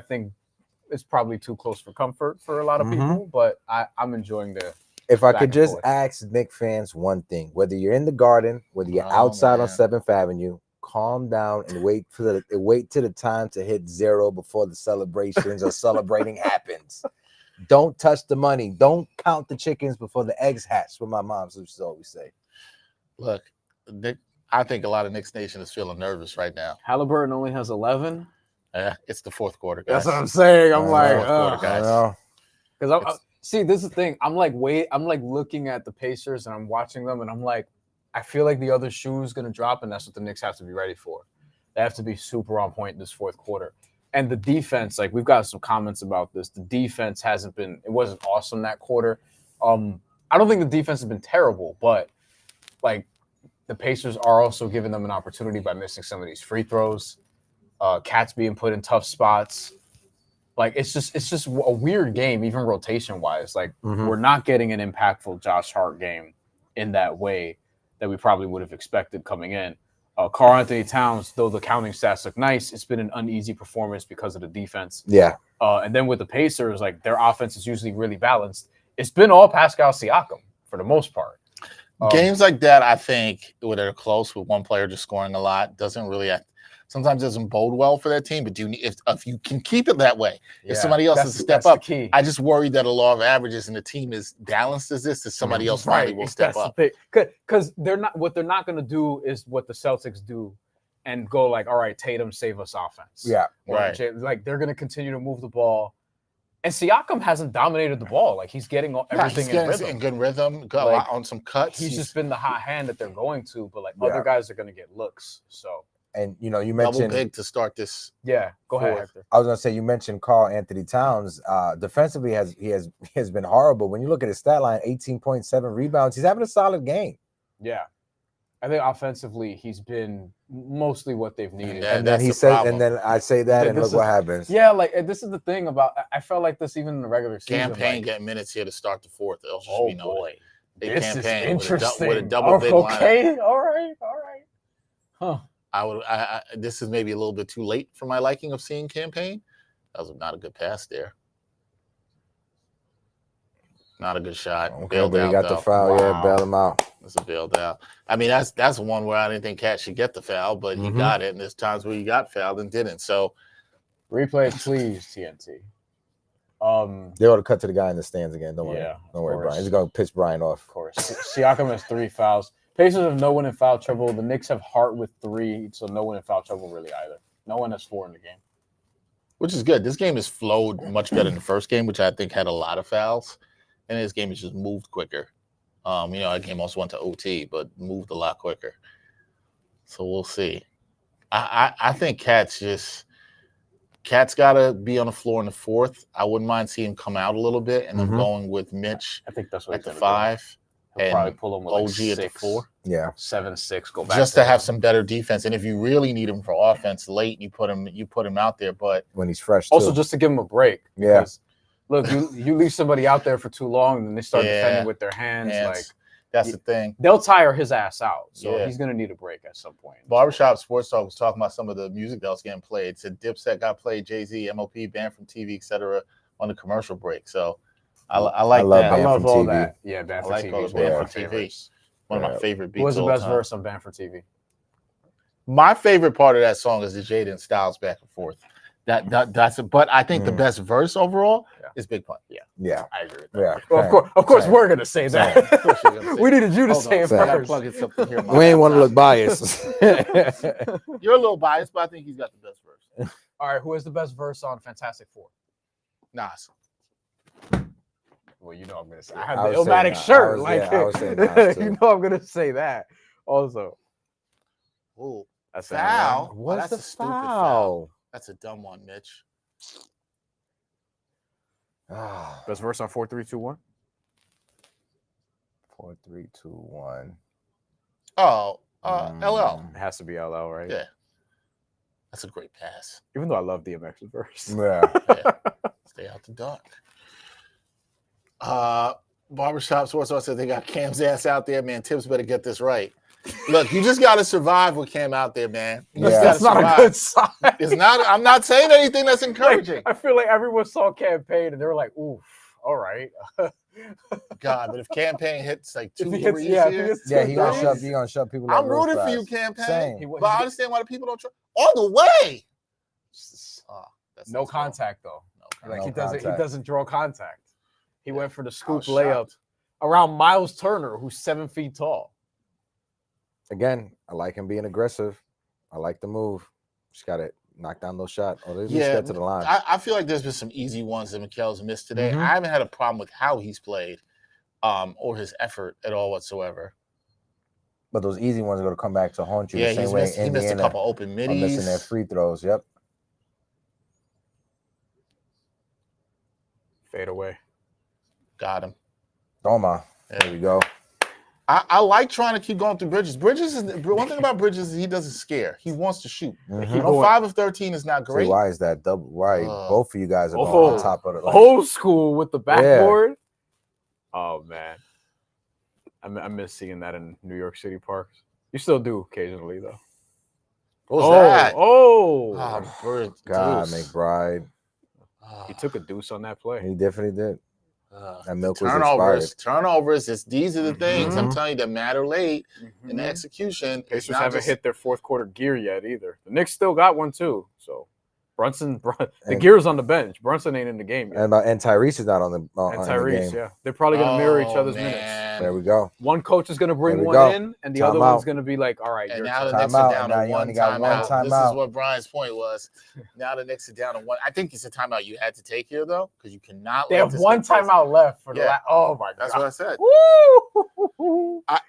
think it's probably too close for comfort for a lot of people, but I'm enjoying the. If I back could and just forth. ask Knicks fans one thing, whether you're in the Garden, whether you're outside on 7th Avenue, calm down and wait till the time to hit 0 before the celebrations or celebrating happens. Don't touch the money. Don't count the chickens before the eggs hatch. What my mom used to always say. Look, I think a lot of Knicks Nation is feeling nervous right now. Haliburton only has 11. It's the fourth quarter, guys. That's what I'm saying. I'm like, fourth quarter, guys. because see, this is the thing. I'm like looking at the Pacers and I'm watching them and I'm like, I feel like the other shoe is gonna drop, and that's what the Knicks have to be ready for. They have to be super on point in this fourth quarter. And the defense, like we've got some comments about this. The defense wasn't awesome that quarter. I don't think the defense has been terrible, but like the Pacers are also giving them an opportunity by missing some of these free throws. Cats being put in tough spots. Like it's just a weird game, even rotation wise. Like we're not getting an impactful Josh Hart game in that way that we probably would have expected coming in. Karl Anthony Towns, though the counting stats look nice, it's been an uneasy performance because of the defense. Yeah. And then with the Pacers, like their offense is usually really balanced. It's been all Pascal Siakam for the most part. Games like that, I think, where they're close with one player just scoring a lot, sometimes doesn't bode well for that team. But if you can keep it that way, if somebody else has to step up, I just worry that a law of averages and the team is balanced as this, that somebody else finally will step up. Because what they're not going to do is what the Celtics do and go like, all right, Tatum, save us offense. Yeah, right. Like they're going to continue to move the ball. And Siakam hasn't dominated the ball. Like he's getting everything in rhythm. In good rhythm, on some cuts. He's just been the hot hand that they're going to, but like other guys are going to get looks. So. And you mentioned double big to start this. Yeah, go ahead, Hector. I was gonna say you mentioned Karl Anthony Towns. Defensively, he has been horrible. When you look at his stat line, 18.7 rebounds. He's having a solid game. Yeah, I think offensively he's been mostly what they've needed. And then I say that, and look what happens. Yeah, like this is the thing about. I felt like this even in the regular season. Campaign getting minutes here to start the fourth. Oh boy, this is interesting. With a double big lineup. Okay, all right. Huh. This is maybe a little bit too late for my liking of seeing campaign. That was not a good pass there. Not a good shot. Okay, bailed but he out, got the foul. Wow. Yeah, bail him out. That's a bailed out. I mean, that's one where I didn't think Cat should get the foul, but he got it. And there's times where he got fouled and didn't. So, replay, please, TNT. They ought to cut to the guy in the stands again. Don't worry. Yeah, don't worry, Brian. He's going to pitch Brian off. Of course. Siakam has 3 fouls. Pacers have no one in foul trouble. The Knicks have Hart with 3, so no one in foul trouble really either. No one has 4 in the game. Which is good. This game has flowed much better than the first game, which I think had a lot of fouls. And this game has just moved quicker. That game also went to OT, but moved a lot quicker. So we'll see. I think Cat's Cat's got to be on the floor in the fourth. I wouldn't mind seeing him come out a little bit, and then going with Mitch I think that's what at the he's gonna 5. do. He'll probably pull him with OG like at the 4. Yeah. 7-6. Go back Just to have him. some better defense. And if you really need him for offense late, you put him out there. But when he's fresh, also too. just to give him a break. Yeah. Because, look, you leave somebody out there for too long, and then they start defending with their hands. Like that's the thing. They'll tire his ass out. So he's gonna need a break at some point. Barbershop Sports Talk was talking about some of the music that was getting played. It said Dipset got played, Jay-Z, MOP, banned from TV, etc. on the commercial break. So I like that. I love all TV. that. Yeah, Banned for like TV all is the one of Banned my for TV. favorites. One of my favorite beats. What's the of all best time. verse on Banned for TV? My favorite part of that song is the Jaden Styles back and forth. That's it. But I think the best verse overall is Big Pun. Yeah. I agree with that. Yeah. Well, of course, we're gonna say that. We needed you to say it I gotta first. plug it something here. We ain't want to look biased. You're a little biased, but I think he's got the best verse. All right, who has the best verse on Fantastic Four? Nas. Well, you know I'm gonna say. I have I the would say Illmatic Nas. shirt. I was saying Nas, too. You know I'm gonna say that. Also, Ooh, that's foul. What's That's a the stupid foul? That's a dumb one, Mitch. Best verse on 4, 3, 2, 1. 4, 3, 2, 1. Oh, LL. It has to be LL, right? Yeah. That's a great pass. Even though I love DMX's verse. Yeah. Stay out the dark. Barbershop Sports Talk said they got Cam's ass out there, man. Tibbs better get this right. Look, you just got to survive with Cam out there, man. That's not a good sign. It's not. I'm not saying anything that's encouraging. I feel like everyone saw Campaign and they were like, "Oof, all right." God, but if Campaign hits like 2 If he threes hits, here, He gonna shove people. I'm up real rooting for you, fast. Campaign. Same. But I understand why the people don't try. On the way. No contact though. Like No he contact. doesn't draw contact. He went for the scoop was layup shocked. around Miles Turner, who's 7 feet tall. Again, I like him being aggressive. I like the move. Just got to knock down those shots. Or at least get to the line. I feel like there's been some easy ones that Mikel's missed today. I haven't had a problem with how he's played or his effort at all whatsoever. But those easy ones are going to come back to haunt you. Yeah, the same way he missed a couple open are middies. missing their free throws. Yep. Fade away. Got him. Doma. There we go. I like trying to keep going through Bridges. Bridges is one thing about Bridges is he doesn't scare. He wants to shoot. Mhm. 5 of 13 is not great. See, why is that double? Why both of you guys are going on top of it? Old school with the backboard. Oh man, I miss seeing that in New York City parks. You still do occasionally though. What was that? Oh, God, McBride. he took a deuce on that play. He definitely did. That milk was Turnovers. These are the things I'm telling you that matter late in the execution. Pacers haven't hit their fourth quarter gear yet either. The Knicks still got one too. So the gear's on the bench. Brunson ain't in the game yet. And Tyrese is not on the And game. Tyrese, yeah, they're probably gonna mirror each other's minutes. There we go. One coach is gonna bring one in, and the other one's gonna be like, "All right." And now the Knicks are down to one timeout. This is what Brian's point was. Now the Knicks are down to one. I think it's a timeout you had to take here though, because you cannot. They have one timeout left for the last. Oh my god! That's what I said. Woo! I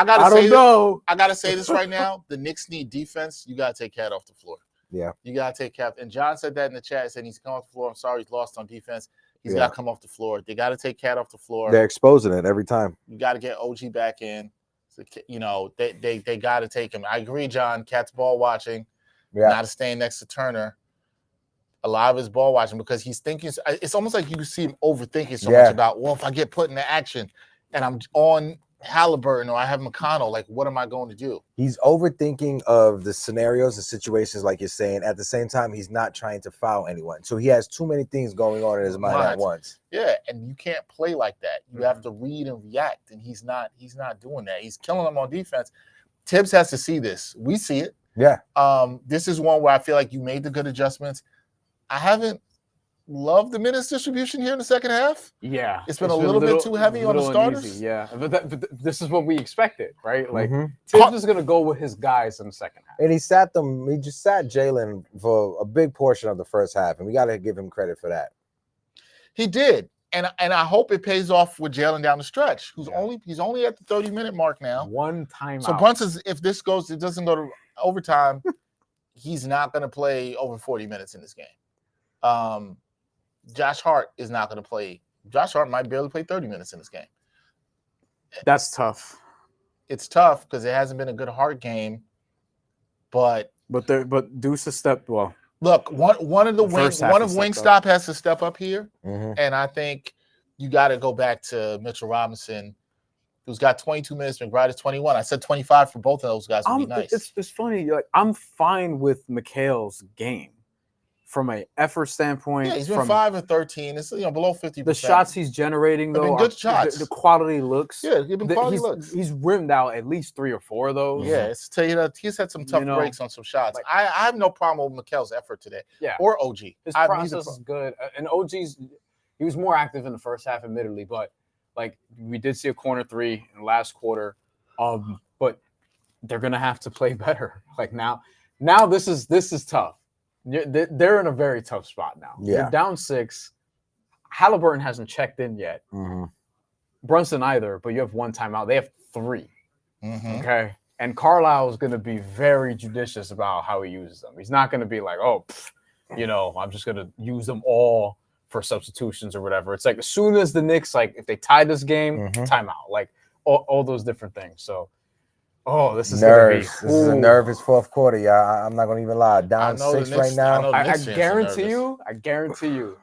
gotta I say don't know. I gotta say this right now. The Knicks need defense. You gotta take Cat off the floor. Yeah. You gotta take Cat. And John said that in the chat. Said he's come off the floor. I'm sorry, he's lost on defense. He's got to come off the floor. They got to take Cat off the floor. They're exposing it every time. You got to get OG back in. So, they got to take him. I agree, John. Cat's ball watching. Yeah. Not staying next to Turner. A lot of his ball watching because he's thinking. It's almost like you see him overthinking so much about, well, if I get put into action and I'm on Haliburton or I have McConnell, like, what am I going to do? He's overthinking of the scenarios and situations, like you're saying. At the same time, he's not trying to foul anyone. So he has too many things going on in his mind at once. Yeah, and you can't play like that. You have to read and react, and he's not doing that. He's killing them on defense. Tibbs has to see this. We see it. Yeah. This is one where I feel like you made the good adjustments. I haven't loved the minutes distribution here in the second half. Yeah, it's been a little bit too heavy on the starters. Uneasy, yeah, but this is what we expected, right? Like Tibbs is going to go with his guys in the second half, and he sat them. He just sat Jalen for a big portion of the first half, and we got to give him credit for that. He did, and I hope it pays off with Jalen down the stretch. He's only at the 30-minute mark now. One time. So Brunson's, if this goes, it doesn't go to overtime. He's not going to play over 40 minutes in this game. Josh Hart is not going to play. Josh Hart might barely play 30 minutes in this game. That's tough. It's tough because it hasn't been a good Hart game. But Deuce has stepped well. Look, one of Wingstop has to step up here, and I think you got to go back to Mitchell Robinson, who's got 22 minutes. McBride is 21. I said 25 for both of those guys would be nice. It's funny. Like, I'm fine with Mikhail's game from an effort standpoint. Yeah, he's been 5 and 13. It's below 50%. The shots he's generating, though, good shots. The quality looks. Yeah, quality looks. He's rimmed out at least 3 or 4 of those. Yeah, he's had some tough breaks on some shots. Like, I have no problem with Mikhail's effort today. Yeah, or OG. His process is good, and he was more active in the first half, admittedly, but like we did see a corner 3 in the last quarter. But they're gonna have to play better. Like now this is tough. They're in a very tough spot now. Yeah. They're down 6. Haliburton hasn't checked in yet. Brunson either, but you have 1 timeout. They have 3. Okay. And Carlisle is going to be very judicious about how he uses them. He's not going to be like, I'm just going to use them all for substitutions or whatever. It's like as soon as the Knicks, like if they tie this game, timeout, like all those different things. So, this is nerves. This is a nervous fourth quarter, y'all. I'm not gonna even lie. Down 6 right now. I guarantee you,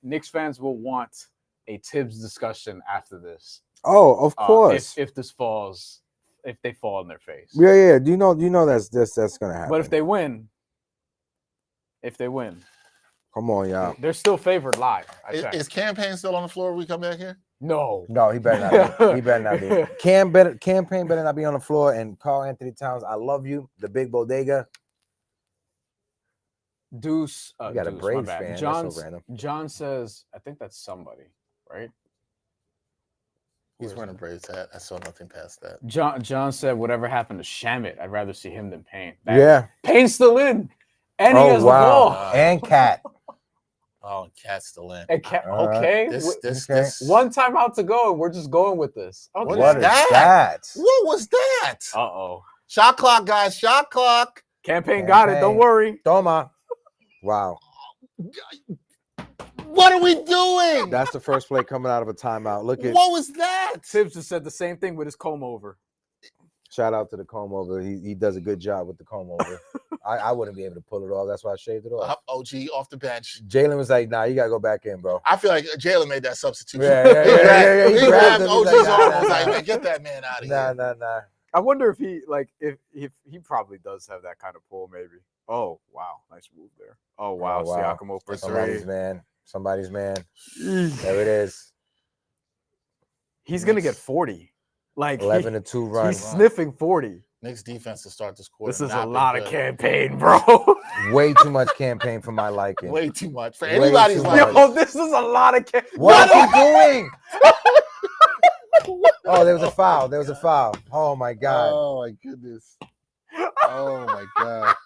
Knicks fans will want a Tibbs discussion after this. Oh, of course. If they fall on their face. Yeah. Do you know that's gonna happen? But if they win, come on, y'all. They're still favored live. Is Campaign still on the floor when we come back here? No, he better not be. He better not be. Campaign better not be on the floor. And Karl Anthony Towns, I love you. The big bodega. Deuce. You got a Braves fan. That's so random. John says, I think that's somebody, right? He's wearing a Braves hat. I saw nothing past that. John said, whatever happened to Shamit, I'd rather see him than Payne. Payne's still in. And he has the ball. And Cat. Oh, Cat's still in. Okay. This 1 timeout to go, and we're just going with this. Okay. What is that? What was that? Uh-oh. Shot clock, guys. Shot clock. Campaign got it. Don't worry. Toma. Wow. What are we doing? That's the first play coming out of a timeout. Look at what was that? Tibbs just said the same thing with his comb over. Shout out to the comb over. He does a good job with the comb over. I wouldn't be able to pull it off. That's why I shaved it off. OG off the bench. Jalen was like, "Nah, you gotta go back in, bro." I feel like Jalen made that substitution. Yeah. He grabbed OG's arm. Was like, man, get that man out of here. Nah. I wonder if he probably does have that kind of pull, maybe. Oh wow, nice move there. Oh wow, Siakam over 3. Somebody's man. There it is. He's gonna get 40. Like 11-2 run. He's sniffing 40. Knicks defense to start this quarter. This is a lot of Campaign, bro. Way too much Campaign for my liking. Way too much for anybody's liking. Yo, this is a lot of Campaign. What is he doing? Oh, there was a foul. Oh my God. Oh my goodness. Oh my God.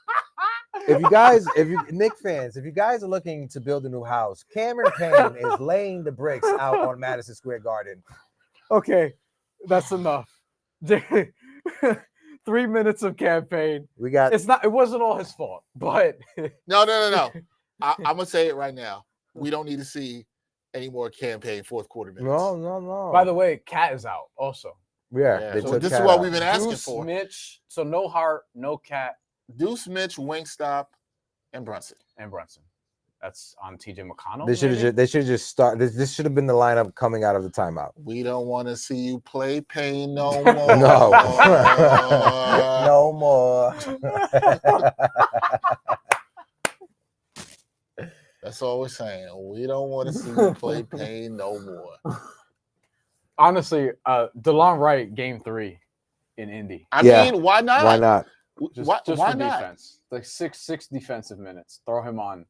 Knicks fans, if you guys are looking to build a new house, Cameron Payne is laying the bricks out on Madison Square Garden. Okay, that's enough. 3 minutes of Campaign. It wasn't all his fault, but no. I'm gonna say it right now. We don't need to see any more Campaign fourth quarter minutes. No. By the way, Cat is out also. Yeah. So this is what we've been asking Deuce, for. Mitch, so no Hart, no Cat. Deuce, Mitch, Wingstop, and Brunson. That's on TJ McConnell. They should have just started. This should have been the lineup coming out of the timeout. We don't want to see you play Payne no more. No. No more. That's all we're saying. We don't want to see you play Payne no more. Honestly, DeLon Wright, game 3 in Indy. I mean, why not? Why not? Just why for not? defense. Like six defensive minutes. Throw him on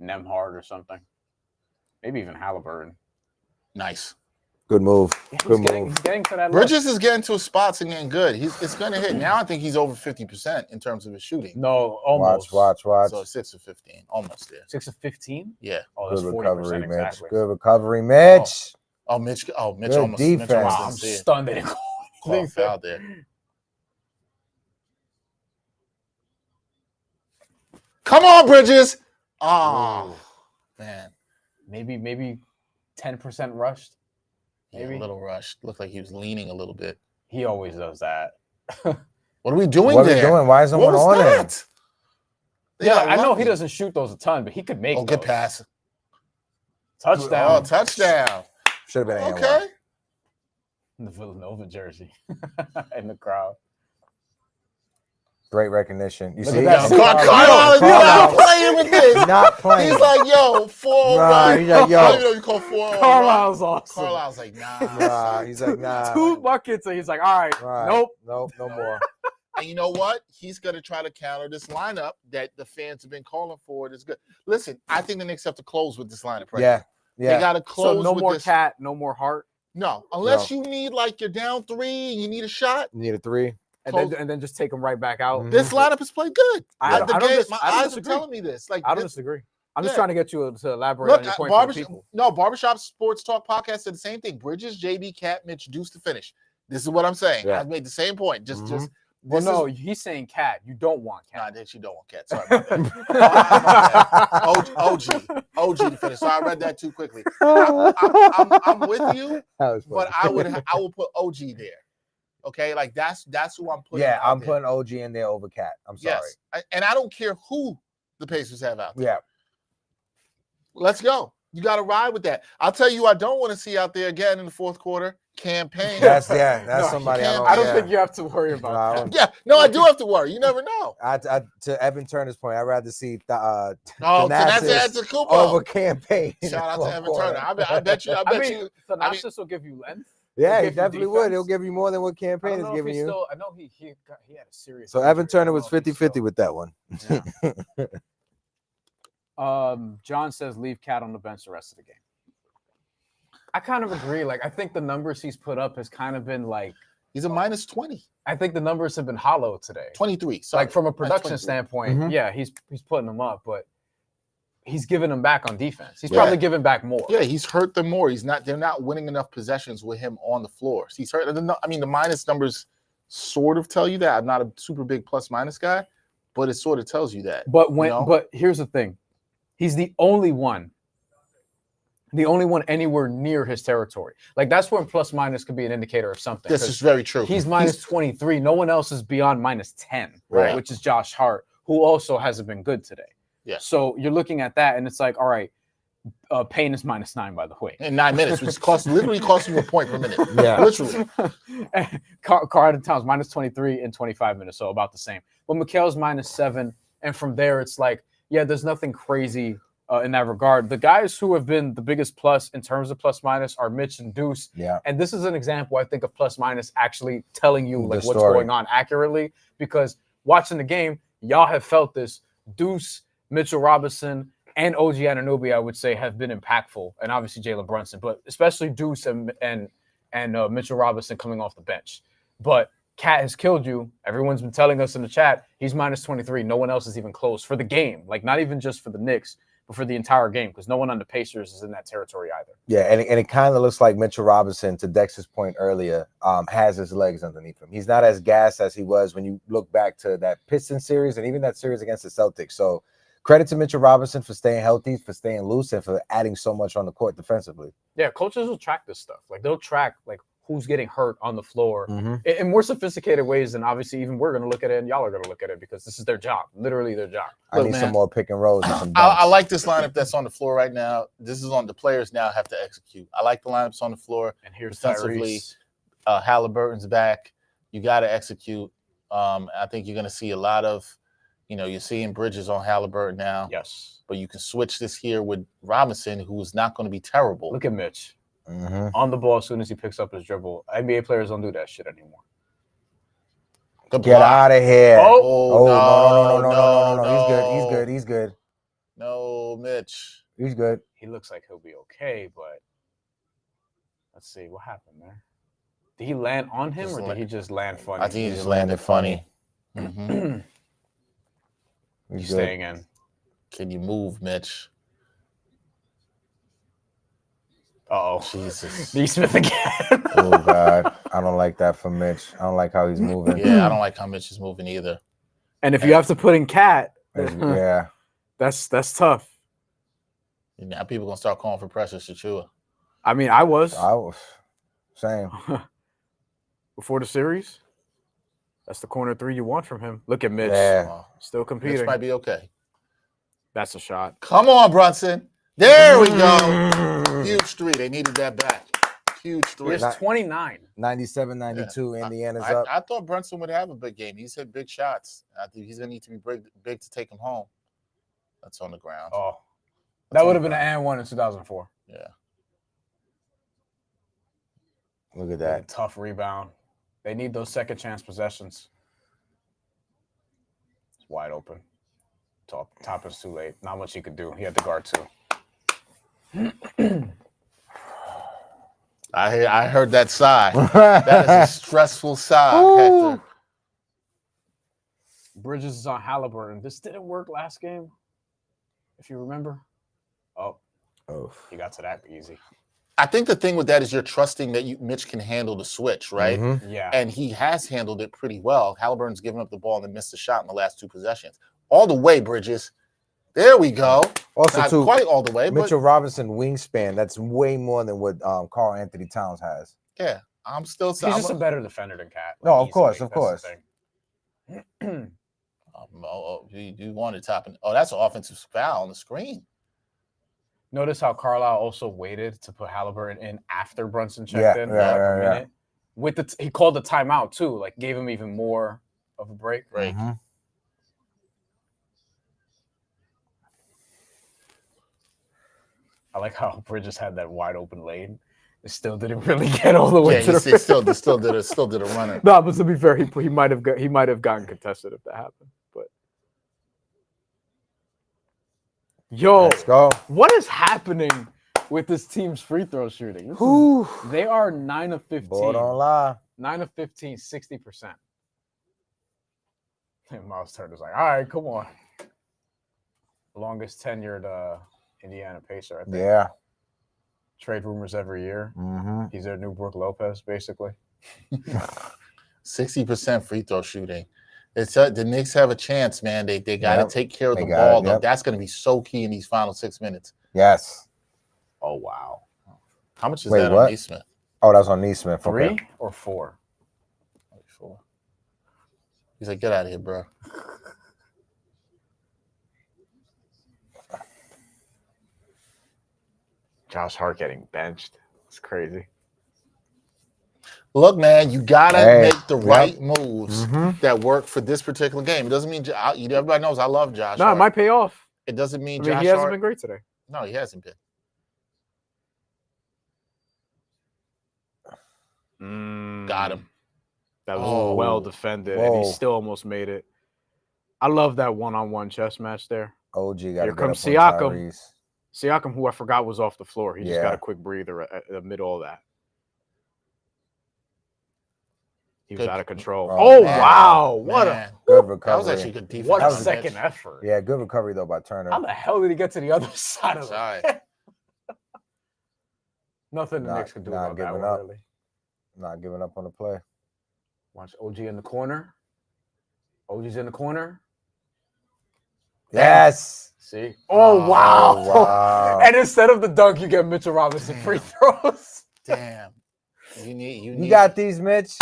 Nemhard or something. Maybe even Haliburton. Nice. Good move. He's getting to that Bridges is getting to his spots and getting good. It's going to hit. Now I think he's over 50% in terms of his shooting. No, almost. Watch. So 6 of 15. Almost there. 6 of 15? Yeah. Oh, that's Good 40% recovery, Mitch. exactly. Good recovery, Mitch. Mitch Good almost. defense. Mitch Wow, almost I'm didn't see it. stunned they didn't call Call foul there. Come on, Bridges. Oh. Man, maybe 10% rushed. yeah, Maybe a little rushed. Looked like he was leaning a little bit. he always does that. What are we doing What are there? we doing? Why is no What one was on him? that? Yeah, I know love he it. doesn't shoot those a ton, but he could make Oh, good those. pass. Touchdown. Oh, touchdown. Should have been an Okay. and In the Villanova jersey in the crowd. Great recognition. You Look see, at that. And Carlisle is not playing with this. not playing. He's like, yo, 4-0 Nah, run. he's like, yo. I don't even know if you call 4-0 Carlisle's awesome. Carlisle's like, nah. Nah, he's like, nah. 2 buckets, and he's like, all right, Right. nope. No more. And you know what? He's going to try to counter this lineup that the fans have been calling for. It's good. Listen, I think the Knicks have to close with this lineup. Right? Yeah. They Yeah. got to close So no with more this. Cat, no more Hart, No, unless you need like you're down 3 and you need a shot. You need a 3. and then just take him right back out. Mhm. This lineup has played good. I The don't game- dis- my I don't eyes are disagree. telling me this. Like, I don't this- disagree. I'm just Yeah. trying to get you to elaborate Look, on your point for the people. Barbershop Sports Talk podcast said the same thing. Bridges, JB, Cat, Mitch, Deuce to finish. This is what I'm saying. Yeah. I made the same point. Just Well, this no, is- he's saying Cat. You don't want Nah, Cat. I actually don't want Cat. Sorry about that. OG to finish. So I read that too quickly. I'm with you, That was but funny. I will put OG there. Okay, like that's who I'm putting. Yeah, out I'm there. putting OG in there over Cat. I'm sorry. Yes, and I don't care who the Pacers have out there. Yeah. Let's go. You got to ride with that. I'll tell you, I don't want to see out there again in the fourth quarter. Campaign. That's No, somebody I can't- don't. I don't yeah. think you have to worry about No, I that. don't- Yeah, no, I do have to worry. You never know. To Evan Turner's point, I'd rather see Oh, so that's a Cooper. over Campaign. in Shout out the to Evan fourth Turner. quarter. I bet you. I mean, Thanasis will give you length. Yeah, He'll he give you definitely would. defense. He'll give you more than what I Campaign don't is know if giving he you. still. I know he had a serious. So Evan injury. I Turner don't was know if he's 50-50 with that one. John says leave Cat on the bench the rest of the game. I kind of agree. Like, I think the numbers he's put up has kind of been like. He's a minus 20, I think the numbers have been hollow today. 23. Sorry. Like from a Minus production 23. standpoint, Mhm. yeah, he's putting them up, but he's giving them back on defense. He's Yeah. probably giving back more. Yeah, he's hurt them more. They're not winning enough possessions with him on the floor. He's hurt. I mean, the minus numbers sort of tell you that. I'm not a super big plus minus guy, but it sort of tells you that. But You know? here's the thing. He's the only one anywhere near his territory. Like, that's when plus minus could be an indicator of something. This 'cause is very true. he's minus 23. No one else is beyond minus 10, Right. which is Josh Hart, who also hasn't been good today. Yeah. So you're looking at that, and it's like, all right, Payne is minus 9, by the way. in 9 minutes, which literally costs you a point per minute. Yeah. Literally. Carter Towns minus 23 in 25 minutes, so about the same. But Mikhail's minus 7, and from there it's like, yeah, there's nothing crazy in that regard. The guys who have been the biggest plus in terms of plus minus are Mitch and Deuce. Yeah. And this is an example, I think, of plus minus actually telling you The like what's story. going on accurately, because watching the game, y'all have felt this. Deuce, Mitchell Robinson, and OG Anunoby, I would say, have been impactful, and obviously Jalen Brunson, but especially Deuce and Mitchell Robinson coming off the bench. But Cat has killed you. Everyone's been telling us in the chat he's minus 23. No one else is even close for the game. Like, not even just for the Knicks, but for the entire game, because no one on the Pacers is in that territory either. Yeah, and it kind of looks like Mitchell Robinson, to Dex's point earlier, has his legs underneath him. He's not as gassed as he was when you look back to that Pistons series and even that series against the Celtics. So credit to Mitchell Robinson for staying healthy, for staying loose, and for adding so much on the court defensively. Yeah, coaches will track this stuff. Like, they'll track like who's getting hurt on the floor Mm-hmm. in more sophisticated ways than obviously even we're going to look at it and y'all are going to look at it, because this is their job, literally their job. I Look, need man, some more pick and rolls and some I dunks. like this lineup that's on the floor right now. This is on the players now have to execute. I like the lineups on the floor. And here's Defensively, Tyrese. Haliburton's back. You got to execute. I think you're going to see a lot of, you're seeing Bridges on Haliburton now. Yes. But you can switch this here with Robinson, who's not going to be terrible. Look at Mitch. Mm-hmm. On the ball as soon as he picks up his dribble. NBA players don't do that shit anymore. Good Get block. out of here. Oh, no. He's good. He's good. No, Mitch. He's good. He looks like he'll be okay, but let's see what happened there. Did he land on him Just or did he just land funny? I think he just landed funny. Mhm. He's He's staying in. Can you move, Mitch? Uh-oh. Jesus. Neesmith again. Oh, God. I don't like that for Mitch. I don't like how he's moving. Yeah, I don't like how Mitch is moving either. And if you have to put in Cat, Yeah. that's tough. Now people gonna start calling for Precious Achua. I mean, I was Same. before the series. That's the corner three you want from him. Look at Mitch. Yeah. Still competing. Mitch might be okay. That's a shot. Come on, Brunson. There we go. Huge three. They needed that back. Huge three. He's 29. 97, 92. Indiana's up. I thought Brunson would have a big game. He's hit big shots. I think he's going to need to be big to take him home. That's on the ground. Oh, that would have been an and one in 2004. Yeah. Look at that. Tough rebound. They need those second chance possessions. It's wide open. Top is too late. Not much he could do. He had the guard too. I heard that sigh. That is a stressful sigh, Hector. Bridges is on Haliburton. This didn't work last game, if you remember. Oh, he got to that easy. I think the thing with that is you're trusting that Mitch can handle the switch, right? Mm-hmm. Yeah. And he has handled it pretty well. Haliburton's given up the ball and then missed a shot in the last two possessions. All the way, Bridges. There we go. Also, not too, quite all the way, Mitchell Robinson wingspan. That's way more than what Karl Anthony Towns has. Yeah, I'm still. He's just a better defender than Cat. No, of course. You wanted topping. Oh, that's an offensive foul on the screen. Notice how Carlisle also waited to put Haliburton in after Brunson checked in. Yeah. With he called the timeout too, like gave him even more of a break. Right. Mm-hmm. I like how Bridges had that wide open lane. It still didn't really get all the way to the rim. Still did a runner. No, but to be fair, he might have gotten contested if that happened. But Let's go. What is happening with this team's free throw shooting? They are 9 of 15. Boy, don't lie. 9 of 15, 60%. And Miles Turner's like, all right, come on. Longest tenured Indiana Pacer, I think. Yeah. Trade rumors every year. Mm-hmm. He's their new Brook Lopez, basically. 60% free throw shooting. It's the Knicks have a chance, man. They got to take care of the got ball, it, though. That's going to be so key in these final 6 minutes. Yes. Oh, wow. How much is Wait, that what? on Neesmith? Oh, that's on Neesmith. 3 okay. or 4? 4. He's like, get out of here, bro. Josh Hart getting benched. It's crazy. Look, man, you gotta make the right moves that work for this particular game. It doesn't mean everybody knows I love Josh. No, Hart. it might pay off. It doesn't mean I mean, Josh he hasn't Hart. been great today. No, he hasn't been. Got him. That was well defended, and he still almost made it. I love that one-on-one chess match there. OG got to Here get comes up on Siakam. Tyrese. Siakam, who I forgot was off the floor. He just got Yeah. a quick breather amid all that. He was Good. out of control. Oh, Oh, man. wow. What Man. Good That recovery. was actually good defense. what a on the second bench. effort. Yeah, good recovery, though, by Turner. How the hell did he get to the other side of Sorry. it? Nothing the Not- Knicks could do not about that giving one, up. really. Not giving up on the play. Watch OG in the corner. OG's in the corner. Yes. See? Oh, wow. Oh, wow. And instead of the dunk, you get Mitchell Robinson free throws. Damn. You got these, Mitch.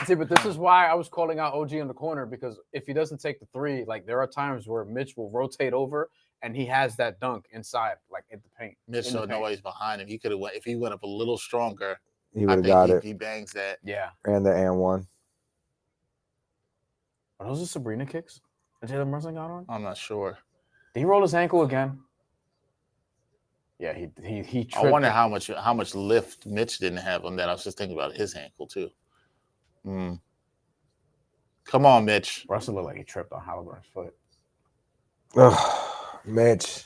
See, but this is why I was calling out OG in the corner, because if he doesn't take the three, like there are times where Mitch will rotate over and he has that dunk inside, like in the paint. Mitch don't know he's behind him. He could have went if he went up a little stronger. He I would have think got it. he bangs that. Yeah. And the and one. Are those the Sabrina kicks that Jalen Brunson got on? I'm not sure. Did he roll his ankle again? Yeah, he tripped. I wonder how much lift Mitch didn't have on that. I was just thinking about his ankle too. Come on, Mitch. Russell looked like he tripped on Haliburton's foot. Ugh, Mitch.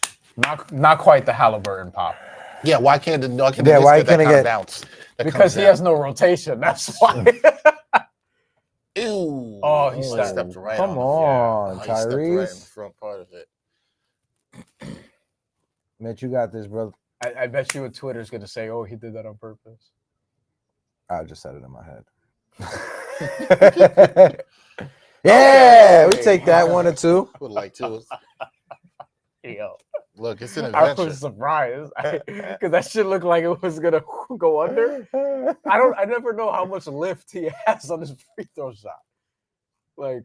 Not quite the Haliburton pop. Yeah, why can't why can't it get bounce? Because he has no rotation. That's why. Ew. Oh, he he stepped- stepped right Come on. on, He stepped right in the Tyrese. front part of it. Mitch, you got this, brother. I bet you Twitter's going to say, oh, he did that on purpose. I just said it in my head. Yeah, we take that 1 or 2. Would like to. Yo. Look, it's an I adventure. was surprised because that shit looked like it was gonna go under. I never know how much lift he has on his free throw shot. Like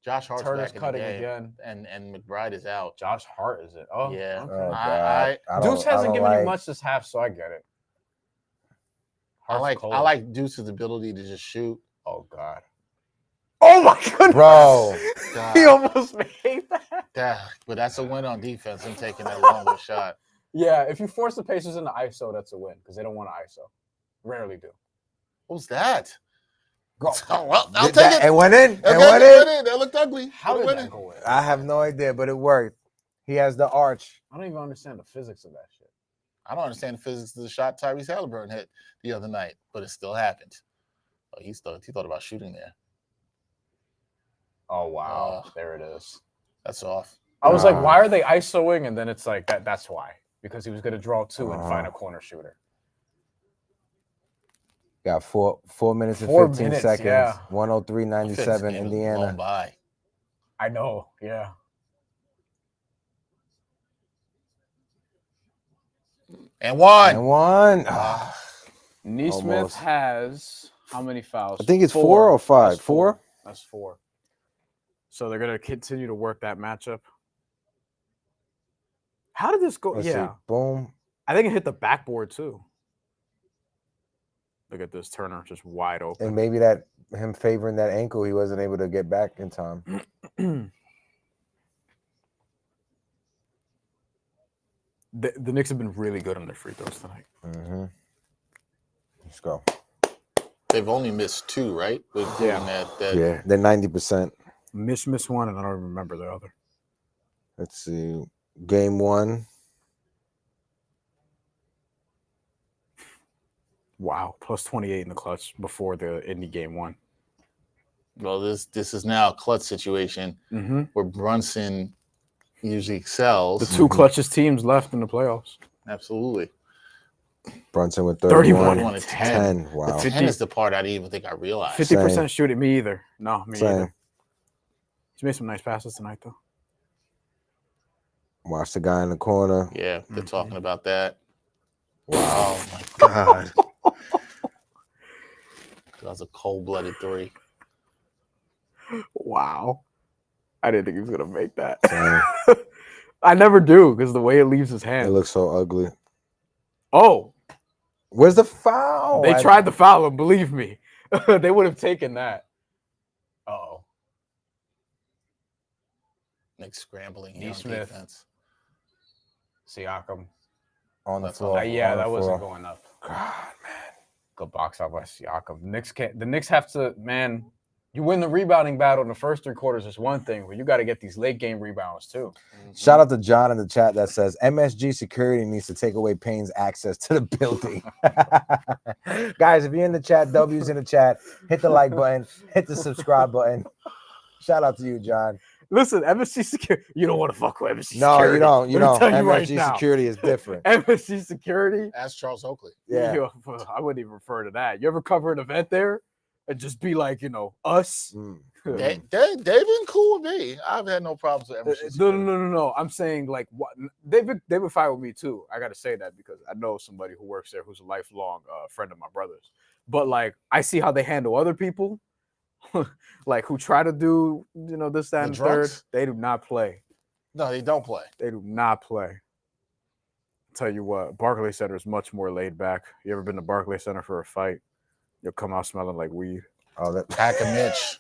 Josh Hart's Turner's back in cutting the game, again. and McBride is out. Josh Hart is it? Oh Yeah. Okay. Oh, I God. Deuce hasn't given you like- much this half, so I get it. I Hart's like Deuce's ability to just shoot. Oh God. Oh my goodness, Bro. He almost made that. But that's a win on defense. Him taking that longer shot. Yeah, if you force the Pacers into ISO, that's a win because they don't want to ISO. Rarely do. Who's that? Go. Oh, well, I'll Did take that- it. It went in. It Okay, went it in. went in. That looked ugly. How It did went that in. go in? I have no idea, but it worked. He has the arch. I don't even understand the physics of that shit. I don't understand the physics of the shot Tyrese Haliburton hit the other night, but it still happened. Oh, he thought about shooting there. Oh wow, there it is. That's off. I was like, why are they ISOing? And then it's like that's why. Because he was gonna draw two and find a corner shooter. Got 4 minutes and 4 15 minutes, seconds. yeah. 103.97 Blown Indiana. by. I know, yeah. And one. And one. Neesmith Almost. has how many fouls? I think it's 4 or 5. That's 4? That's 4. So they're gonna continue to work that matchup. How did this go? Let's yeah, see. Boom. I think it hit the backboard too. Look at this, Turner just wide open. And maybe that him favoring that ankle, he wasn't able to get back in time. The Knicks have been really good on their free throws tonight. Mm-hmm. Let's go. They've only missed 2, right? Yeah. Yeah, they're 90%. Miss one, and I don't even remember the other. Let's see. Game 1. Wow, plus 28 in the clutch before the Indy game 1. Well, this is now a clutch situation where Brunson usually excels. The 2 clutchest teams left in the playoffs. Absolutely. Brunson with 31 31. and 10. Wow. The 10 is the part I didn't even think I realized. 50% shooting, me either. No, me Same. either. He's made some nice passes tonight, though. Watch the guy in the corner. Yeah, they're talking about that. Wow. Oh, my God. That was a cold-blooded 3. Wow. I didn't think he was going to make that. Same. I never do because the way it leaves his It hand. looks so ugly. Oh, Where's the foul? they tried to foul him, believe me. They would have taken that. Uh-oh. Knicks scrambling here on Neesmith. defense. Siakam. on the That's floor. Yeah, on the that wasn't floor. going up. God, man. Good box out by Siakam. The Knicks have to, man, you win the rebounding battle in the first 3 quarters is one thing, but you got to get these late game rebounds too. Shout out to John in the chat that says MSG security needs to take away Payne's access to the building. Guys, if you're in the chat, W's in the chat, hit the like button, hit the subscribe button. Shout out to you, John. Listen, MSG security, you don't want to fuck with MSG No, security. you don't. You Let me don't. tell you right MSG now. security is different. MSG security. Ask Charles Oakley. Yeah. Yo, I wouldn't even refer to that. You ever cover an event there and just be like, us? Mm. They've been cool with me. I've had no problems with MSG. No. I'm saying like what they've been fine with me too. I got to say that because I know somebody who works there who's a lifelong friend of my brother's. But like I see how they handle other people, like who try to do this, that, The and drunks? third. They do not play. No, they don't play. They do not play. Tell you what, Barclays Center is much more laid back. You ever been to Barclays Center for a fight? You'll come out smelling like weed. Oh, that. Hack and Mitch.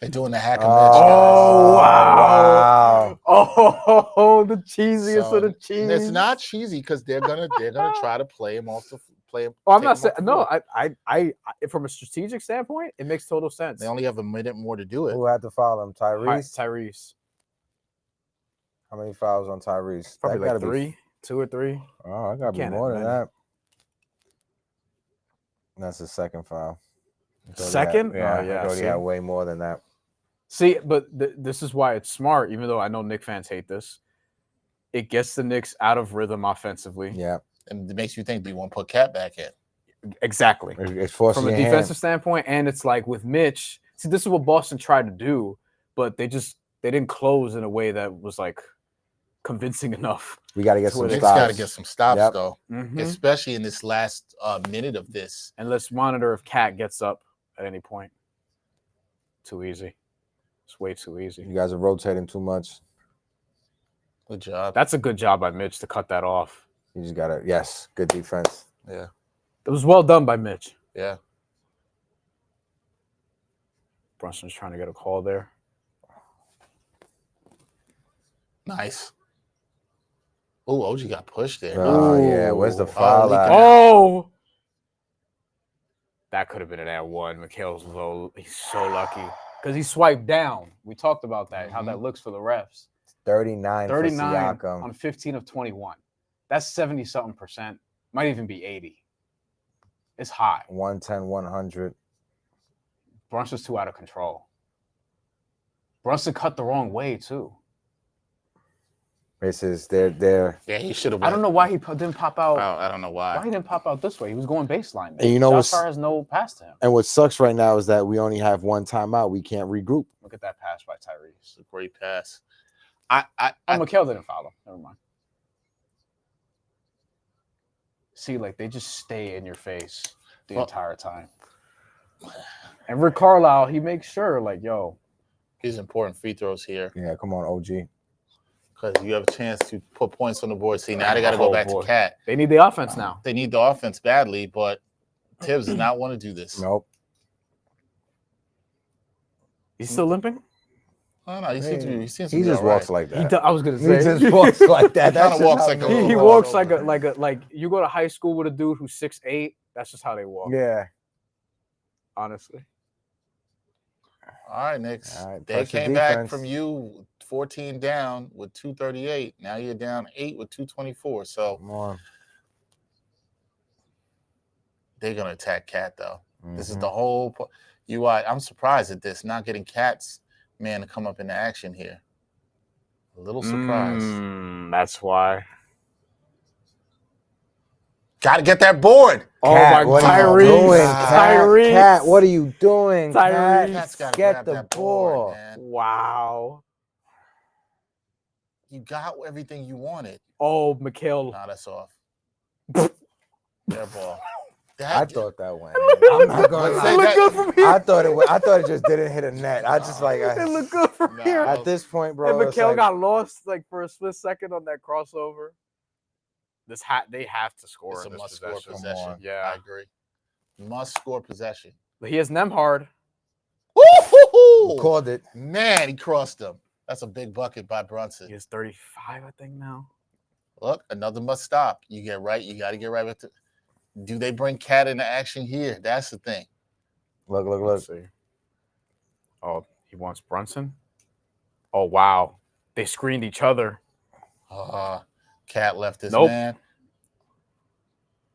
They're doing the Hack and Oh, wow. Oh, the cheesiest So, of the cheese. And it's not cheesy because they're gonna try to play him off the play him. Oh, I'm take not him saying off the no. floor. I from a strategic standpoint, it makes total sense. They only have a minute more to do it. Who had to foul him? Tyrese? Tyrese, How many fouls on Tyrese? probably That like gotta be- 3, 2 or 3. Oh, I gotta be Can't more have than many. that. That's the second foul. I thought he had- Second? Yeah, Oh, I yeah, thought he see? had way more than that. See, but this is why it's smart. Even though I know Knicks fans hate this, it gets the Knicks out of rhythm offensively. Yeah, And it makes you think, do you want to put Cat back in? Exactly. it's forcing From a your hand. defensive standpoint, and it's like with Mitch. See, this is what Boston tried to do, but they didn't close in a way that was like convincing enough. We got to get some Knicks stops. got to get some stops Yep. though, Mhm. especially in this last minute of this. And let's monitor if Cat gets up at any point. Too easy. It's way too easy. You guys are rotating too much. Good job. That's a good job by Mitch to cut that off. You just got to, yes, good defense. Yeah. It was well done by Mitch. Yeah. Brunson's trying to get a call there. Nice. Oh, OG got pushed there. Oh, yeah. Where's the Ooh. foul at? Oh! That could have been an and one. Mikhail's low. He's so lucky. Because he swiped down. We talked about that, how that looks for the refs. 39 for 39 Siakam. on 15 of 21. That's 70-something%. Might even be 80. It's high. 110, 100. Brunson's too out of control. Brunson cut the wrong way, too. This is, they're. Yeah, he should have. I don't know why he didn't pop out. I don't know why. Why he didn't pop out this way? He was going baseline. And you know what's- Josh Hart has no pass to him. And what sucks right now is that we only have one timeout. We can't regroup. Look at that pass by Tyrese. It's a great pass. Mikhail didn't foul him. Never mind. See, like they just stay in your face the entire time. And Rick Carlisle, he makes sure, like, yo, These important free throws here Yeah, come on, OG. because you have a chance to put points on the board. See, now they got to go Oh, back boy. to Cat. they need the offense now. They need the offense badly, but Tibbs does not want to do this. Nope. He's still limping? I don't know. He seems to be. He seems to He be just all right. walks like that. I was gonna He say just walks like that. That's Kinda just walks how like a he little he ball walks over. like you go to high school with a dude who's 6'8". That's just how they walk. Yeah. Honestly. All right, Knicks. All right, They pressure came back defense. from you 14 down with 2:38. Now you're down 8 with 2:24. So Come on. they're gonna attack Cat though. This is Mhm. the whole. I'm surprised at this, not getting Cat's man to come up into action here. A little surprised. That's why. Got to get that board. Cat, Oh what my are you doing? Tyrese. Cat, Tyrese. Cat, what are you doing? Tyrese. Cat? Cat's got to Get grab the that ball. board, man. Wow. You got everything you wanted. Oh, Mikhail. Nah, that's off. Their ball. I thought that went. I'm not gonna It lie. looked good from here. I thought it just didn't hit a net. I just like It looked good from Nah. here. at this point, bro. And it's Mikhail like- got lost like for a split second on that crossover. They have to score. It's a in this must-score possession. possession. on. Yeah. I agree. Must-score possession. But he has Nemhard. Woo-hoo-hoo! Called it. Man, he crossed him. That's a big bucket by Brunson. He has 35, I think now. Look, another must stop. You get right. You got to get right with it. Do they bring Cat into action here? That's the thing. Look. Let's see. Oh, he wants Brunson. Oh wow, they screened each other. Cat left his Nope. man.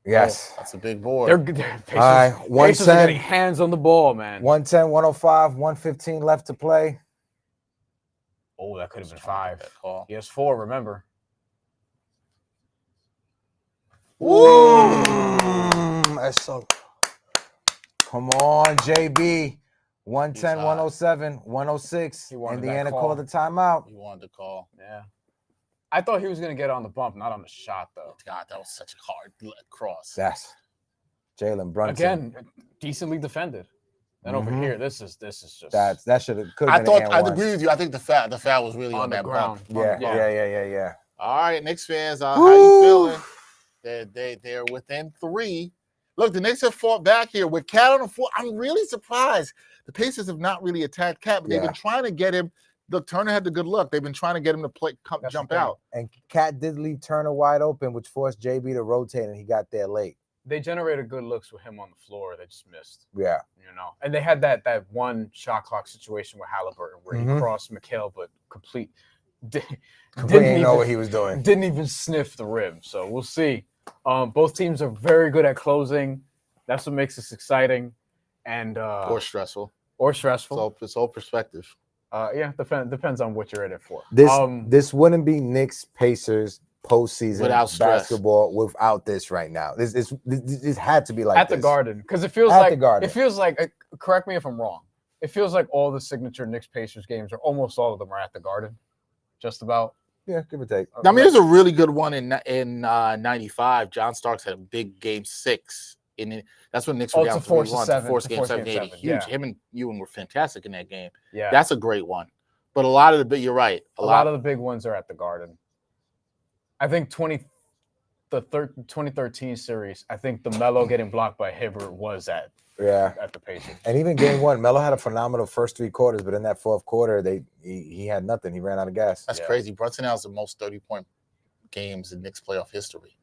Yes. Oh, that's a big board. They're Pacers, All right, Pacers are 110. getting hands on the ball, man. 110, 105, 115 left to play. Oh, that could have been Trying to 5. get that call. He has 4. Remember. That's so. Come on, JB. 110, He's hot. 107, 106. He wanted that Indiana call. called the timeout. He wanted to call. Yeah. I thought he was gonna get on the bump, not on the shot though. God, that was such a hard cross. That's Jalen Brunson. Again, decently defended. And over Mhm. here, this is just That should have. I thought I agree with you. I think the foul was really on, on the that ground. bump. Yeah. All right, Knicks fans, how you feeling? They're within 3. Look, the Knicks have fought back here with Cat on the floor. I'm really surprised. The Pacers have not really attacked Cat, but they've been trying to get him. Look, Turner had the good look. They've been trying to get him to That's jump the thing. out. And Cat did leave Turner wide open, which forced JB to rotate, and he got there late. They generated good looks with him on the floor. They just missed, Yeah. you know. And they had that one shot clock situation with Haliburton where he crossed Mikhail, but Didn't know what he was doing. didn't even sniff the rim. So we'll see. Both teams are very good at closing. That's what makes this exciting, and Or stressful. or stressful. It's all perspective. Depends on what you're in it for. This wouldn't be Knicks Pacers postseason Without stress. basketball without this right now. This had to be like At the this. Garden, because it feels At like the Garden. it feels like. Correct me if I'm wrong. It feels like all the signature Knicks Pacers games, or almost all of them, are at the Garden. Just about. Yeah, give or take. I mean, there's a really good one in '95. John Starks had a big game 6. That's when Knicks were down 3-1 to force game 7 8. Huge. Yeah. Him and Ewing were fantastic in that game. Yeah. That's a great one. But a lot of you're right. A lot of the big ones are at the Garden. I think 2013 series, I think the Melo getting blocked by Hibbert was at the Pacers. And even game 1, Melo had a phenomenal first 3 quarters, but in that fourth quarter, he had nothing. He ran out of gas. That's crazy. Brunson has the most 30-point games in Knicks playoff history.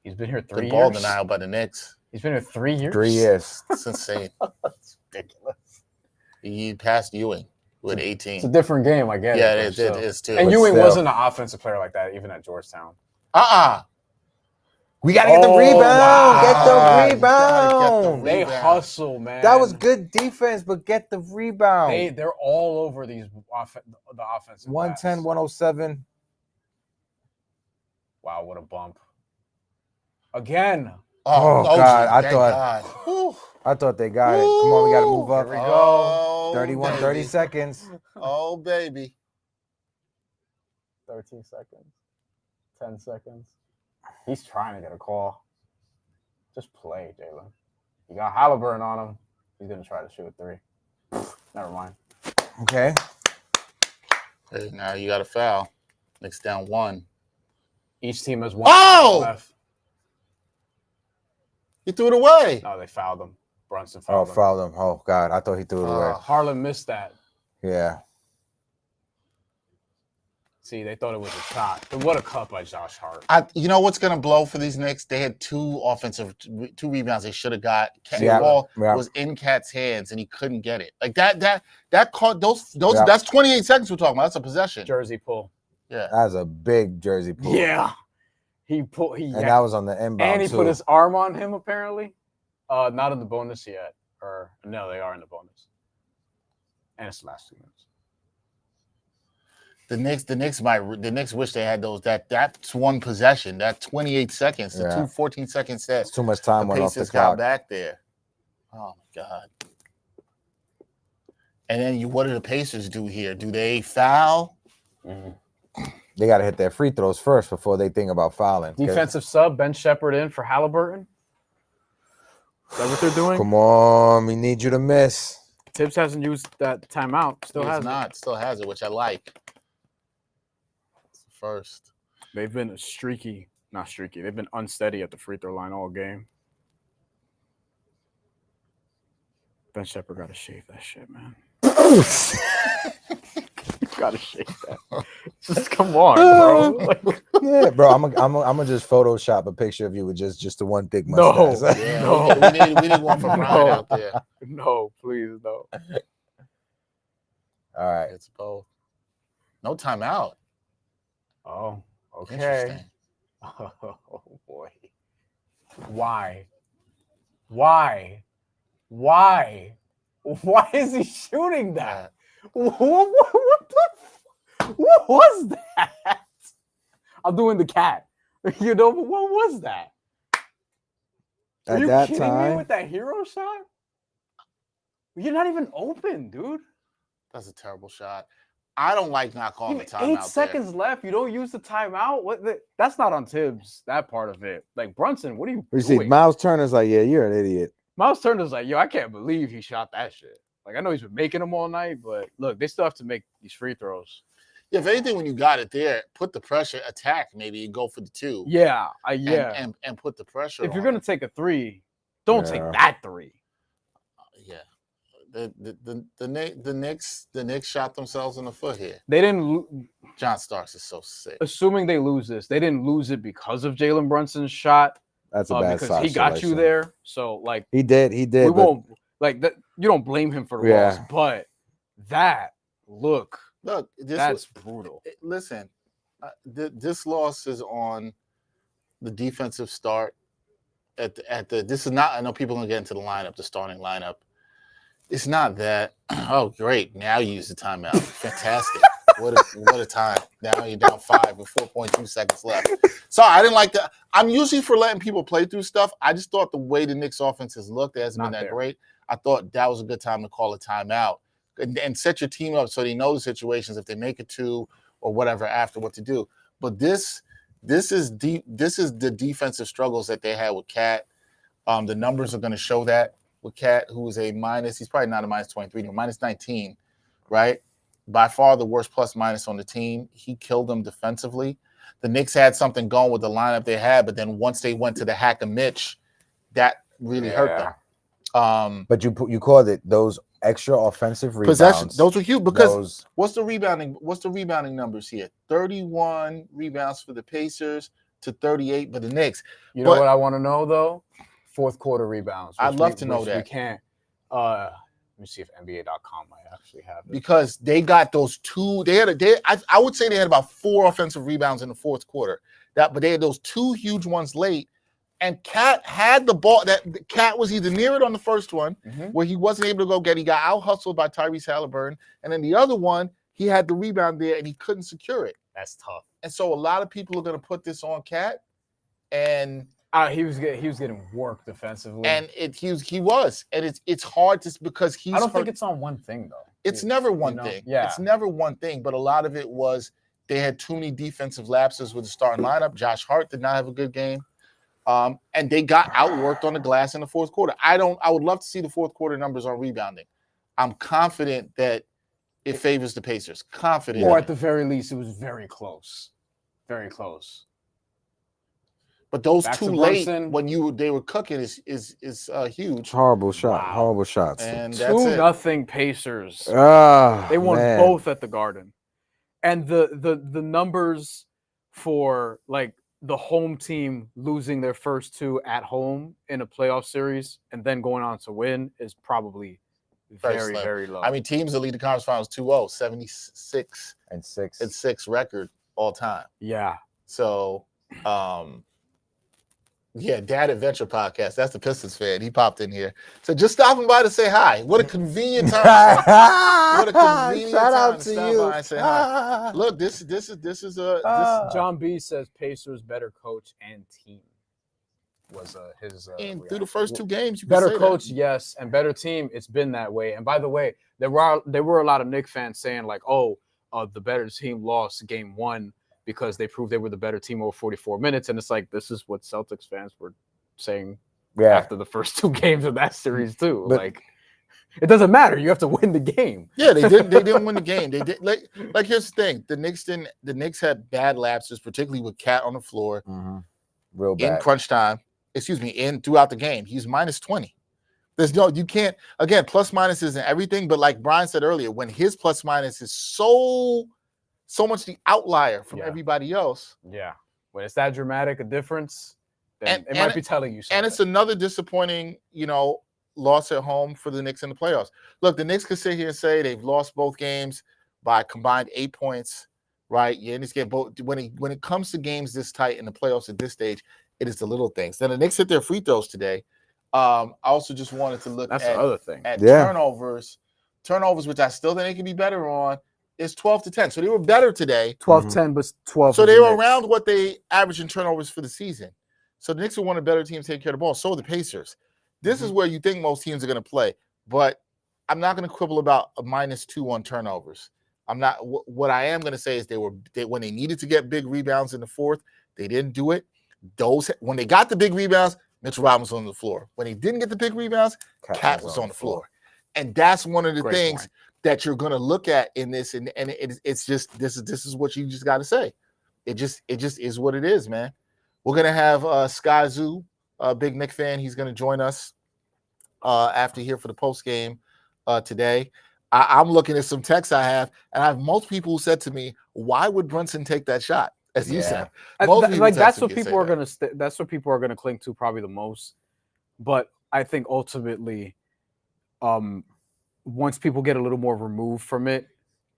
He's been here 3 years. Ball denial by the Knicks. He's been here 3 years? 3 years. It's insane. That's ridiculous. He passed Ewing with 18. It's a different game, I guess. Yeah, it is too. And Ewing wasn't an offensive player like that, even at Georgetown. We got to get the rebound. Wow. Get the rebound. They hustle, man. That was good defense, but get the rebound. They're all over the offensive 110, 107. Wow, what a bump. Again. Oh God, I thought they got it. Come on, we got to move up. Here we go. 31, baby. 30 seconds. Oh, baby. 13 seconds. 10 seconds. He's trying to get a call. Just play, Jalen. You got Haliburton on him. He's going to try to shoot a 3. Never mind. Okay. Hey, now you got a foul. Knicks down 1. Each team has 1 left. He threw it away. No, they fouled him. Brunson fouled him. Fouled him. Oh, God. I thought he threw it away. Harlan missed that. Yeah. See, they thought it was a shot. But what a cut by Josh Hart. You know what's going to blow for these Knicks? They had 2 rebounds they should have got. The ball was in Cat's hands, and he couldn't get it. Like that caught those. That's 28 seconds we're talking about. That's a possession. Jersey pull. Yeah. That was a big jersey pull. Yeah. And that was on the inbound, and he put his arm on him, apparently. Not in the bonus yet. Or, no, they are in the bonus. And it's the last 2 minutes. The Knicks wish they had those. That's one possession. That 28 seconds, the 2 14-second sets. Too much time went off the clock. Got back there. Oh my God. And then what do the Pacers do here? Do they foul? Mm-hmm. They got to hit their free throws first before they think about fouling. Defensive sub, Ben Shepherd in for Haliburton. Is that what they're doing? Come on, we need you to miss. Tibbs hasn't used that timeout. Still has it, which I like. First. They've been not streaky. They've been unsteady at the free throw line all game. Ben Shepherd got to shave that shit, man. Got to shave that. Just come on, bro. Yeah, bro. I'm gonna just Photoshop a picture of you with just the one thick mustache. No, we need one for Brian out there. No, please, no. All right, it's both. No timeout. Oh, okay. Oh boy. Why is he shooting that? What was that? I'm doing the cat. You know, but what was that? Are you kidding me with that hero shot? You're not even open, dude. That's a terrible shot. I don't like not calling the timeout. 8 seconds left. You don't use the timeout. That's not on Tibbs. That part of it. Like Brunson, what are you doing? See, Miles Turner's like, yeah, you're an idiot. Miles Turner's like, yo, I can't believe he shot that shit. Like I know he's been making them all night, but look, they still have to make these free throws. Yeah, if anything, when you got it there, put the pressure, attack maybe, and go for the 2. Yeah, and put the pressure. If you're gonna take a 3, don't take that 3. Yeah. The Knicks shot themselves in the foot here. They didn't. John Starks is so sick. Assuming they lose this, they didn't lose it because of Jalen Brunson's shot. That's a bad because he got you there. So like he did. We won't like that. You don't blame him for the loss, but that's brutal. Listen, this loss is on the defensive start. This is not. I know people are gonna get into the lineup, the starting lineup. It's not that. Oh, great! Now you use the timeout. Fantastic. What a time. Now you're down 5 with 4.2 seconds left. Sorry, I didn't like that. I'm usually for letting people play through stuff. I just thought the way the Knicks offense has looked, it hasn't been that great. I thought that was a good time to call a timeout and set your team up so they know the situations if they make it 2 or whatever after what to do. But this is deep. This is the defensive struggles that they had with Cat. The numbers are going to show that with Cat, who is a minus. He's probably not a minus 23, no, minus 19, right? By far the worst plus minus on the team. He killed them defensively. The Knicks had something going with the lineup they had, but then once they went to the hack and Mitch, that really hurt them. But you called it those extra offensive rebounds. Possession. Those were huge because what's the rebounding numbers here? 31 rebounds for the Pacers to 38 for the Knicks. You know what I want to know though? Fourth quarter rebounds. I'd love to know that. We can't. Let me see if NBA.com might actually have it. Because they got those two. I would say they had about 4 offensive rebounds in the fourth quarter. But they had those 2 huge ones late. And Cat had the ball. That Cat was either near it on the first one, where he wasn't able to go get. He got out hustled by Tyrese Haliburton, and then the other one, he had the rebound there and he couldn't secure it. That's tough. And so a lot of people are going to put this on Cat, and he was getting work defensively, and he was, and it's hard to because he's. I don't think it's on one thing though. It's never one thing. Yeah, it's never one thing. But a lot of it was they had too many defensive lapses with the starting lineup. Josh Hart did not have a good game. And they got outworked on the glass in the fourth quarter. I would love to see the fourth quarter numbers on rebounding. I'm confident that it favors the Pacers. Confident. Or at the very least, it was very close. Very close. But those Back two to late Brunson. when they were cooking is huge. Horrible shot. Wow. Horrible shots. And that's it. 2-0 Pacers. They won both at the Garden. And the numbers for like the home team losing their first 2 at home in a playoff series and then going on to win is probably very, very low. I mean, teams that lead the conference finals 2-0, 76 and 6 record all time. Yeah. So, yeah, Dad Adventure Podcast. That's the Pistons fan. He popped in here. So just stopping by to say hi. What a convenient time. What a convenient Shout time out to to stop you. by and say hi. Look, this is John B says Pacers better coach and team was his and through the first 2 games, you better can say coach, that. yes, and better team. It's been that way. And by the way, there were a lot of Knicks fans saying like, the better team lost game 1 because they proved they were the better team over 44 minutes. And it's like, this is what Celtics fans were saying after the first 2 games of that series too. But, like, it doesn't matter. You have to win the game. Yeah, they didn't win the game. They did like here's the thing. The Knicks had bad lapses, particularly with Cat on the floor. Real bad. In crunch time. In throughout the game. He's minus 20. You can't, again, plus minus isn't everything, but like Brian said earlier, when his plus minus is so much the outlier from everybody else. Yeah. When it's that dramatic a difference, then it might be telling you something. And it's another disappointing, loss at home for the Knicks in the playoffs. Look, the Knicks could sit here and say they've lost both games by a combined 8 points, right? You understand both when it comes to games this tight in the playoffs at this stage, it is the little things. Then the Knicks hit their free throws today. I also just wanted to look the other thing. at turnovers, which I still think they can be better on. Is 12-10. So they were better today. 12-10, but 12. So they were around what they average in turnovers for the season. So the Knicks are one of the better teams taking care of the ball. So are the Pacers. This is where you think most teams are going to play. But I'm not going to quibble about a -2 on turnovers. I'm not. What I am going to say is when they needed to get big rebounds in the fourth, they didn't do it. When they got the big rebounds, Mitchell Robinson was on the floor. When he didn't get the big rebounds, Cat was on the floor. And that's one of the things that you're going to look at in this. And it's just this is what you just got to say. It just is what it is, man. We're going to have Sky Zoo, a big Knick fan. He's going to join us after here for the post game today. I'm looking at some texts I have, and I have multiple people who said to me, "Why would Brunson take that shot?" As you said, that's what people are going to. That's what people are going to cling to probably the most. But I think ultimately, once people get a little more removed from it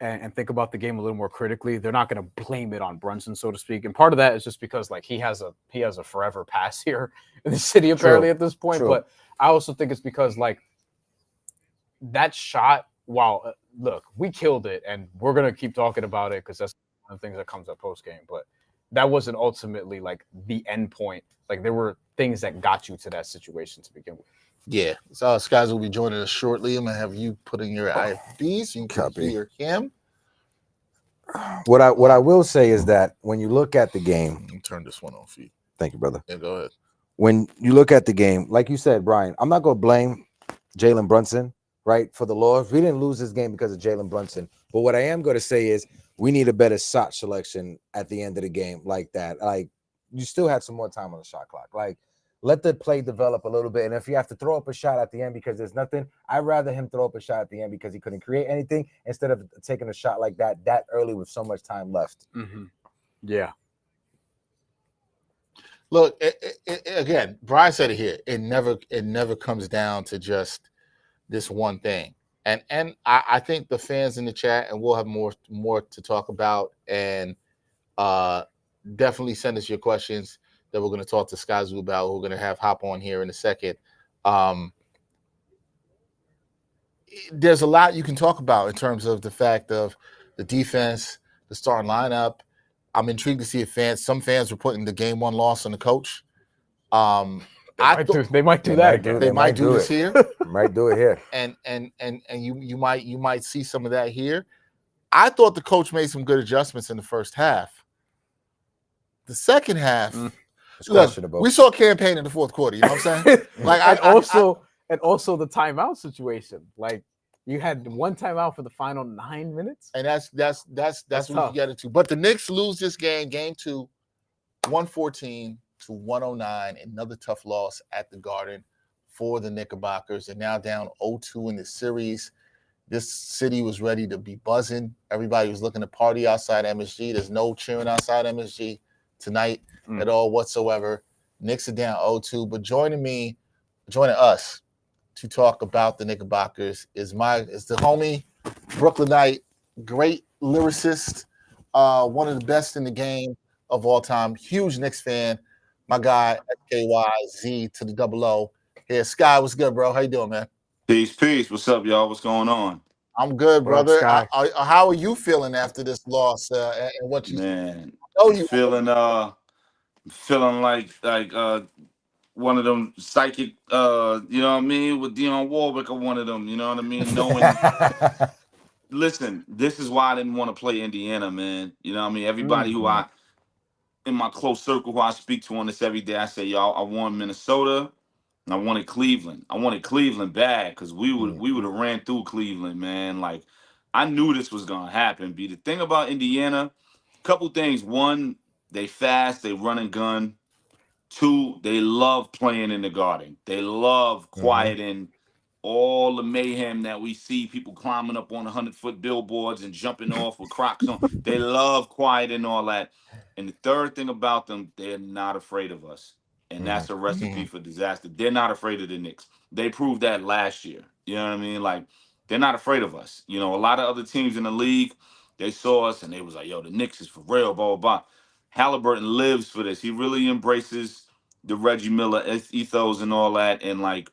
and think about the game a little more critically, they're not going to blame it on Brunson, so to speak. And part of that is just because like he has a forever pass here in the city apparently at this point. True. But I also think it's because like that shot. Wow, look, we killed it, and we're gonna keep talking about it because that's one of the things that comes up post game. But that wasn't ultimately like the end point. Like there were things that got you to that situation to begin with. Yeah, so Skies will be joining us shortly. I'm gonna have you put in your IFB so you can hear him. What I will say is that when you look at the game, Turn this one on for you. thank you, brother. Yeah, go ahead. When you look at the game, like you said, Brian, I'm not going to blame Jalen Brunson, right, for the loss. We didn't lose this game because of Jalen Brunson. But what I am going to say is we need a better shot selection at the end of the game like that. Like, you still had some more time on the shot clock. Like, let the play develop a little bit. And if you have to throw up a shot at the end because there's nothing, I'd rather him throw up a shot at the end because he couldn't create anything instead of taking a shot like that early with so much time left. Mm-hmm. Yeah. Look, again, Brian said it here. It never comes down to just this one thing. And I think the fans in the chat, and we'll have more to talk about, and definitely send us your questions that we're going to talk to Sky Zoo about. We're going to have hop on here in a second. There's a lot you can talk about in terms of the fact of the defense, the starting lineup. I'm intrigued to see if some fans were putting the game one loss on the coach. They might do that again. They might do this here. Might do it here. And you might see some of that here. I thought the coach made some good adjustments in the first half. The second half, look, we saw a campaign in the fourth quarter. You know what I'm saying? Like, and also the timeout situation. Like, you had one timeout for the final 9 minutes, and that's what you get into. But the Knicks lose this game, game 2, 114-109. Another tough loss at the Garden for the Knickerbockers. They're now down 0-2 in the series. This city was ready to be buzzing. Everybody was looking to party outside MSG. There's no cheering outside MSG tonight at all whatsoever. Knicks are down 0-2. But joining us to talk about the Knickerbockers is the homie, Brooklynite, great lyricist, one of the best in the game of all time. Huge Knicks fan. My guy, SKYZ to the double O. Here, Sky, what's good, bro? How you doing, man? Peace. What's up, y'all? What's going on? I'm good, brother. Up, how are you feeling after this loss? And what you feeling like one of them psychic, you know what I mean, with Dionne Warwick or one of them, you know what I mean? Knowing, listen, this is why I didn't want to play Indiana, man. You know what I mean? Everybody who in my close circle who I speak to on this every day, I say, y'all, I want Minnesota. And I wanted Cleveland. I wanted Cleveland bad because we would have ran through Cleveland, man. Like, I knew this was gonna happen. The thing about Indiana, couple things. One, they fast, they run and gun. 2, they love playing in the Garden. They love quieting all the mayhem that we see, people climbing up on 100-foot billboards and jumping off with Crocs on. They love quieting all that. And the third thing about them, they're not afraid of us. And that's a recipe for disaster. They're not afraid of the Knicks. They proved that last year. You know what I mean? Like, they're not afraid of us. You know, a lot of other teams in the league, they saw us and they was like, yo, the Knicks is for real, blah, blah, blah. Halliburton lives for this. He really embraces the Reggie Miller ethos and all that. And, like,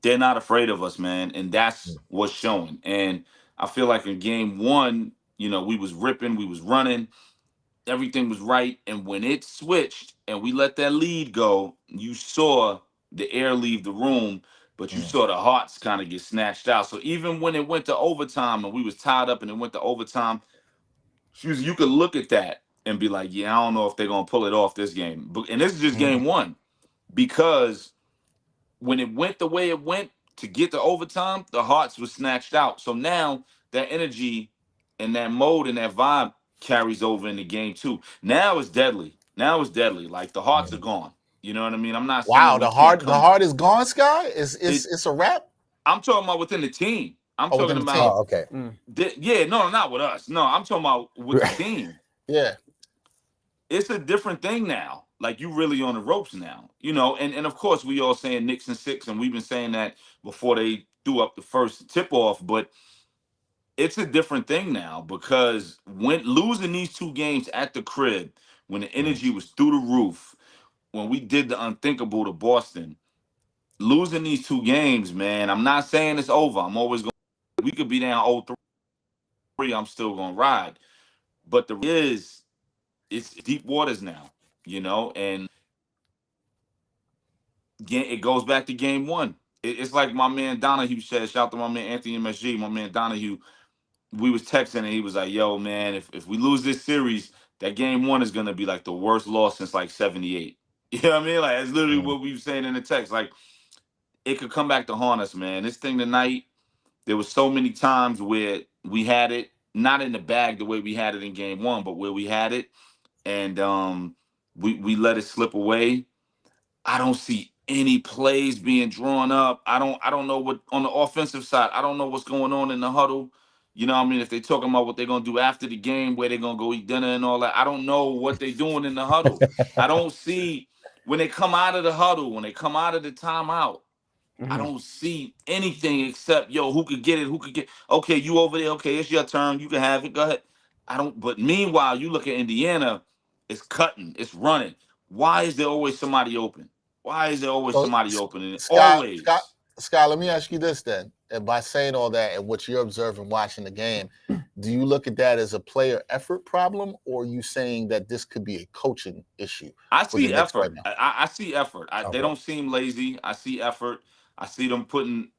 they're not afraid of us, man. And that's what's showing. And I feel like in game 1, you know, we was ripping, we was running. Everything was right, and when it switched and we let that lead go, you saw the air leave the room, but you saw the hearts kind of get snatched out. So even when it went to overtime and we was tied up and it went to overtime, you could look at that and be like, yeah, I don't know if they're gonna pull it off this game. And this is just game 1, because when it went the way it went to get to overtime, the hearts were snatched out. So now that energy and that mode and that vibe carries over into game 2. Now it's deadly. Like, the hearts are gone. You know what I mean? I'm not saying the heart is gone, Sky. It's a wrap. I'm talking about within the team. I'm talking about. Oh, okay. No, not with us. No, I'm talking about with the team. Yeah. It's a different thing now. Like, you really on the ropes now, you know, and of course we all saying Knicks and 6, and we've been saying that before they threw up the first tip off, but it's a different thing now, because when losing these 2 games at the crib, when the energy was through the roof, when we did the unthinkable to Boston, losing these 2 games, man, I'm not saying it's over. I'm always going, we could be down 0-3, I'm still going to ride. But it's deep waters now, you know, and it goes back to game 1. It's like my man Donahue said, shout out to my man Anthony MSG, my man Donahue. we was texting and he was like, "Yo, man, if we lose this series, that game one is gonna be like the worst loss since like '78." You know what I mean? Like it's literally Mm. what we were saying in the text. Like it could come back to haunt us, man. This thing tonight, there was so many times where we had it not in the bag the way we had it in game one, but where we had it and we let it slip away. I don't see any plays being drawn up. I don't know what on the offensive side. I don't know what's going on in the huddle. You know what I mean? If they're talking about what they're gonna do after the game, where they're gonna go eat dinner and all that. I don't know what they're doing in the huddle. I don't see when they come out of the huddle, when they come out of the timeout. I Mhm. don't see anything except yo, who could get it? Who could get? Okay, you over there. Okay, it's your turn. You can have it. Go ahead. I don't. But meanwhile, you look at Indiana. It's cutting. It's running. Why is there always somebody open? Why is there always So, somebody open? And Scott, Scott, always. Scott, let me ask you this then. And by saying all that and what you're observing watching the game, do you look at that as a player effort problem, or are you saying that this could be a coaching issue I for the see Knicks right effort. now? I see effort. They Okay. don't seem lazy. I see effort. I see them putting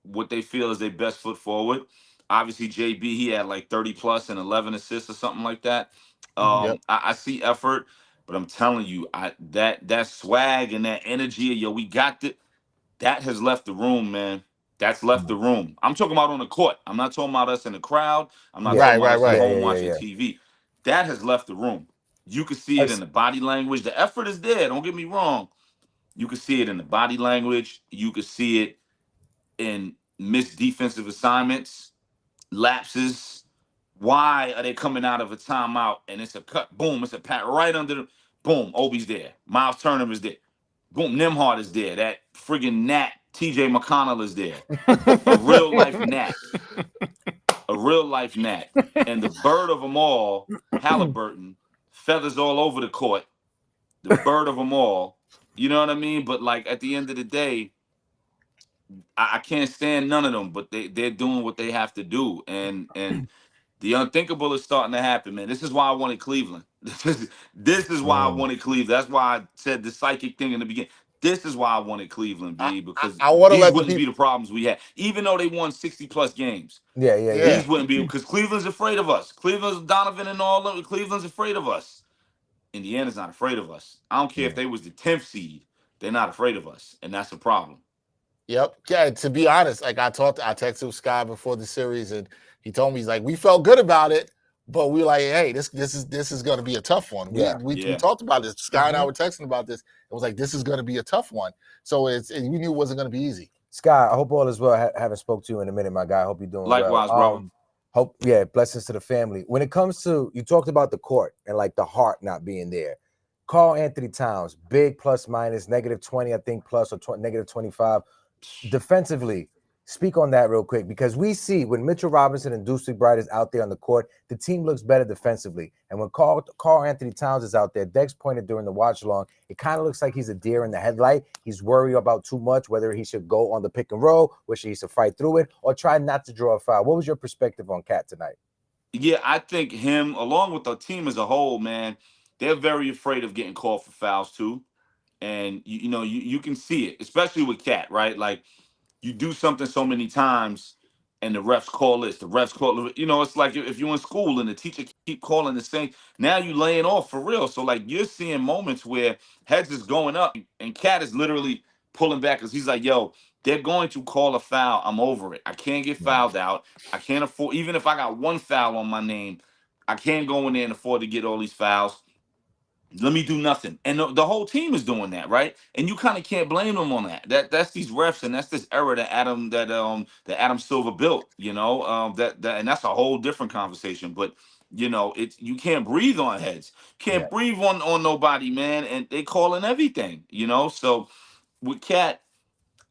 what they feel is their best foot forward. Obviously, JB he had like 30 plus and 11 assists or something like that. Mhm. Yep. I see effort, but I'm telling you, that swag and that energy, yo, we got that has left the room, man. That's left Mm. the room. I'm talking about on the court. I'm not talking about us in the crowd. I'm not Yeah. talking Right, about right, us at right. Yeah. home Yeah. Yeah. watching Yeah. TV. That has left the room. You can see it in That's- the body language. The effort is there. Don't get me wrong. You can see it in the body language. You can see it in missed defensive assignments, lapses. Why are they coming out of a timeout and it's a cut? Boom, it's a pat right under the boom. Obi's there. Miles Turner is there. Boom, Nimhard is there. That friggin' Nat, TJ McConnell is there. A real life Nat. A real life Nat. And the bird of them all, Halliburton, feathers all over the court. The bird of them all. You know what I mean? But like at the end of the day, I can't stand none of them, but they're doing what they have to do, and the unthinkable is starting to happen, man. This is why I wanted Cleveland. This is why I Mm. wanted Cleveland. That's why I said the psychic thing in the beginning. This is why I wanted Cleveland, I, B, because I want to these let the wouldn't be people. the problems we had, even though they won 60 plus games. Yeah. Yeah. Yeah. Yeah. These wouldn't be because Cleveland's afraid of us. Cleveland's Donovan and all of Cleveland's afraid of us. Indiana's not afraid of us. I don't care if Mm. they was the 10th seed. They're not afraid of us, and that's the problem. Yep. Yeah. To be honest, like I texted with Sky before the series, and he told me he's like, we felt good about it, but we were like, hey, this is going to be a tough one. We Yeah. we we Yeah. talked about this. Sky and I Mhm. were texting about this. It was like this is going to be a tough one. So we knew it wasn't going to be easy. Scott, I hope all is well. Haven't spoke to you in a minute, my guy. I hope you're doing well. Likewise, brother. Hope, yeah, blessings to the family. When it comes to, you talked about the court and like the heart not being there. Carl Anthony Towns, big plus minus, -20, I think, plus or -25. Defensively, speak on that real quick, because we see when Mitchell Robinson and Deuce Bright is out there on the court, the team looks better defensively. And when Carl Anthony Towns is out there, Dex pointed during the watch along, it kind of looks like he's a deer in the headlight. He's worried about too much, whether he should go on the pick and roll, whether he should fight through it, or try not to draw a foul. What was your perspective on Cat tonight? Yeah, I think him, along with the team as a whole, man, they're very afraid of getting called for fouls too. And you can see it, especially with Cat, right? Like you do something so many times and the refs call this, the refs call it. It's like if you're in school and the teacher keep calling the same, now you laying off for real. So like you're seeing moments where heads is going up and Cat is literally pulling back because he's like, yo, they're going to call a foul. I'm over it. I can't get fouled out. I can't afford, even if I got one foul on my name, I can't go in there and afford to get all these fouls. Let me do nothing. And the whole team is doing that, right? And you kind of can't blame them on that. That's these refs and that's this era that Adam Silver built, that and that's a whole different conversation. But it's you can't breathe on heads. Yeah. Can't breathe on nobody, man. And they calling everything. So with Cat,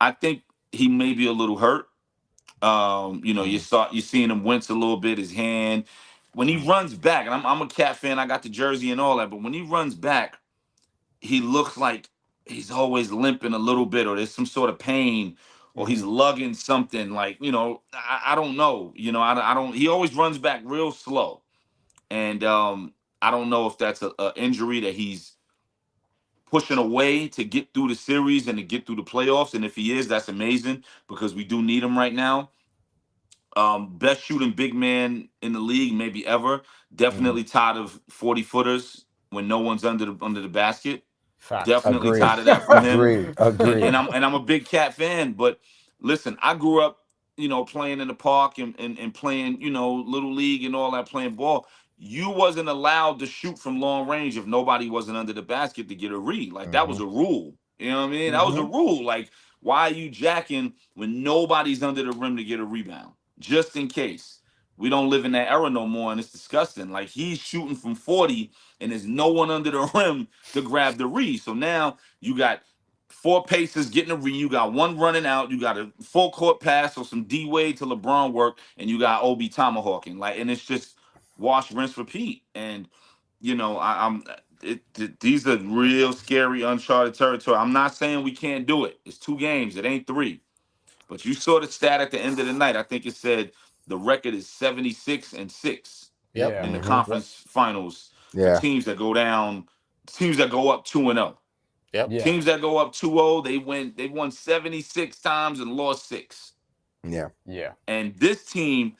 I think he may be a little hurt. Mm. You're seeing him wince a little bit, his hand. When he runs back, and I'm a Cat fan, I got the jersey and all that, but when he runs back, he looks like he's always limping a little bit, or there's some sort of pain, or he's Mhm. lugging something. Like, I don't know. I don't. He always runs back real slow, and I don't know if that's a injury that he's pushing away to get through the series and to get through the playoffs. And if he is, that's amazing because we do need him right now. Best shooting big man in the league, maybe ever. Definitely tied of 40-footers when no one's under the basket. Facts. Definitely Agreed. tied of that from him. Agreed. And, Agreed. and I'm a big Cat fan, but listen, I grew up, playing in the park and playing, little league and all that, playing ball. You wasn't allowed to shoot from long range if nobody wasn't under the basket to get a read. Like that was a rule. You know what I mean? That was a rule. Like, why are you jacking when nobody's under the rim to get a rebound? Just in case. We don't live in that era no more, and it's disgusting. Like he's shooting from 40 and there's no one under the rim to grab the read. So now you got four paces getting a read. You got one running out. You got a full court pass or some D Wade to LeBron work, and you got Obi tomahawking. And it's just wash, rinse, repeat. And these are real scary, uncharted territory. I'm not saying we can't do it. It's 2 games. It ain't 3. But you saw the stat at the end of the night. I think it said the record is 76-6 Yep. in the Yeah. conference finals for Yeah. teams that go up 2-0. Yep. Yeah. Teams that go up 2-0, they won 76 times and lost 6. Yeah. Yeah. And this team,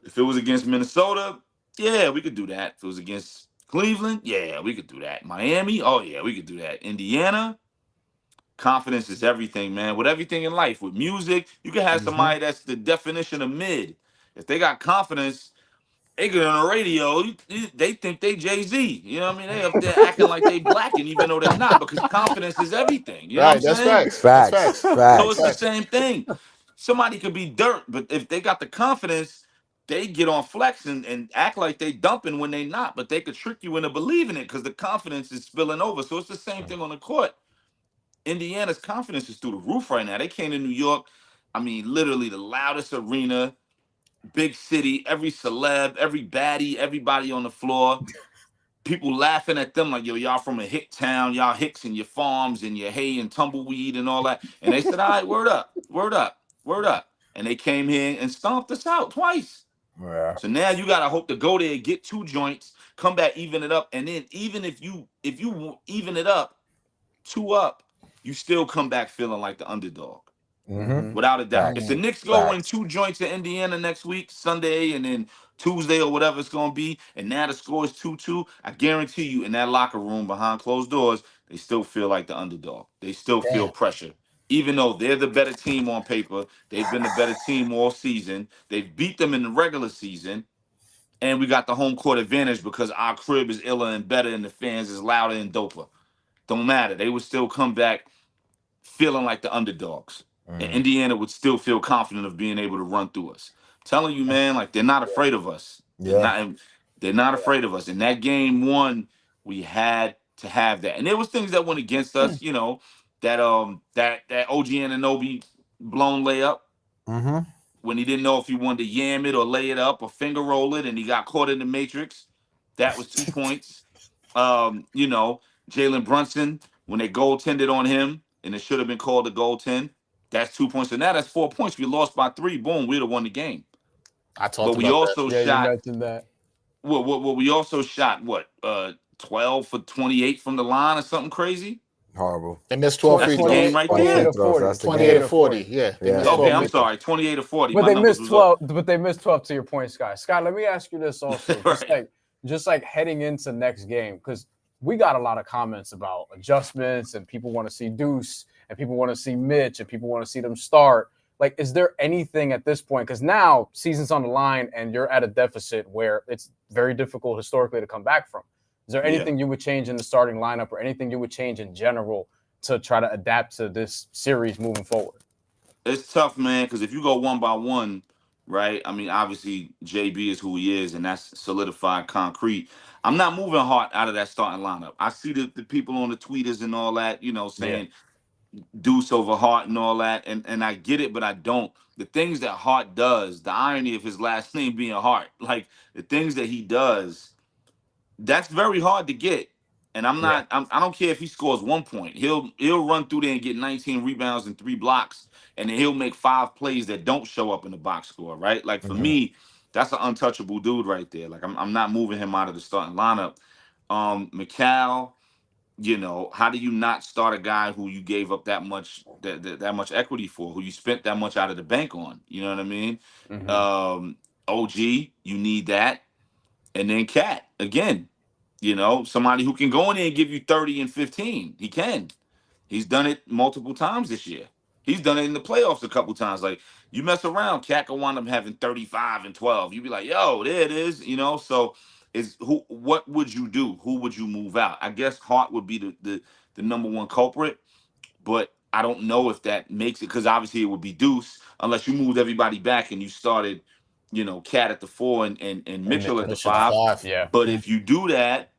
if it was against Minnesota, yeah, we could do that. If it was against Cleveland, yeah, we could do that. Miami, oh yeah, we could do that. Indiana, confidence is everything, man. With everything in life, with music, you can have somebody that's the definition of mid. If they got confidence, they get on the radio, they think they Jay-Z. You know what I mean? They up there acting like they black, and even though they not, because confidence is everything. You know what Right. I'm That's saying? facts. That's Facts. facts. So it's Facts. the same thing. Somebody could be dirt, but if they got the confidence, they get on flex and act like they dumping when they not, but they could trick you into believing it because the confidence is spilling over. So it's the same thing on the court. Indiana's confidence is through the roof right now. They came to New York. I mean, literally the loudest arena, big city, every celeb, every baddie, everybody on the floor. People laughing at them like, yo, y'all from a hick town, y'all hicks and your farms and your hay and tumbleweed and all that. And they said, all right, word up, word up, word up. And they came here and stomped us out twice. Yeah. So now you gotta hope to go there, get 2 joints, come back, even it up, and then even if you even it up, 2 up, you still come back feeling like the underdog. Mm-hmm. Without a doubt. If Facts. the Knicks go win Facts. 2 joints in Indiana next week, Sunday and then Tuesday or whatever it's going to be, and now the score is 2-2, I guarantee you in that locker room behind closed doors, they still feel like the underdog. They still feel Damn. pressure. Even though they're the better team on paper, they've been the better team all season. They've beat them in the regular season, and we got the home court advantage because our crib is iller and better and the fans is louder and doper. Don't matter. They would still come back feeling like the underdogs. And Indiana would still feel confident of being able to run through us. Telling you, man, like they're not afraid of us. Yeah. They're not afraid of us. In that game 1, we had to have that. And there was things that went against us, that OG Anunoby blown layup Mm-hmm. when he didn't know if he wanted to yam it or lay it up or finger roll it, and he got caught in the matrix. That was 2 points. Jalen Brunson, when they goaltended on him, and it should have been called a goaltend, that's 2 points. And now that's 4 points. We lost by 3. Boom, we'd have won the game. I But talked we about that. also Yeah, you shot mentioned that. we also shot 12 for 28 from the line or something crazy. Horrible. They missed 12 That's free the throws. game right 28 there. or 40. That's the 28 game. to 40. Yeah. They Yeah. missed 12 Okay, I'm free throws. sorry, 28 to 40. But My they numbers missed was 12. But they missed 12 to your point, Scott. Scott, let me ask you this also. Right. Just like heading into next game, because we got a lot of comments about adjustments and people want to see Deuce and people want to see Mitch and people want to see them start. Like, is there anything at this point? Because now season's on the line and you're at a deficit where it's very difficult historically to come back from. Is there anything you would change in the starting lineup or anything you would change in general to try to adapt to this series moving forward? It's tough, man, because if you go 1 by 1, right? I mean, obviously JB is who he is, and that's solidified concrete. I'm not moving Hart out of that starting lineup. I see the people on the tweeters and all that, saying Deuce over Hart and all that, and I get it, but I don't. The things that Hart does, the irony of his last name being Hart, like the things that he does, that's very hard to get. And I don't care if he scores 1 point. He'll run through there and get 19 rebounds and 3 blocks, and then he'll make 5 plays that don't show up in the box score, right? Like for me, that's an untouchable dude right there. Like I'm not moving him out of the starting lineup. McCall, You know, how do you not start a guy who you gave up that much that much equity for, who you spent that much out of the bank on? You know what I mean? Mhm. OG, you need that, and then Cat again. You know, somebody who can go in there and give you 30 and 15. He can. He's done it multiple times this year. He's done it in the playoffs a couple times. Like you mess around, Cat will wind up having 35 and 12. You'd be like, yo, there it is. You know, so is who what would you do? Who would you move out? I guess Hart would be the number one culprit, but I don't know if that makes it because obviously it would be Deuce unless you moved everybody back and you started, you know, Cat at the 4 and Mitchell at the Mitchell the 5. 5. Yeah. But if you do that,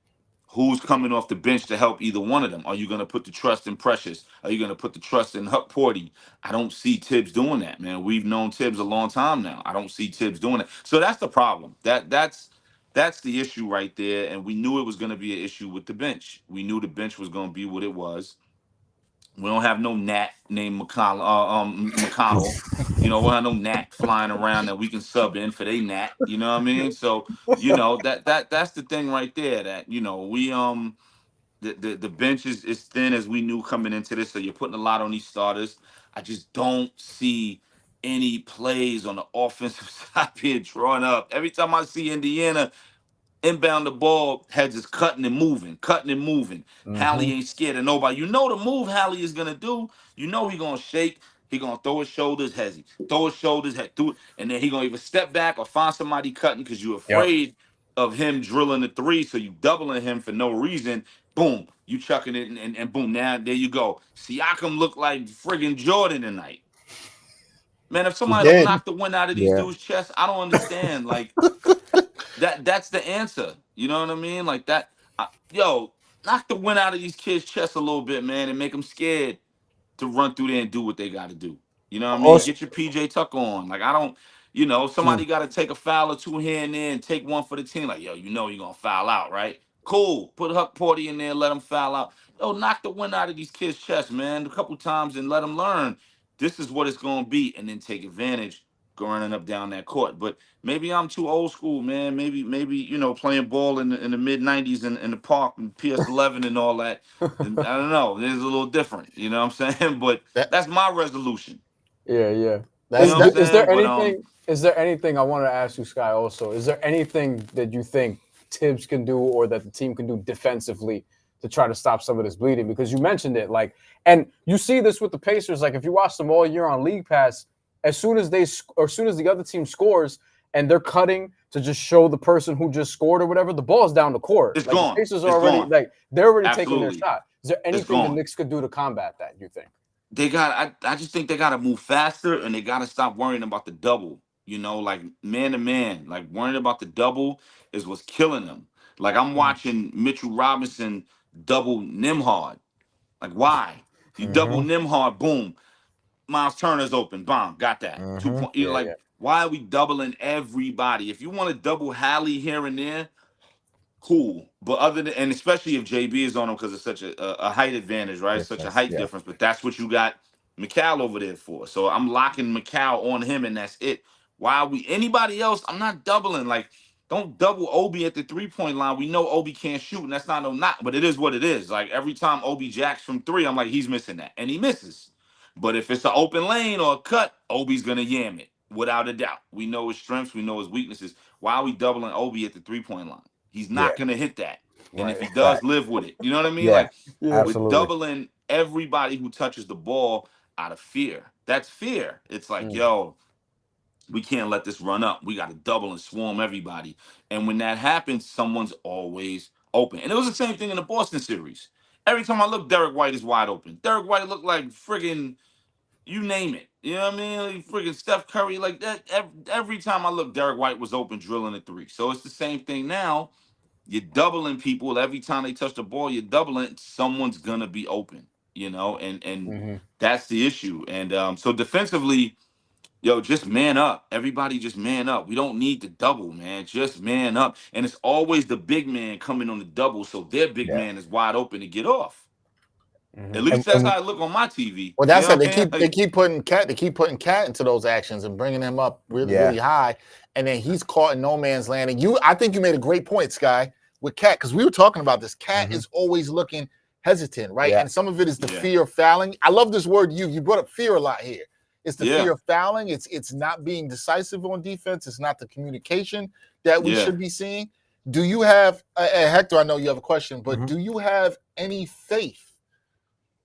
who's coming off the bench to help either one of them? Are you going to put the trust in Precious? Are you going to put the trust in Huck Porty? I don't see Tibbs doing that, man. We've known Tibbs a long time now. I don't see Tibbs doing it. So that's the problem. That's the issue right there. And we knew it was going to be an issue with the bench. We knew the bench was going to be what it was. We don't have no Nat named McConnell. You know, we don't have no Nat flying around that we can sub in for they Nat. You know what I mean? So, you know, that's the thing right there. That, you know, we the bench is thin as we knew coming into this. So you're putting a lot on these starters. I just don't see any plays on the offensive side being drawn up. Every time I see Indiana inbound the ball, heads is cutting and moving, cutting and moving. Hallie Mhm. ain't scared of nobody. You know the move Hallie is gonna do. You know he gonna shake. He gonna throw his shoulders, hezzy, throw his shoulders, head through it, and then he gonna either step back or find somebody cutting because you're Yep. afraid of him drilling the three, so you doubling him for no reason. Boom, you chucking it, and boom, now there you go. Siakam look like friggin' Jordan tonight. Man, if He somebody don't did. knock the wind out of these Yeah. dudes' chests, I don't understand. Like that's the answer. You know what I mean? Like that. Yo, knock the wind out of these kids' chests a little bit, man, and make them scared to run through there and do what they got to do. You know what I mean? Also, Get your PJ Tucker on. Like I don't, you know, somebody got to take a foul or two here and there and take one for the team. Like yo, you know you're gonna foul out, right? Cool. Put Huck Porty in there, and let him foul out. Yo, knock the wind out of these kids' chests, man, a couple times and let them learn. This is what it's gonna be, and then take advantage, go running up down that court. But maybe I'm too old school, man. Maybe you know playing ball in the mid '90s in the park and PS11 and all that. And I don't know. It's a little different. You know what I'm saying? But That that's my resolution. Yeah, yeah. You that's know what I'm that. Is there saying? But anything? Is there anything I wanted to ask you, Sky? Also, is there anything that you think Tibbs can do or that the team can do defensively to try to stop some of this bleeding? Because you mentioned it, like, and you see this with the Pacers. Like, if you watch them all year on League Pass, as soon as the other team scores and they're cutting to just show the person who just scored or whatever, the ball's down the court. it's Like the gone. Pacers are It's already gone. they're already taking their Absolutely. shot. Is there It's anything the gone. Knicks could do to combat that? You think? They got. I just think they got to move faster and they got to stop worrying about the double. You know, like man to man, like worrying about the double is what's killing them. Like I'm watching Mitchell Robinson double Nimhard. Like why? You double Nimhard, boom. Miles Turner's open. Bomb. Got that. 2 point. You're Yeah, like, yeah. why are we doubling everybody? If you want to double Hallie here and there, cool. But other than, and especially if JB is on him because it's such a height advantage, right? It's such a difference. height Yeah. difference. But that's what you got McCall over there for. So I'm locking McCall on him, and that's it. Why are we anybody else? I'm not doubling. Like, don't double Obi at the 3-point line. We know Obi can't shoot, and that's not no knock, but it is what it is. Like every time Obi jacks from 3, I'm like, he's missing that. And he misses. But if it's an open lane or a cut, Obi's gonna yam it. Without a doubt. We know his strengths, we know his weaknesses. Why are we doubling Obi at the 3-point line? He's Yeah. not gonna hit that. And if Right. he does, live with it. You know what I mean? Yeah. Like Yeah. we're Absolutely. doubling everybody who touches the ball out of fear. That's fear. It's like, Mm. yo, we can't let this run up. We got to double and swarm everybody. And when that happens, someone's always open. And it was the same thing in the Boston series. Every time I look, Derek White is wide open. Derek White looked like friggin' you name it. You know what I mean? Like friggin' Steph Curry, like that. Every time I look, Derek White was open drilling a 3. So it's the same thing now. You're doubling people every time they touch the ball. You're doubling. Someone's gonna be open. You know, and Mhm. that's the issue. And so defensively, yo, just man up. Everybody just man up. We don't need to double, man. Just man up. And it's always the big man coming on the double, so their big Yeah. man is wide open to get off. At Mhm. least that's And how I look on my TV. Well, You that's know it. what I mean? They Like, keep putting Cat into those actions and bringing him up really, Yeah. really high, and then he's caught in no man's land. And I think you made a great point, Sky, with Cat, because we were talking about this. Cat is always looking hesitant, right? Yeah. And some of it is the Yeah. fear of fouling. I love this word you brought up fear a lot here. It's the Yeah. fear of fouling. It's not being decisive on defense. It's not the communication that we Yeah. should be seeing. Do you have, Hector, I know you have a question, but Mhm. do you have any faith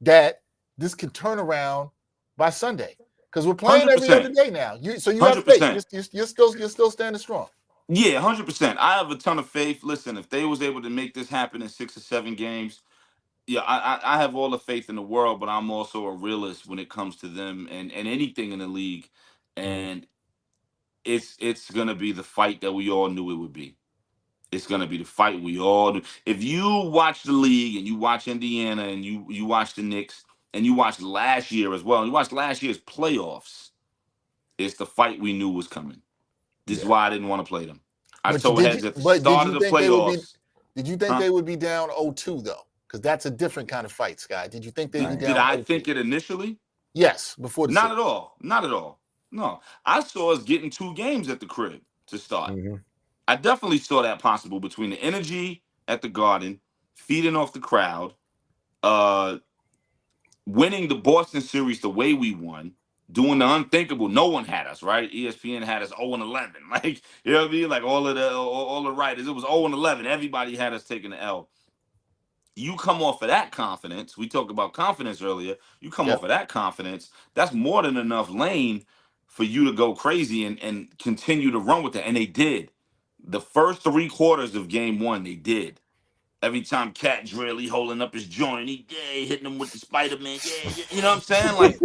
that this could turn around by Sunday? Because we're playing every other 100%. day now. So you have faith. 100%. You're still standing strong. Yeah, 100%. I have a ton of faith. Listen, if they was able to make this happen in 6 or 7 games, yeah, I have all the faith in the world, but I'm also a realist when it comes to them and anything in the league. And it's gonna be the fight that we all knew it would be. It's gonna be the fight we all knew. If you watch the league and you watch Indiana and you watch the Knicks and you watch last year as well, and you watch last year's playoffs, it's the fight we knew was coming. This is why I didn't want to play them. I But told heads at the start of the playoffs. Did you think Huh? they would be down 0-2 though? Because that's a different kind of fight, Sky. Did you think they'd be Right. Did down I 0-2? think it initially? Yes, before the Not season. at all. Not at all. No. I saw us getting 2 games at the crib to start. Mhm. I definitely saw that possible between the energy at the Garden, feeding off the crowd, uh, winning the Boston series the way we won, doing the unthinkable. No one had us, right? ESPN had us 0-11. Like, you know what I mean? Like all the writers, it was 0-11. Everybody had us taking the L. You come off of that confidence. We talked about confidence earlier. You come off of that confidence. That's more than enough lane for you to go crazy and continue to run with it. And they did. The first 3 quarters of game 1, they did. Every time Cat Drill, he holding up his joint, he hitting him with the Spider-Man. Yeah, you know what I'm saying? Like,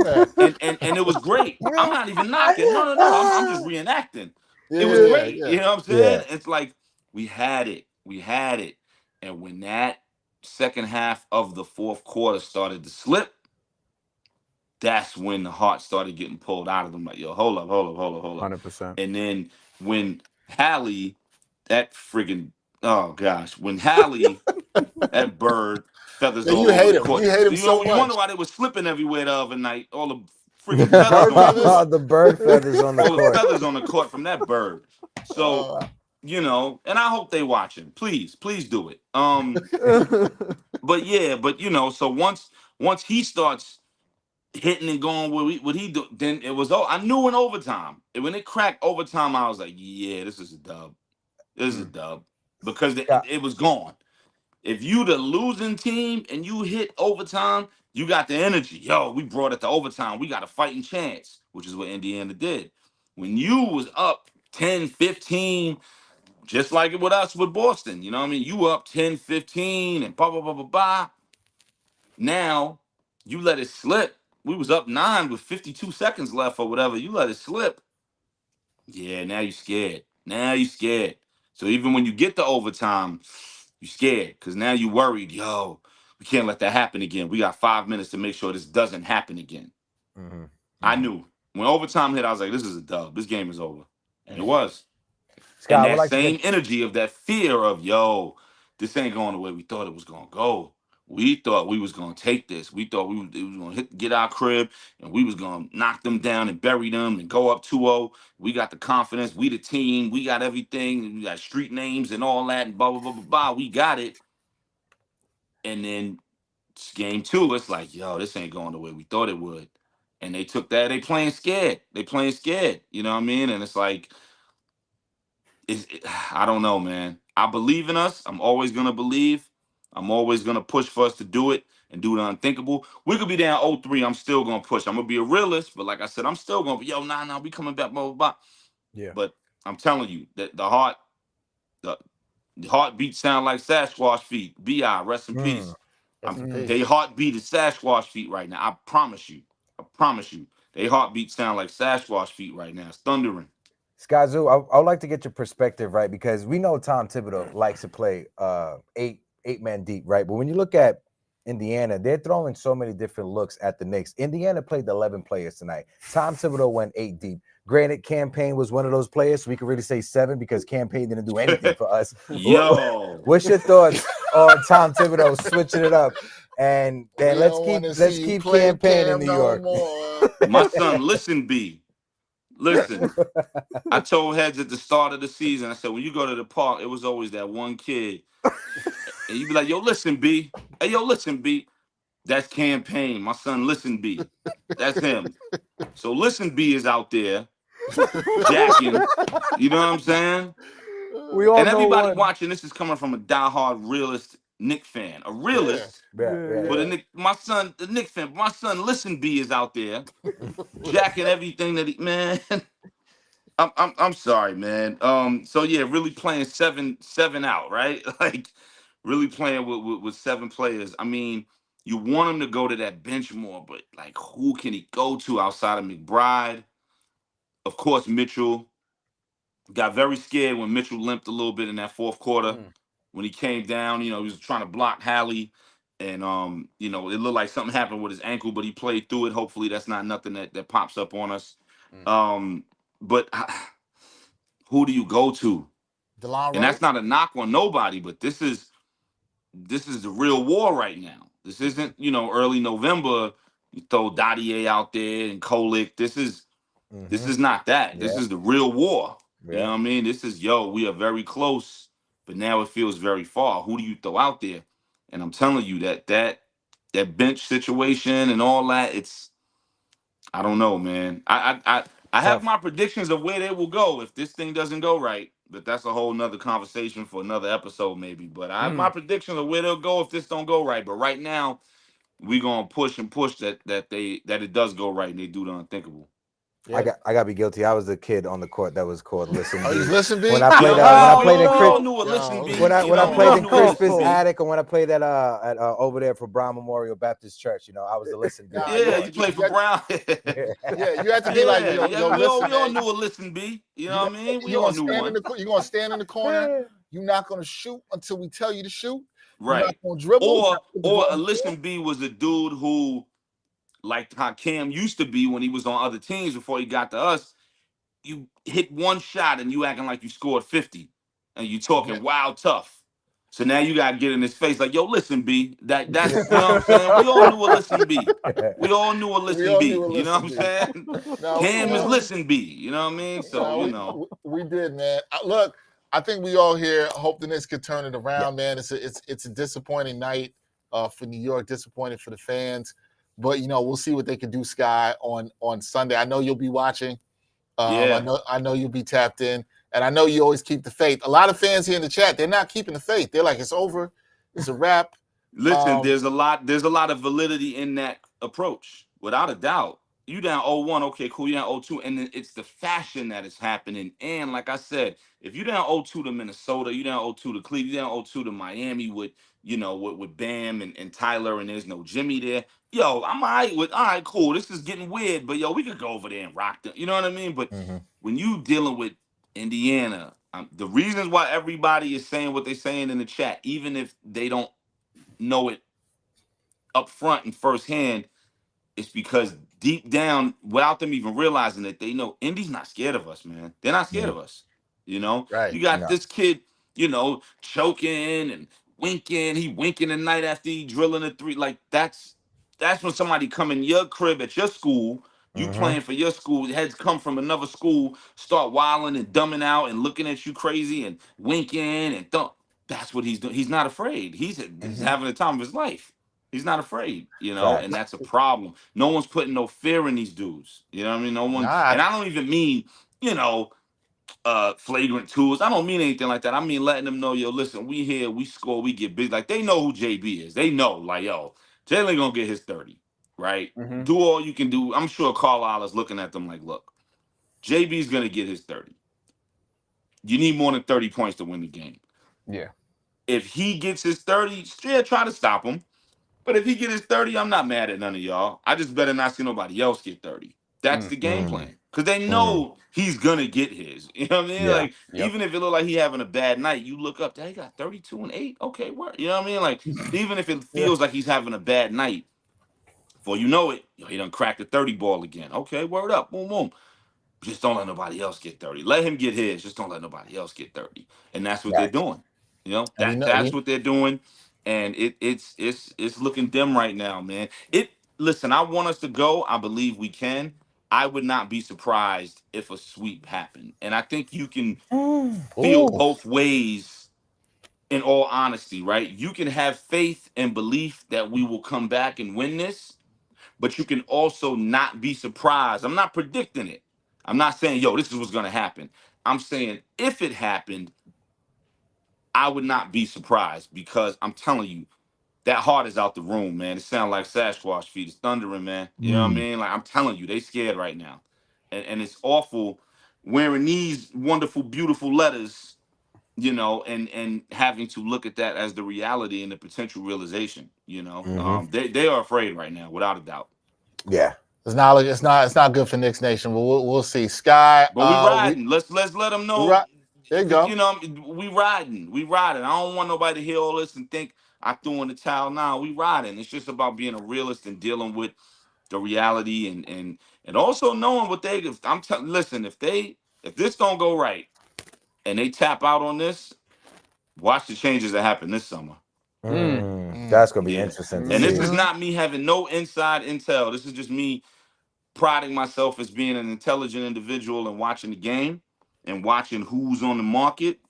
and it was great. I'm not even knocking. No. I'm just reenacting. It was great. You know what I'm saying? Yeah. It's like we had it. We had it. And when that second half of the fourth quarter started to slip, that's when the heart started getting pulled out of them. Like, yo, hold up. 100%. And then when Hallie, that friggin', oh gosh, when Hallie, that bird, feathers And all you over hate the him. court. You hate him so You wonder much. why they were slipping everywhere the other night. All the friggin' feathers on the feathers? court. The bird feathers on the All the court. feathers on the court from that bird. So, and I hope they watching. Please do it. But so once he starts hitting and going what he do, then it was. I knew in overtime. And when it cracked overtime, I was like, yeah, this is a dub. This is a dub because Yeah. it was gone. If you the losing team and you hit overtime, you got the energy. Yo, we brought it to overtime. We got a fighting chance, which is what Indiana did. When you was up 10, 15, just like it with us with Boston, you know what I mean? You up 10, 15 and blah, blah, blah, blah, blah. Now, you let it slip. We was up 9 with 52 seconds left or whatever. You let it slip. Yeah, now you scared. So even when you get to overtime, you scared because now you worried. Yo, we can't let that happen again. We got 5 minutes to make sure this doesn't happen again. Mhm. I knew when overtime hit, I was like, this is a dub. This game is over. And it was. Scott, And I would that like to same get energy of that fear of, yo, this ain't going the way we thought it was going to go. We thought we was going to take this. We thought we was going to get our crib and we was going to knock them down and bury them and go up 2-0. We got the confidence. We the team. We got everything. We got street names and all that and blah, blah, blah, blah, blah. We got it. And then game 2, it's like, yo, this ain't going the way we thought it would. And they took that. They playing scared. You know what I mean? And it's like, I don't know, man. I believe in us. I'm always gonna believe. I'm always gonna push for us to do it and do the unthinkable. We could be down 0-3. I'm still gonna push. I'm gonna be a realist, but like I said, I'm still gonna be, yo, nah, we coming back, blah, blah, blah. Yeah. But I'm telling you that the heartbeat sound like Sasquatch feet. B.I. Rest in peace. Rest in peace. They heartbeat is Sasquatch feet right now. I promise you. They heartbeat sound like Sasquatch feet right now. It's thundering. Skyzoo, I would like to get your perspective, right? Because we know Tom Thibodeau likes to play eight man deep, right? But when you look at Indiana, they're throwing so many different looks at the Knicks. Indiana played 11 players tonight. Tom Thibodeau went 8 deep. Granted, Campaign was one of those players, so we could really say 7 because Campaign didn't do anything for us. Yo. What's your thoughts on Tom Thibodeau switching it up? And then let's keep Campaign in New York. My son, listen, B. Listen, I told heads at the start of the season, I said, when you go to the park, it was always that one kid. and you be like, yo, listen, B. Hey, yo, listen, B. That's campaign. My son, listen, B. That's him. So listen, B is out there jacking. You know what I'm saying? We all And know everybody one. watching this is coming from a diehard realist Knick fan. A Yeah. realist, but Yeah. My son, the Knick fan. My son, listen, B is out there jacking everything that he man. I'm sorry, man. So yeah, really playing seven out, right? Like really playing with 7 players. I mean, you want him to go to that bench more, but like who can he go to outside of McBride? Of course, Mitchell got very scared when Mitchell limped a little bit in that fourth quarter. Mm, When he came down, he was trying to block Hallie. And it looked like something happened with his ankle, but he played through it. Hopefully that's not nothing that pops up on us. mm. But who do you go to? DeLon And that's Wright. not a knock on nobody, but this is the real war right now. This isn't, early November. You throw Dottier out there and Kolick. This is not that. This Yeah. is the real war. You know Yeah. what I mean? This is, yo, we are very close, but now it feels very far. Who do you throw out there? And I'm telling you that bench situation and all that, I don't know, man. I have Tough. my predictions of where they will go if this thing doesn't go right. But that's a whole nother conversation for another episode, maybe. But I have my predictions of where they'll go if this don't go right. But right now, we gonna push and push that it does go right and they do the unthinkable. I gotta be guilty. I was the kid on the court that was called Listen Oh, you B. listen, B? When I played in We Chris, all knew what listen Yo. be. when I You know, we played all in knew what Crispin's listen be. attic, and when I played at over there for Brown Memorial Baptist Church, I was the Listen B. Nah, Yeah, you- you played for you- Brown. Yeah, you have to be like, Yeah, yo, we listen, all man. knew what listen be. You know You what I mean? We you all gonna knew stand one. you gonna stand in the corner. You're not gonna shoot until we tell you to shoot. You're not Right. gonna dribble. You're Or not gonna put the or ball a on the floor. listen B was a dude who, like how Cam used to be when he was on other teams before he got to us. You hit one shot and you acting like you scored 50 and you Yeah. talking wild tough. So now you gotta get in his face like, yo, listen, B. That's you know what I'm saying? We all knew a listen B. We all knew a We listen all knew B. a You know what listen, I'm B. saying? No, Cam is listen B. You know what I mean? So, no, we did, man. Look, I think we all here hope the Knicks could turn it around, man. It's a disappointing night for New York, disappointing for the fans. But we'll see what they can do, Sky, on Sunday. I know you'll be watching. yeah. I know you'll be tapped in, and I know you always keep the faith. A lot of fans here in the chat, they're not keeping the faith. They're like, it's over, it's a wrap. Listen, there's a lot of validity in that approach, without a doubt. You down 0-1, okay, cool, you down 0-2, and then it's the fashion that is happening. And like I said, if you down 0-2 to Minnesota, you down 0-2 to Cleveland, you down 0-2 to Miami with Bam and Tyler, and there's no Jimmy there. Yo, I'm all right, cool. This is getting weird, but yo, we could go over there and rock them. You know what I mean? But when you dealing with Indiana, the reasons why everybody is saying what they're saying in the chat, even if they don't know it up front and firsthand, it's because deep down, without them even realizing it, they know Indy's not scared of us, man. They're not scared of us. Right. You got No. this kid, choking and winking. He winking the night after he drilling a three. Like that's when somebody come in your crib at your school. You playing for your school, heads come from another school, start wilding and dumbing out and looking at you crazy and winking and that's what he's doing. He's not afraid. He's having the time of his life. He's not afraid, and Facts. that's a problem. No one's putting no fear in these dudes. You know what I mean? No one, Nah, and I don't even mean, flagrant tools. I don't mean anything like that. I mean letting them know, yo, listen, we here, we score, we get busy. Like they know who JB is. They know, like, yo, Jalen gonna get his 30, right? Mhm. Do all you can do. I'm sure Carlisle is looking at them like, look, JB's gonna get his 30. You need more than 30 points to win the game. Yeah. If he gets his 30, yeah, try to stop him. But if he get his 30, I'm not mad at none of y'all. I just better not see nobody else get 30. That's the game plan. Because they know he's going to get his. You know what I mean? Yeah. Like, even if it look like he having a bad night, you look up, he got 32 and 8. Okay, what? You know what I mean? Like, even if it feels like he's having a bad night, before you know it, he done cracked the 30 ball again. Okay, word up. Boom, boom. Just don't let nobody else get 30. Let him get his. Just don't let nobody else get 30. And that's what they're Facts. doing. and we know That's what they're doing. And it's looking dim right now, man. Listen, I want us to go. I believe we can. I would not be surprised if a sweep happened. And I think you can feel Ooh. both ways in all honesty, right? You can have faith and belief that we will come back and win this, but you can also not be surprised. I'm not predicting it. I'm not saying, yo, this is what's going to happen. I'm saying if it happened, I would not be surprised because I'm telling you, that heart is out the room, man. It sounds like Sasquatch feet. It's thundering, man. You know what I mean? Like, I'm telling you, they scared right now. And it's awful wearing these wonderful, beautiful letters, and having to look at that as the reality and the potential realization, They are afraid right now, without a doubt. Yeah. It's not good for Knicks Nation, but we'll see. Sky, But we riding. Let's let them know. There you go. We riding. We riding. I don't want nobody to hear all this and think I threw in the towel. Nah, we riding. It's just about being a realist and dealing with the reality and also knowing what they. Listen, if this don't go right and they tap out on this, watch the changes that happen this summer. That's gonna be interesting to And see. this is not me having no inside intel. This is just me priding myself as being an intelligent individual and watching the game and watching who's on the market.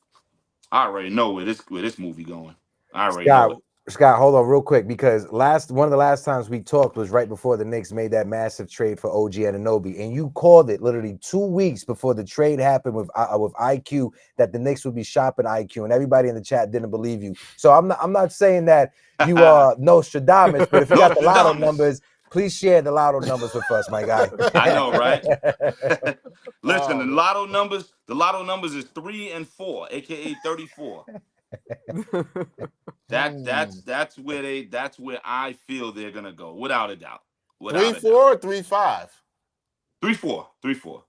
I already know where this movie going. I already know it. Scott, hold on real quick, because one of the last times we talked was right before the Knicks made that massive trade for OG Anunoby, and you called it literally 2 weeks before the trade happened with IQ that the Knicks would be shopping IQ, and everybody in the chat didn't believe you. So I'm not saying that you are Nostradamus, but if you got the lotto numbers, please share the lotto numbers with us, my guy. I know, right? Listen, the lotto numbers is 3 and 4, aka 34. That's where I feel they're gonna go, without a doubt. 3-4 or 3-5? 3-4. 3-4.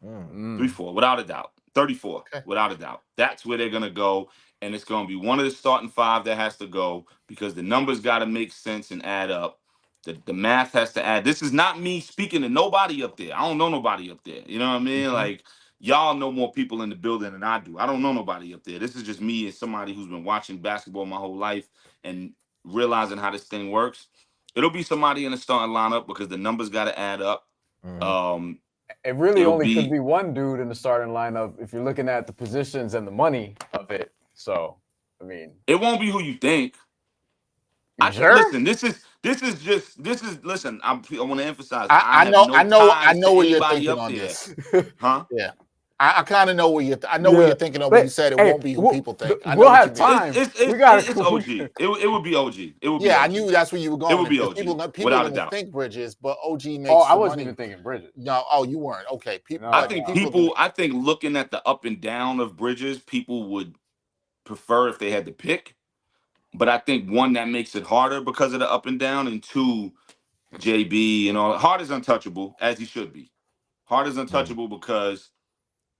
3-4, without a doubt. 34, without a doubt. That's where they're gonna go, and it's gonna be one of the starting 5 that has to go because the numbers got to make sense and add up. The math has to add. This is not me speaking to nobody up there. I don't know nobody up there. You know what I mean? Like, y'all know more people in the building than I do. I don't know nobody up there. This is just me as somebody who's been watching basketball my whole life and realizing how this thing works. It'll be somebody in the starting lineup because the numbers got to add up. It really only could be one dude in the starting lineup if you're looking at the positions and the money of it. So, I mean, it won't be who you think. Sure? Listen, listen, I want to emphasize. I know where you're thinking on there. this. Huh? Yeah. I kind of know where you're. I know where you're thinking of when you said it won't be who people think. We'll have time. It's OG. It would be OG. It would be. Yeah, OG. I knew that's where you were going. It would be OG. People are going to think Bridges, but OG makes. I wasn't even thinking Bridges. No, you weren't. Okay, I think looking at the up and down of Bridges, people would prefer if they had to pick. But I think one, that makes it harder because of the up and down, and two, JB, Hart is untouchable, as he should be. Hart is untouchable because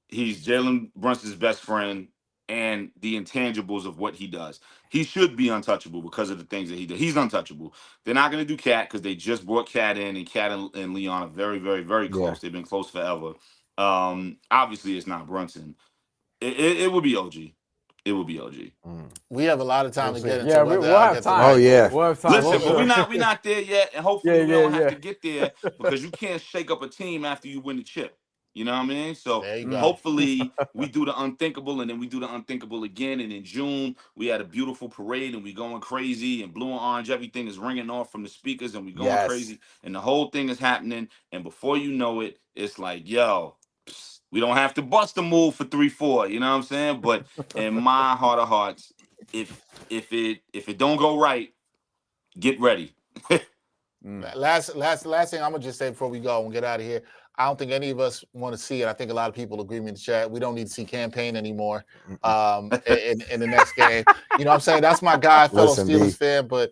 he's Jalen Brunson's best friend and the intangibles of what he does. He should be untouchable because of the things that he does. He's untouchable. They're not going to do Cat because they just brought Cat in, and Cat and Leon are very, very, very close. Yeah. They've been close forever. Obviously, it's not Brunson. It would be OG. It will be OG. We have a lot of time to get into. Yeah, we'll have time. Oh yeah. We'll have time. Listen, but we're not there yet, and hopefully we don't have to get there because you can't shake up a team after you win the chip. You know what I mean? So hopefully we do the unthinkable, and then we do the unthinkable again. And in June, we had a beautiful parade, and we going crazy, and blue and orange, everything is ringing off from the speakers, and we going crazy, and the whole thing is happening. And before you know it, it's like, yo, we don't have to bust a move for 3-4. You know what I'm saying? But in my heart of hearts, if it don't go right, get ready. Last thing I'm gonna just say before we go and get out of here. I don't think any of us want to see it. I think a lot of people agree with me in the chat. We don't need to see campaign anymore in the next game. You know what I'm saying? That's my guy, fellow Steelers fan, but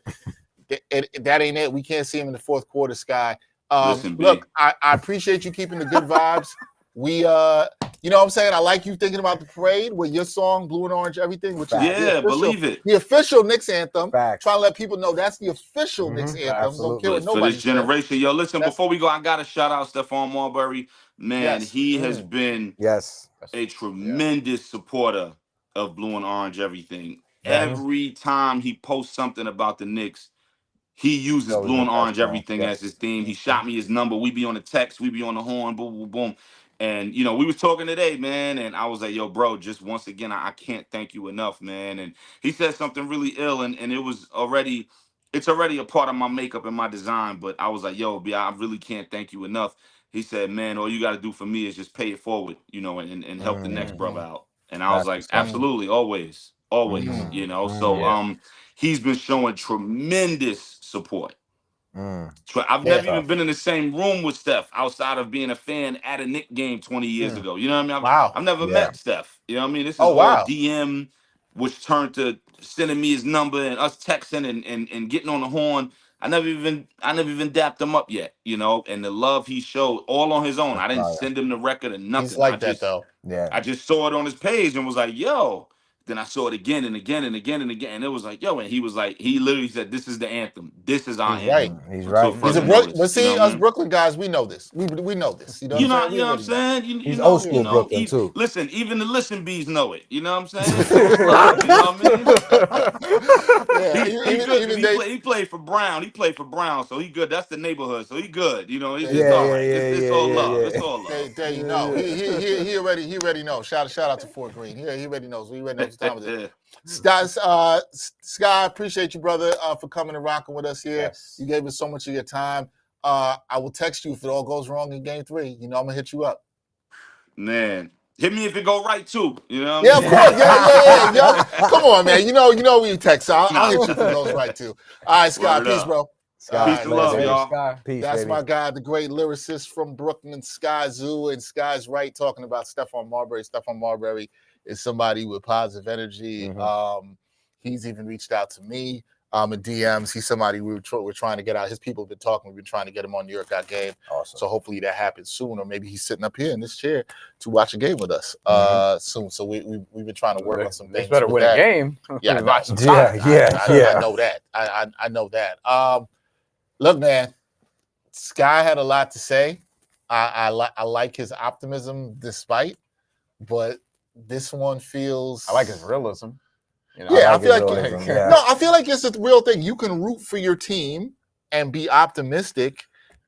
that ain't it. We can't see him in the fourth quarter, Sky. Look, I appreciate you keeping the good vibes. We you know what I'm saying? I like you thinking about the parade with your song, Blue and Orange, everything. Which is believe it. The official Knicks anthem. Facts. Trying to let people know that's the official Knicks anthem. Don't care what nobody for this generation. Yo, listen, before we go, I got to shout out Stephon Marbury. Man, he has been a tremendous supporter of Blue and Orange everything. Every time he posts something about the Knicks, he uses Blue and Orange everything as his theme. He shot me his number. We be on the text. We be on the horn. Boom, boom, boom. And you know, we was talking today, man, and I was like, "Yo, bro, just once again, I can't thank you enough, man." And he said something really ill, and it's already a part of my makeup and my design. But I was like, "Yo, B, I really can't thank you enough." He said, "Man, all you got to do for me is just pay it forward, you know, and help the next brother out." And I was That's like, what's up. "Absolutely, always, always," you know. So Yeah. he's been showing tremendous support. Mm. I've Yeah. never even been in the same room with Steph outside of being a fan at a Knick game 20 years ago. You know what I mean? Wow. I've never Yeah. met Steph. You know what I mean? This is Oh, all wow. DM, which turned to sending me his number and us texting and getting on the horn. I never even dapped him up yet, you know, and the love he showed all on his own. That's I didn't fire. send him the record or He's nothing. like that, though. Yeah. I just saw it on his page and was like, yo. Then I saw it again and again and again and again. And it was like, yo, and he was like, he literally said, this is the anthem. This is our He's right. anthem. He's Until right. He's a further Brook, but notice. You know see, what I us mean? Brooklyn guys, we know this. We know this. You know what I'm saying? You know what We I'm saying? You He's know, old school Brooklyn, too. Listen, even the listen bees know it. You know what I'm saying? So it's love. You know what I mean? Yeah, He good because even they. he played for Brown. He played for Brown, so he good. That's the neighborhood, so he good. You know, There you it's go. all right. It's all love. It's all There you know. He already knows. Shout out to Fort Greene. He already knows. He already knows what time it is. Sky, appreciate you, brother, for coming and rocking with us here. Yes. You gave us so much of your time. I will text you if it all goes wrong in game 3. You know, I'm gonna hit you up. Man, hit me if it go right too. You know what Yeah, I of mean? course. Yeah. Yo, come on, man. You know we text. So I'll hit you if it goes right too. All right, Sky. Word Peace, up. bro. Sky, Peace and love, baby. y'all. Sky. Peace, That's baby. my guy, the great lyricist from Brooklyn, Sky Zoo, and Sky's right talking about Stephon Marbury. Stephon Marbury is somebody with positive energy. He's even reached out to me in DMs. He's somebody we're trying to get out. His people have been talking. We've been trying to get him on New York Got Game. Awesome. So hopefully that happens soon, or maybe he's sitting up here in this chair to watch a game with us soon. So we've been trying to work on some things. They better with win that. a game. Yeah, I know. Watch some time. I know that. I know that. Look, man, Sky had a lot to say. I like his optimism despite, but this one feels. I like his realism. You know, Yeah, I like feel his like realism, yeah. no, I feel like it's a real thing. You can root for your team and be optimistic,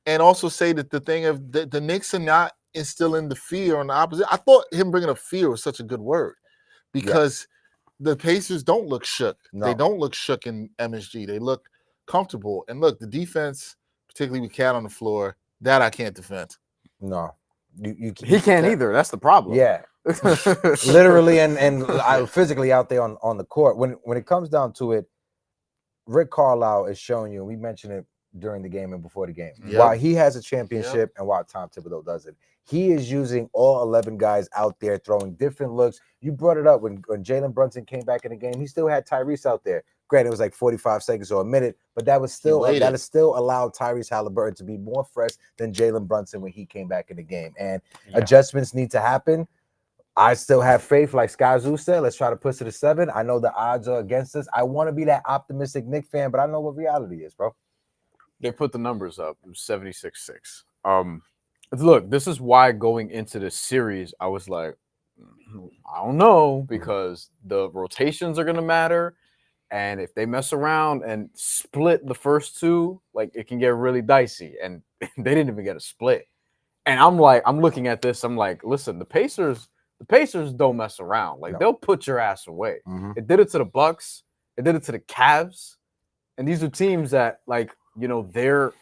and also say that the thing of the Knicks are not instilling the fear on the opposite. I thought him bringing up fear was such a good word because the Pacers don't look shook. No. They don't look shook in MSG. They look comfortable. And look, the defense, particularly with Cat on the floor, that I can't defend. No. he can't either. That's the problem. Yeah. Literally and physically out there on the court. When it comes down to it, Rick Carlisle is showing you, and we mentioned it during the game and before the game, while he has a championship and while Tom Thibodeau doesn't, he is using all 11 guys out there throwing different looks. You brought it up when Jalen Brunson came back in the game. He still had Tyrese out there. Granted, it was like 45 seconds or a minute, but that has still allowed Tyrese Haliburton to be more fresh than Jalen Brunson when he came back in the game. And adjustments need to happen. I still have faith, like Sky Zoo said. Let's try to push it to 7. I know the odds are against us. I want to be that optimistic Knicks fan, but I know what reality is, bro. They put the numbers up. It was 76-6. Look, this is why going into the series, I was like, I don't know, because the rotations are going to matter. And if they mess around and split the first 2, like it can get really dicey. And they didn't even get a split. And I'm looking at this. I'm like, listen, the Pacers don't mess around. Like they'll put your ass away. It did it to the Bucks. It did it to the Cavs. And these are teams that, like, you know, they're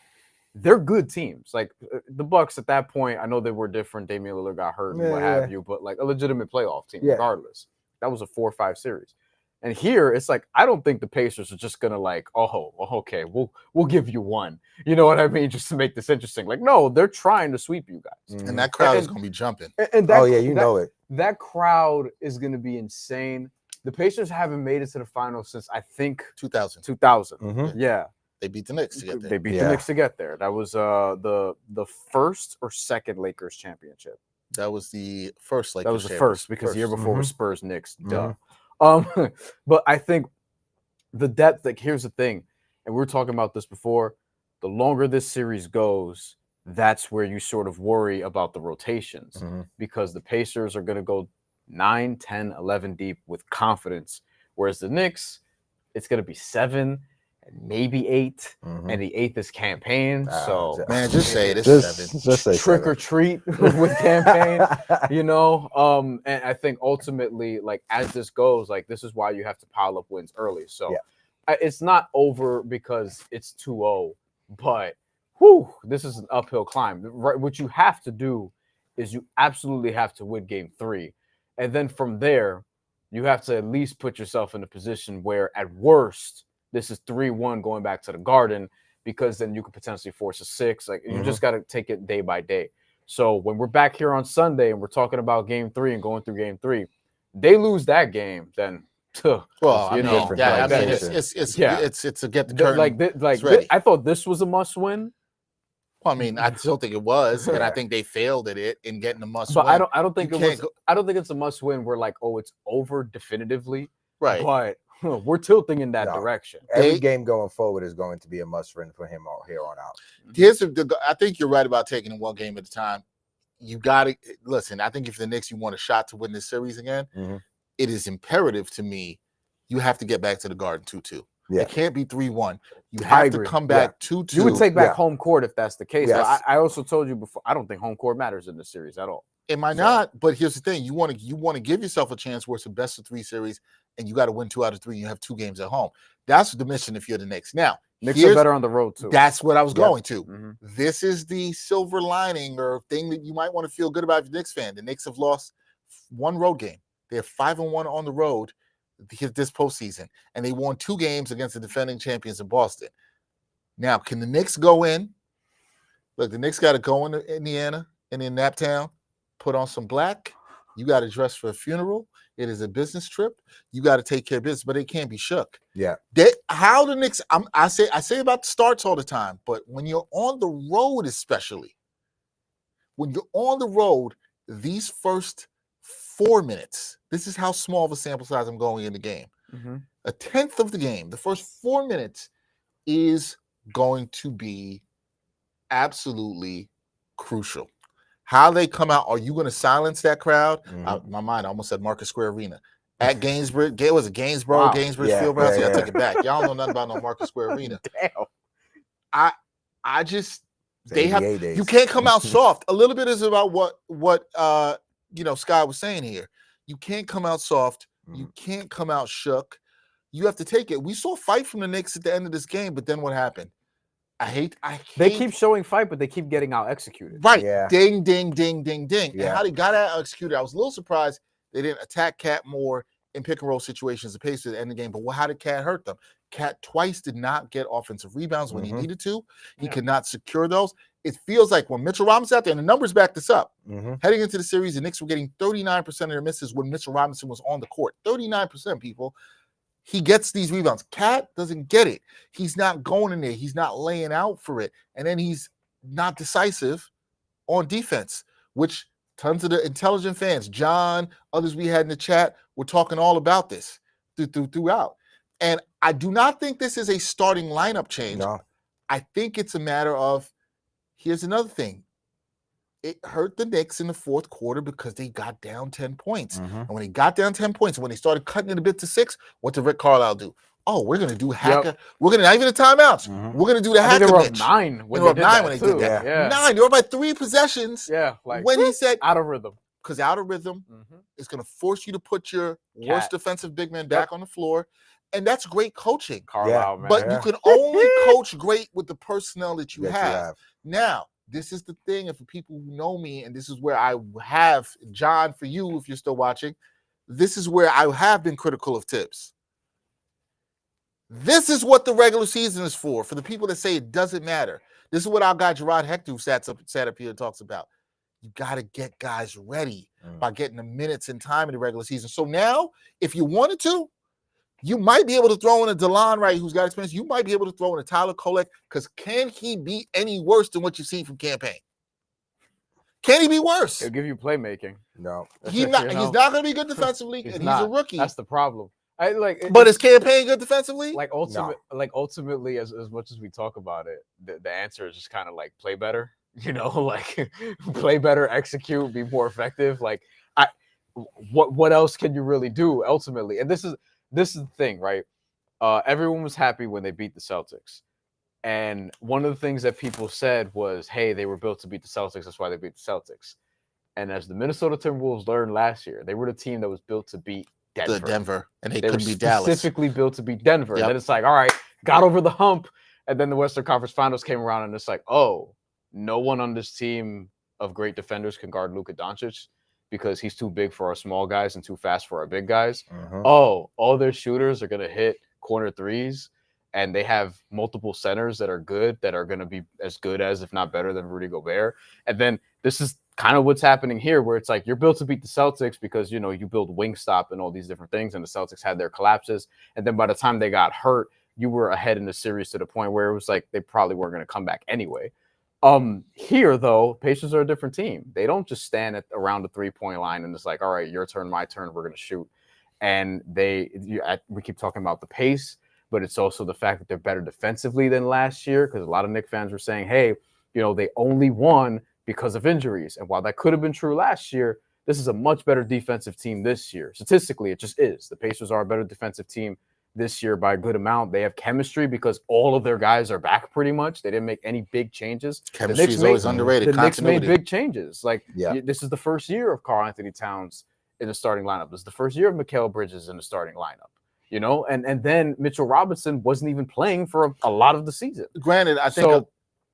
good teams. Like the Bucks at that point, I know they were different. Damian Lillard got hurt and what have you, but like a legitimate playoff team, regardless. That was a 4-5 series. And here it's like, I don't think the Pacers are just gonna like, okay, we'll give you 1. You know what I mean? Just to make this interesting. Like, no, they're trying to sweep you guys. And that crowd is gonna be jumping. And that, know it. That crowd is gonna be insane. The Pacers haven't made it to the finals since I think 2000. 2000. Yeah. They beat the Knicks to get there. They beat the Knicks to get there. That was the first or second Lakers championship. That was the first Lakers. That was the first because the year before was Spurs Knicks. Duh. But I think the depth, like here's the thing, and we were talking about this before, the longer this series goes, that's where you sort of worry about the rotations because the Pacers are going to go 9, 10, 11 deep with confidence, whereas the Knicks, it's going to be 7. maybe 8, and the 8th is campaign. So Man, just say this Just say trick 7. or treat with campaign, you know. And I think ultimately, like as this goes, like this is why you have to pile up wins early. So it's not over because it's 2-0, but this is an uphill climb. Right, what you have to do is you absolutely have to win game 3, and then from there, you have to at least put yourself in a position where, at worst, this is 3-1 going back to the Garden, because then you could potentially force a 6. Like you just got to take it day by day. So when we're back here on Sunday and we're talking about game 3 and going through game 3, they lose that game, then well, you know, it's a get the curtain. I thought this was a must win. Well, I mean, I still think it was, and I think they failed at it in getting a must But win. I don't think I don't think it's a must win. We're like, oh, it's over definitively, right? But we're tilting in that direction. Every game going forward is going to be a must win for him here on out. I think you're right about taking it one game at a time. You got to listen. I think if the Knicks, you want a shot to win this series again, it is imperative to me. You have to get back to the Garden 2-2. Yeah. It can't be 3-1. You have to come back 2-2. You would take back home court if that's the case. Yes. I also told you before, I don't think home court matters in this series at all. It might not, but here's the thing: you want to give yourself a chance where it's a best of 3 series, and you got to win 2 out of 3. And you have 2 games at home. That's the mission if you're the Knicks. Now, Knicks are better on the road too. That's what I was going to. This is the silver lining or thing that you might want to feel good about if you're a Knicks fan. The Knicks have lost 1 road game. They're 5-1 on the road this postseason, and they won 2 games against the defending champions in Boston. Now, can the Knicks go in? Look, the Knicks got to go into Indiana and in Naptown, put on some black. You got to dress for a funeral. It is a business trip. You got to take care of business, but they can't be shook. Yeah. How the Knicks? I say about the starts all the time, but when you're on the road, especially when you're on the road, these first 4 minutes. This is how small of a sample size I'm going in the game. A tenth of the game, the first 4 minutes, is going to be absolutely crucial. How they come out. Are you going to silence that crowd? My mind, I almost said Marcus Square Arena. At Gainesboro, was it Gainesboro? Wow. Gainesboro's Field. I take it back. Y'all don't know nothing about no Marcus Square Arena. Damn. I just they have. Days. You can't come out soft. A little bit is about what Scott was saying here. You can't come out soft. You can't come out shook. You have to take it. We saw fight from the Knicks at the end of this game, but then what happened? I hate. They keep showing fight, but they keep getting out executed. Right. Yeah. Ding, ding, ding, ding, ding. Yeah. And how they got out executed, I was a little surprised they didn't attack Cat more in pick and roll situations to pace to the end of the game. But how did Cat hurt them? Cat twice did not get offensive rebounds when he needed to. He could not secure those. It feels like when Mitchell Robinson's out there, and the numbers back this up, heading into the series, the Knicks were getting 39% of their misses when Mitchell Robinson was on the court. 39%, people. He gets these rebounds. Cat doesn't get it. He's not going in there. He's not laying out for it. And then he's not decisive on defense, which tons of the intelligent fans, John, others we had in the chat, were talking all about this throughout. And I do not think this is a starting lineup change. No. I think it's a matter of, here's another thing. It hurt the Knicks in the fourth quarter because they got down 10 points. And when they got down 10 points, when they started cutting it a bit to 6, what did Rick Carlisle do? Oh, we're going to do hacker. We're going to, not even the timeouts. We're going to do the hacker. They were up 9 when they did that. Yeah. 9. They were up by 3 possessions. Yeah. Like when he said out of rhythm. Because out of rhythm is going to force you to put your worst defensive big man back on the floor. And that's great coaching. Carlisle, man. But you can only coach great with the personnel that you have. Now, this is the thing, and for people who know me, and this is where I have, John, for you, if you're still watching, this is where I have been critical of Tibbs. This is what the regular season is for the people that say it doesn't matter. This is what our guy Gerard Hector sat up here and talks about. You got to get guys ready by getting the minutes and time in the regular season. So now, if you wanted to, you might be able to throw in a DeLon Wright who's got experience. You might be able to throw in a Tyler Kolek, because can he be any worse than what you've seen from campaign? Can he be worse? He'll give you playmaking. No. He's not going to be good defensively, and he's a rookie. That's the problem. But is campaign good defensively? Ultimately, as much as we talk about it, the answer is just kind of like play better. Like play better, execute, be more effective. Like what else can you really do ultimately? And this is the thing, right? Everyone was happy when they beat the Celtics. And one of the things that people said was, hey, they were built to beat the Celtics. That's why they beat the Celtics. And as the Minnesota Timberwolves learned last year, they were the team that was built to beat Denver. And they were couldn't beat Dallas. Specifically built to beat Denver. Yep. And then it's like, all right, got over the hump. And then the Western Conference Finals came around, and it's like, oh, no one on this team of great defenders can guard Luka Doncic because he's too big for our small guys and too fast for our big guys. Oh, all their shooters are going to hit corner threes, and they have multiple centers that are good, that are going to be as good as, if not better than, Rudy Gobert. And then this is kind of what's happening here, where it's like you're built to beat the Celtics because, you know, you build Wingstop and all these different things, and the Celtics had their collapses. And then by the time they got hurt, you were ahead in the series to the point where it was like they probably weren't going to come back anyway. Here, though, Pacers are a different team. They don't just stand around the 3-point line and it's like, all right, your turn, my turn, we're going to shoot. And we keep talking about the pace, but it's also the fact that they're better defensively than last year, because a lot of Knicks fans were saying, hey, you know, they only won because of injuries. And while that could have been true last year, this is a much better defensive team this year. Statistically, it just is. The Pacers are a better defensive team this year by a good amount. They have chemistry because all of their guys are back pretty much. They didn't make any big changes. Chemistry is always underrated. The Knicks made big changes. Like, this is the first year of Karl Anthony Towns in the starting lineup. This is the first year of Mikal Bridges in the starting lineup. You know, and then Mitchell Robinson wasn't even playing for a lot of the season. Granted, I think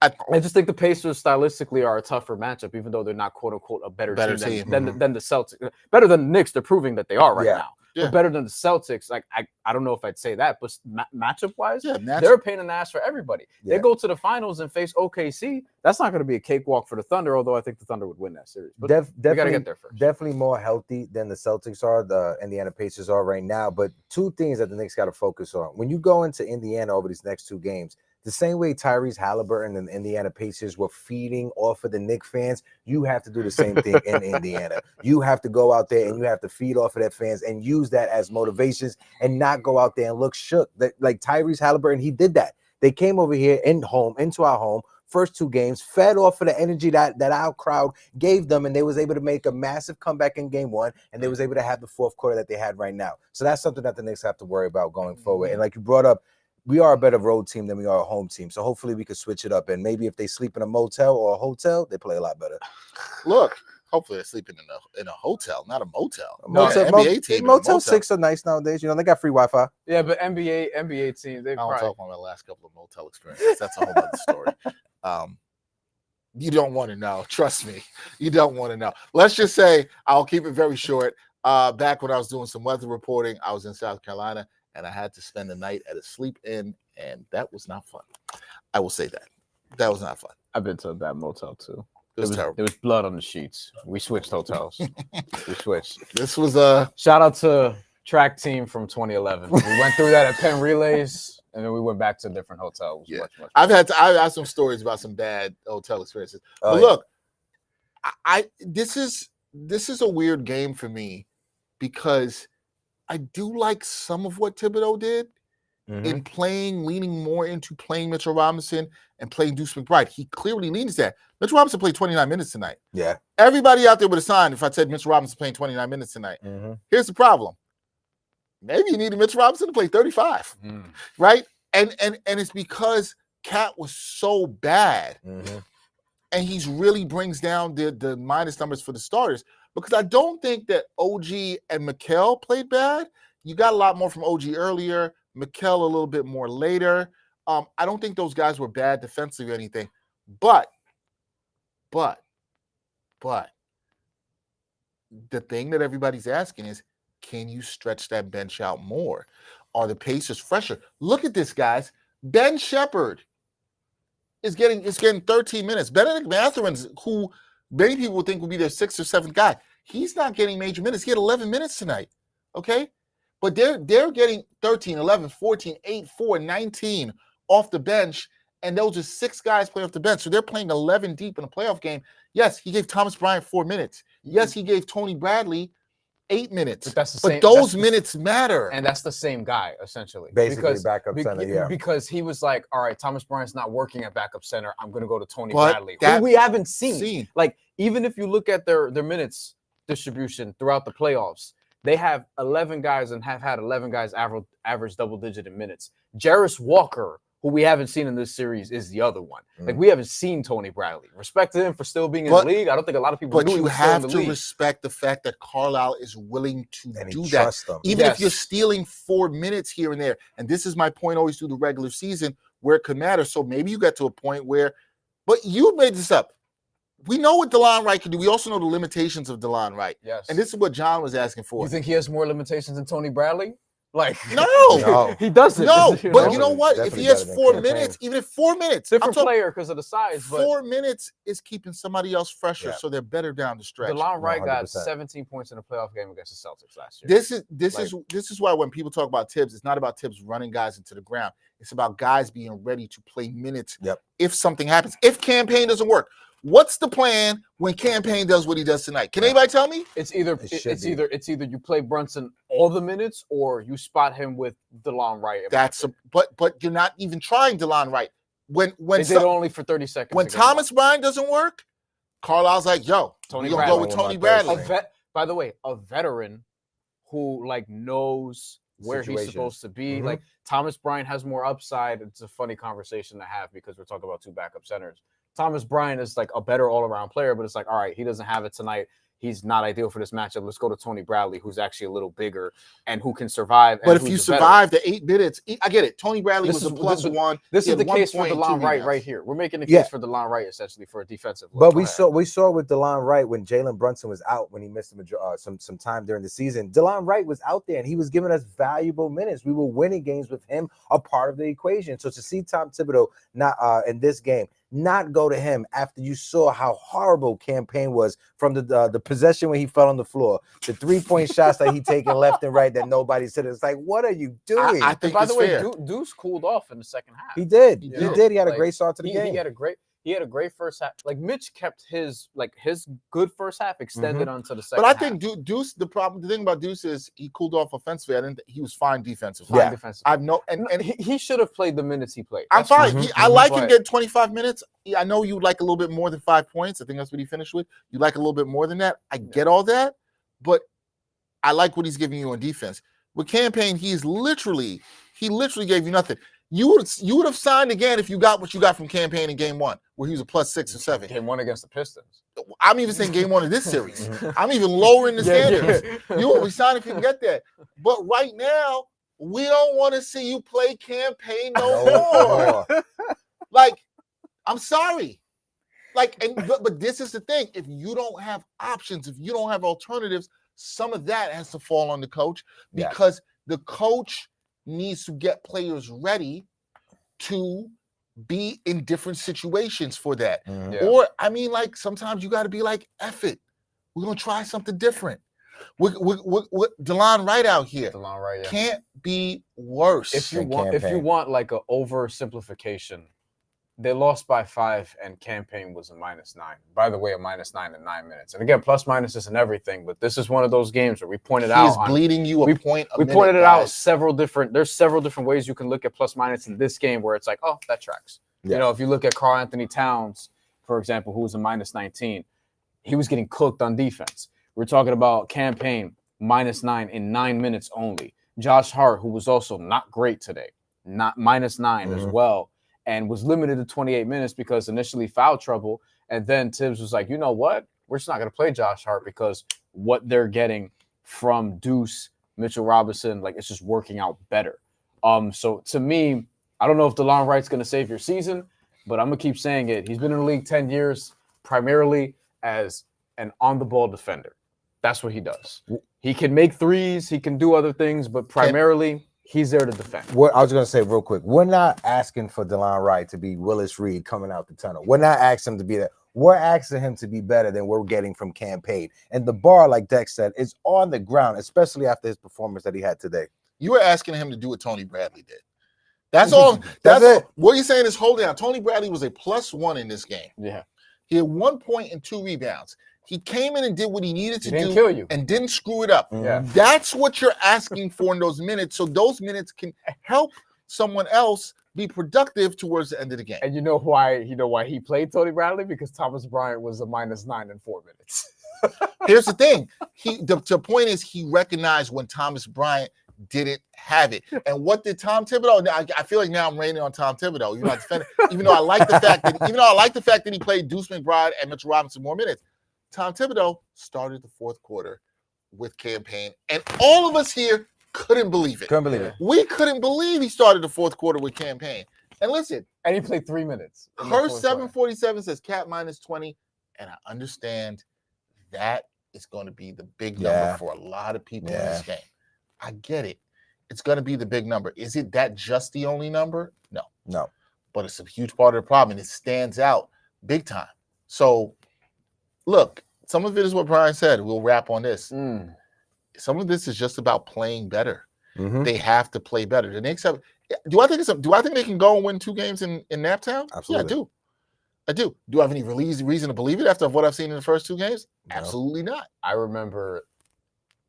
I just think the Pacers stylistically are a tougher matchup, even though they're not quote unquote a better team than the Celtics. Better than the Knicks, they're proving that they are right now. But better than the Celtics, like I don't know if I'd say that, but matchup wise, they're a pain in the ass for everybody. They go to the finals and face OKC. That's not going to be a cakewalk for the Thunder, although I think the Thunder would win that series. But they got to get there first. Definitely more healthy than the Celtics are, the Indiana Pacers are right now. But two things that the Knicks got to focus on. When you go into Indiana over these next two games, the same way Tyrese Haliburton and the Indiana Pacers were feeding off of the Knicks fans, you have to do the same thing in Indiana. You have to go out there and you have to feed off of that fans and use that as motivations and not go out there and look shook. Like Tyrese Haliburton, he did that. They came over here into our home, first two games, fed off of the energy that our crowd gave them, and they was able to make a massive comeback in game one, and they was able to have the fourth quarter that they had right now. So that's something that the Knicks have to worry about going forward. And like you brought up, we are a better road team than we are a home team. So hopefully we could switch it up. And maybe if they sleep in a motel or a hotel, they play a lot better. Look, hopefully they're sleeping in a hotel, not a motel. NBA team. Motel 6 are nice nowadays. You know, they got free Wi-Fi. Yeah, but NBA teams, I don't talk about my last couple of motel experiences. That's a whole other story. You don't want to know. Trust me. You don't want to know. Let's just say, I'll keep it very short. Back when I was doing some weather reporting, I was in South Carolina, and I had to spend the night at a sleep-in, and that was not fun. I will say that. That was not fun. I've been to a bad motel, too. It was terrible. There was blood on the sheets. We switched hotels. We switched. This was a... Shout out to track team from 2011. We went through that at Penn Relays, and then we went back to a different hotel. Yeah. Much I've had some stories about some bad hotel experiences. But look, this is a weird game for me because I do like some of what Thibodeau did in leaning more into playing Mitchell Robinson and playing Deuce McBride. He clearly leans that. Mitchell Robinson played 29 minutes tonight. Yeah. Everybody out there would have signed if I said Mitchell Robinson playing 29 minutes tonight. Here's the problem. Maybe you needed Mitchell Robinson to play 35, right? And it's because Cat was so bad, and he's really brings down the minus numbers for the starters. Because I don't think that OG and Mikal played bad. You got a lot more from OG earlier, Mikal a little bit more later. I don't think those guys were bad defensively or anything. But the thing that everybody's asking is, can you stretch that bench out more? Are the Pacers fresher? Look at this, guys. Ben Shepherd is getting 13 minutes. Benedict Mathurin's, who many people would think would be their 6th or 7th guy, he's not getting major minutes. He had 11 minutes tonight, okay? But they're getting 13, 11, 14, 8, 4, 19 off the bench, and those are 6 guys playing off the bench. So they're playing 11 deep in a playoff game. Yes, he gave Thomas Bryant 4 minutes. Yes, he gave Tony Bradley 8 minutes. But those minutes matter. And that's the same guy, essentially. Basically, backup center, yeah. Because he was like, all right, Thomas Bryant's not working at backup center. I'm going to go to Tony Bradley, who we haven't seen. Like, even if you look at their minutes distribution throughout the playoffs, They have 11 guys and have had 11 guys average double-digit in minutes. Jarris Walker, who we haven't seen in this series, is the other one. Like, we haven't seen Tony Bradley. Respect to him for still being in the league. I don't think a lot of people knew he was still in the league. But you have to respect the fact that Carlisle is willing to do that. Them. Even if you're stealing 4 minutes here and there. And this is my point always through the regular season where it could matter. So maybe you got to a point where, but you made this up. We know what DeLon Wright can do. We also know the limitations of DeLon Wright. Yes. And this is what John was asking for. You think he has more limitations than Tony Bradley? Like, no. He doesn't. No, you but know? you know what? If he has 4 minutes, even if 4 minutes, different player because of the size. But 4 minutes is keeping somebody else fresher, so they're better down the stretch. DeLon Wright got 17 points in a playoff game against the Celtics last year. This is why when people talk about Tibbs, it's not about Tibbs running guys into the ground. It's about guys being ready to play minutes if something happens. If campaign doesn't work, what's the plan when campaign does what he does tonight? Can anybody tell me? It's either you play Brunson all the minutes or you spot him with DeLon Wright. But you're not even trying DeLon Wright. When they did only for 30 seconds. When Thomas Bryant doesn't work, Carlisle's like, yo, we're gonna go with Tony Bradley. By the way, a veteran who like knows where he's supposed to be. Like Thomas Bryant has more upside. It's a funny conversation to have because we're talking about two backup centers. Thomas Bryant is like a better all-around player, but it's like, all right, he doesn't have it tonight. He's not ideal for this matchup. Let's go to Tony Bradley, who's actually a little bigger and who can survive. But if you survive the 8 minutes, I get it. Tony Bradley was a +1. This is the case for DeLon Wright right here. We're making the case for DeLon Wright essentially for a defensive look. But we saw with DeLon Wright when Jalen Brunson was out, when he missed some time during the season. DeLon Wright was out there and he was giving us valuable minutes. We were winning games with him a part of the equation. So to see Tom Thibodeau not in this game, not go to him after you saw how horrible campaign was from the possession when he fell on the floor, the 3-point shots that he taken left and right that nobody said. It's like, what are you doing? I think by the way, fair. Deuce cooled off in the second half. He did. He did. He had a great start to the game. He had a great first half. Like Mitch kept his good first half extended onto the second. But I think Deuce, the thing about Deuce is he cooled off offensively. He was fine defensively. I've and he should have played the minutes he played. I'm fine. I like him getting 25 minutes. I know you like a little bit more than 5 points. I think that's what he finished with. You like a little bit more than that. I get all that, but I like what he's giving you on defense. With campaign, he literally gave you nothing. You would have signed again if you got what you got from campaign in game 1, where he was a +6 or 7. Game 1 against the Pistons. I'm even saying game 1 of this series. I'm even lowering the standards. You will resign if you can get that. But right now, we don't want to see you play campaign no more. Like, I'm sorry. Like, but this is the thing. If you don't have options, if you don't have alternatives, some of that has to fall on the coach because the coach needs to get players ready to be in different situations for that. Or, I mean, like, sometimes you got to be like, F it. We're going to try something different. With DeLon Wright out here. DeLon Wright, can't be worse. If you want like an oversimplification, they lost by 5 and campaign was a -9. By the way, a -9 in 9 minutes. And again, plus minus isn't everything, but this is one of those games where we pointed out. He's bleeding you a point a minute, pointed it guys. out there's several different ways you can look at plus minus in this game where it's like, oh, that tracks. You know, if you look at Karl Anthony Towns, for example, who was a -19, he was getting cooked on defense. We're talking about campaign -9 in 9 minutes only. Josh Hart, who was also not great today, not -9 as well. And was limited to 28 minutes because initially foul trouble. And then Tibbs was like, you know what? We're just not going to play Josh Hart because what they're getting from Deuce, Mitchell Robinson, like it's just working out better. So to me, I don't know if DeLon Wright's going to save your season, but I'm going to keep saying it. He's been in the league 10 years primarily as an on-the-ball defender. That's what he does. He can make threes. He can do other things, but primarily he's there to defend. What I was going to say real quick, we're not asking for DeLon Wright to be Willis Reed coming out the tunnel. We're not asking him to be that. We're asking him to be better than we're getting from campaign. And the bar, like Dex said, is on the ground, especially after his performance that he had today. You were asking him to do what Tony Bradley did. That's all. That's it. All. What you're saying is holding out. Tony Bradley was a +1 in this game. Yeah. He had 1 point and 2 rebounds. He came in and did what he needed to do kill you. and didn't screw it up. Yeah. That's what you're asking for in those minutes. So those minutes can help someone else be productive towards the end of the game. And you know why he played Tony Bradley? Because Thomas Bryant was a -9 in 4 minutes. Here's the thing. The point is he recognized when Thomas Bryant didn't have it. And what did Tom Thibodeau? I feel like now I'm raining on Tom Thibodeau. Even though I like the fact that he played Deuce McBride and Mitchell Robinson more minutes. Tom Thibodeau started the fourth quarter with campaign, and all of us here couldn't believe it. We couldn't believe he started the fourth quarter with campaign. And listen, and he played 3 minutes. Curse 747 says Cat minus 20, and I understand that is going to be the big number for a lot of people in this game. I get it. It's going to be the big number. Is it that just the only number? No. But it's a huge part of the problem, and it stands out big time. So, look, some of it is what Brian said. We'll wrap on this. Some of this is just about playing better. They have to play better. The Knicks have. Do I think they can go and win 2 games in Naptown? Absolutely. Yeah, I do. Do I have any reason to believe it after what I've seen in the first 2 games? No. Absolutely not. I remember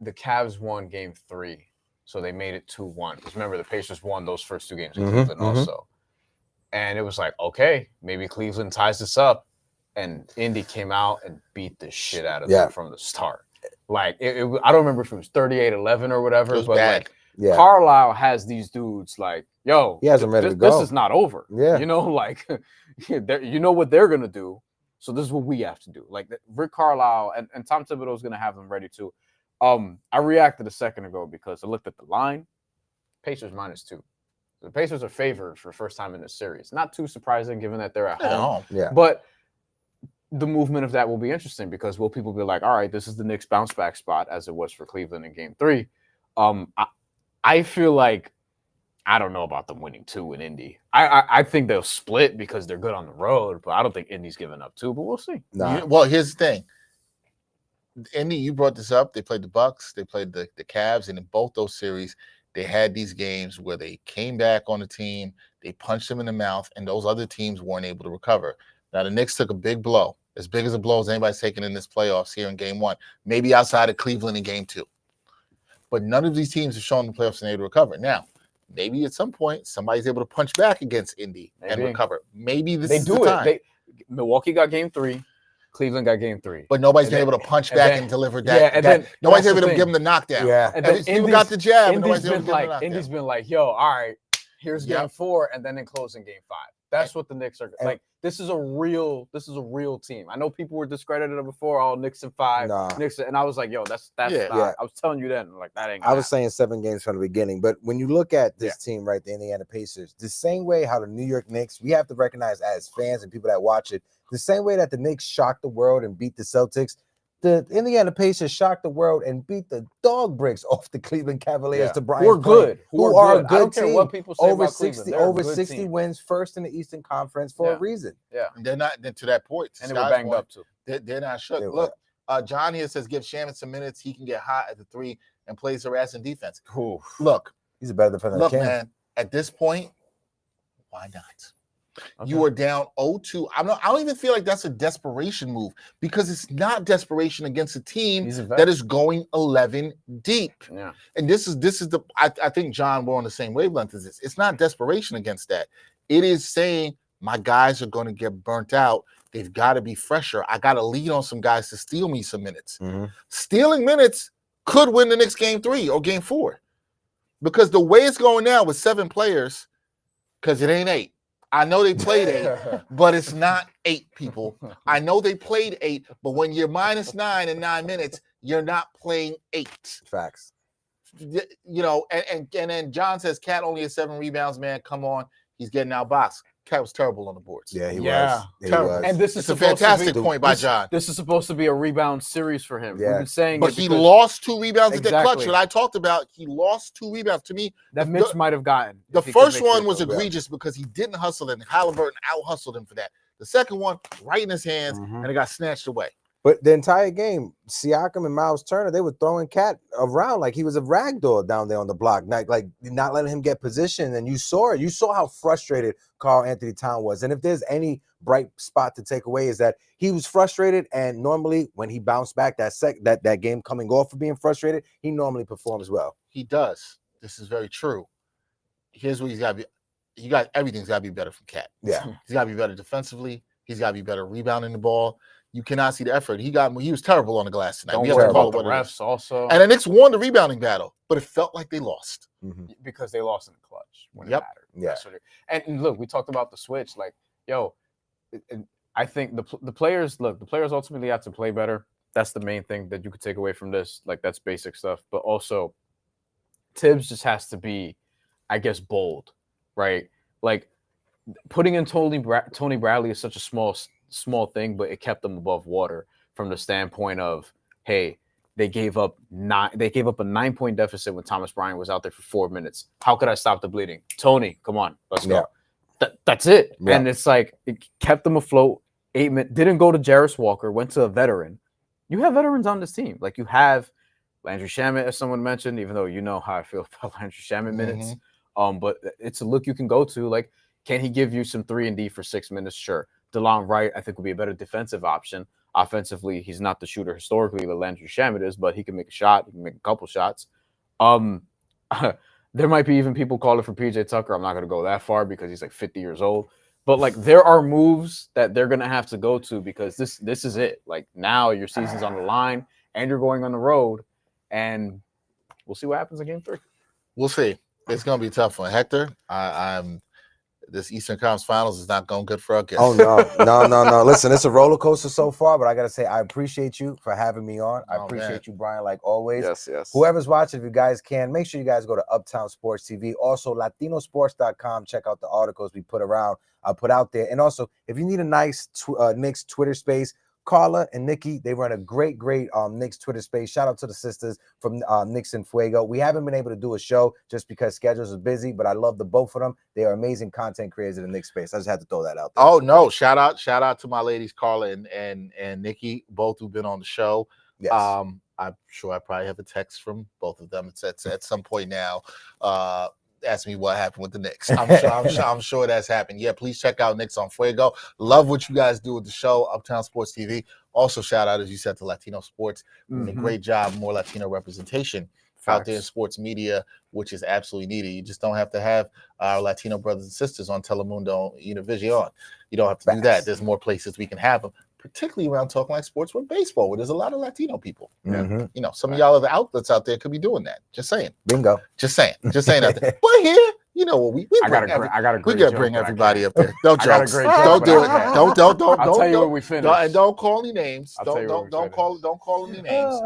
the Cavs won game 3, so they made it 2-1. Because remember, the Pacers won those first 2 games in Cleveland also. And it was like, okay, maybe Cleveland ties this up. And Indy came out and beat the shit out of them from the start. Like, I don't remember if it was 38-11 or whatever. It was but bad. Like, Carlisle has these dudes like, yo, he has them ready to go. This is not over. Yeah. You know, like, you know what they're going to do. So this is what we have to do. Like, Rick Carlisle and Tom Thibodeau is going to have them ready too. I reacted a second ago because I looked at the line. Pacers -2. The Pacers are favored for the first time in this series. Not too surprising given that they're at home. Yeah. But the movement of that will be interesting because will people be like, all right, this is the Knicks bounce back spot as it was for Cleveland in game 3. I feel like I don't know about them winning 2 in Indy. I think they'll split because they're good on the road, but I don't think Indy's giving up 2, but we'll see. Well, here's the thing. Indy, you brought this up. They played the Bucks, they played the Cavs, and in both those series, they had these games where they came back on the team, they punched them in the mouth, and those other teams weren't able to recover. Now, the Knicks took a big blow, as big as a blow as anybody's taken in this playoffs here in game 1, maybe outside of Cleveland in game 2. But none of these teams have shown the playoffs and able to recover. Now, maybe at some point, somebody's able to punch back against Indy and recover. Maybe this is the time. Milwaukee got game 3. Cleveland got game 3. But nobody's been able to punch back and deliver that. Nobody's able to give them the knockdown. Yeah. And then people got the jab. Indy's been like, yo, all right, here's game 4, and then closing game 5. That's what the Knicks are like. This is a real team. I know people were discredited before, all Knicks in 5, Knicks, and I was like, yo, that's not, I was telling you then, like that ain't. I was saying 7 games from the beginning, but when you look at this team, right, the Indiana Pacers, the same way how the New York Knicks, we have to recognize as fans and people that watch it, the same way that the Knicks shocked the world and beat the Celtics, the Indiana Pacers shocked the world and beat the dog bricks off the Cleveland Cavaliers to Brian. Who are good. Who are a good I don't team. care what people say over about 60, Cleveland. over 60 wins, first in the Eastern Conference for a reason. Yeah. And they're not to that point. And they were banged up too. They're not shook. Look, John here says give Shannon some minutes. He can get hot at the 3 and plays harassing defense. Ooh. Look. He's a better defender Look, than Cam. man, at this point, why not? Okay. You are down 0-2. I don't even feel like that's a desperation move because it's not desperation against a team that is going 11 deep. Yeah. And this is the I think John, we're on the same wavelength as this. It's not desperation against that. It is saying my guys are going to get burnt out. They've got to be fresher. I got to lead on some guys to steal me some minutes. Stealing minutes could win the next game 3 or game 4. Because the way it's going now with 7 players, because it ain't 8. I know they played 8, but it's not 8 people. I know they played 8, but when you're -9 in 9 minutes, you're not playing 8. Facts. You know, and then John says Cat only has 7 rebounds, man. Come on. He's getting outboxed. Cat was terrible on the boards. Yeah, he was. Terrible. And this is a fantastic point by John. This is supposed to be a rebound series for him. Yeah. We've been saying but he lost 2 rebounds at the clutch that I talked about. He lost 2 rebounds. To me, that Mitch might have gotten. The first one was egregious because he didn't hustle, and Haliburton out-hustled him for that. The second one, right in his hands, and it got snatched away. But the entire game, Siakam and Miles Turner, they were throwing Cat around like he was a rag doll down there on the block, like not letting him get position. And you saw it. You saw how frustrated Karl Anthony Towns was. And if there's any bright spot to take away is that he was frustrated. And normally when he bounced back that game coming off of being frustrated, he normally performs well. He does. This is very true. Here's what he's got to be. Everything's got to be better for Cat. Yeah. He's got to be better defensively. He's got to be better rebounding the ball. You cannot see the effort. He was terrible on the glass tonight. Don't We have worry to call about it the what it is. refs also. And the Knicks won the rebounding battle, but it felt like they lost. Because they lost in the clutch when it Yep. mattered. Yeah. That's what and look, we talked about the switch. Like, yo, I think the players ultimately have to play better. That's the main thing that you could take away from this. Like, that's basic stuff. But also, Tibbs just has to be, I guess, bold, right? Like, putting in Tony Bradley is such a small thing, but it kept them above water from the standpoint of, hey, they gave up a 9-point deficit when Thomas Bryant was out there for 4 minutes. How could I stop the bleeding? Tony, come on, let's go. That's it. Yeah. And it's like, it kept them afloat. 8 minutes, didn't go to Jarris Walker, went to a veteran. You have veterans on this team. Like, you have Landry Shamet, as someone mentioned, even though you know how I feel about Landry Shamet minutes. But it's a look you can go to. Like, can he give you some 3-and-D for 6 minutes? Sure. DeLon Wright, I think, would be a better defensive option. Offensively, he's not the shooter historically that Landry Shamet is, but he can make a shot. He can make a couple shots. There might be even people calling for PJ Tucker. I'm not going to go that far because he's like 50 years old. But, like, there are moves that they're going to have to go to because this is it. Like, now your season's on the line and you're going on the road, and we'll see what happens in Game 3. We'll see. It's going to be a tough one. Hector, this Eastern Conference Finals is not going good for our guests. Oh, no. Listen, it's a roller coaster so far, but I got to say, I appreciate you for having me on. I appreciate you, Brian, like always. Yes. Whoever's watching, if you guys can, make sure you guys go to Uptown Sports TV. Also, latinosports.com. Check out the articles we put out there. And also, if you need a nice Knicks Twitter space, Carla and Nikki, they run a great Knicks Twitter space. Shout out to the sisters from Knicks and Fuego. We haven't been able to do a show just because schedules are busy, but I love the both of them. They are amazing content creators in the Knicks space. I just had to throw that out there. Oh, no. Shout out to my ladies, Carla and Nikki, both who've been on the show. Yes. I'm sure I probably have a text from both of them at some point now. Ask me what happened with the Knicks. I'm sure that's happened. Yeah, please check out Knicks on Fuego. Love what you guys do with the show, Uptown Sports TV. Also, shout out, as you said, to Latino Sports. Doing a great job, more Latino representation out there in sports media, which is absolutely needed. You just don't have to have our Latino brothers and sisters on Telemundo, Univision. You don't have to do that. There's more places we can have them, particularly around Talking Like Sports with baseball, where there's a lot of Latino people. You know, some of y'all other outlets out there could be doing that. Just saying. Bingo. Just saying out there. But here, you know what we I got a great we gotta joke, bring but I everybody can't. up there. Don't I got a jokes. great Don't joke, do but it. I can't. Don't. I'll tell you when we finish. And don't call any names. I'll tell you when we finish. Don't call any names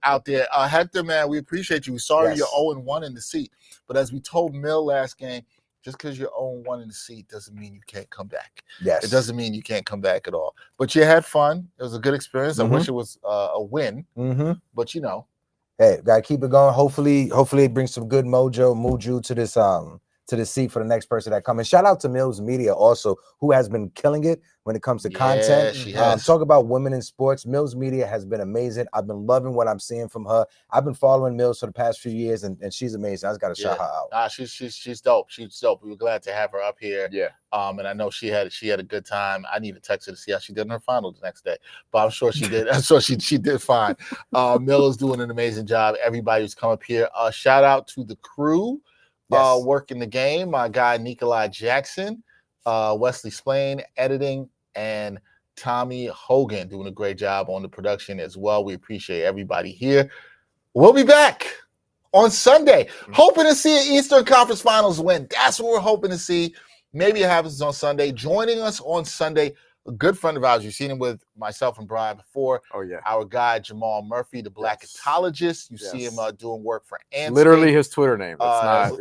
out there. Hector, man, we appreciate you. Sorry you're 0-1 in the seat, but as we told Mill last game, just because you're 0-1 in the seat doesn't mean you can't come back. Yes. It doesn't mean you can't come back at all. But you had fun. It was a good experience. I wish it was a win, but you know. Hey, gotta keep it going. Hopefully it brings some good mojo to the seat for the next person that comes. And shout out to Mills Media also, who has been killing it when it comes to content. She has. Talk about women in sports. Mills Media has been amazing. I've been loving what I'm seeing from her. I've been following Mills for the past few years, and she's amazing. I just got to shout her out. She's dope. She's dope. We were glad to have her up here. Yeah. And I know she had a good time. I need to text her to see how she did in her final the next day, but I'm sure she did. I'm sure she did fine. Miller's doing an amazing job. Everybody who's come up here. Shout out to the crew. Working the game, my guy Nikolai Jackson, Wesley Splain editing, and Tommy Hogan doing a great job on the production as well. We appreciate everybody here. We'll be back on Sunday, hoping to see an Eastern Conference Finals win. That's what we're hoping to see. Maybe it happens on Sunday. Joining us on Sunday, a good friend of ours. You've seen him with myself and Brian before. Oh, yeah. Our guy, Jamal Murphy, the blacketologist. You see him doing work for Anscape. Literally his Twitter name. It's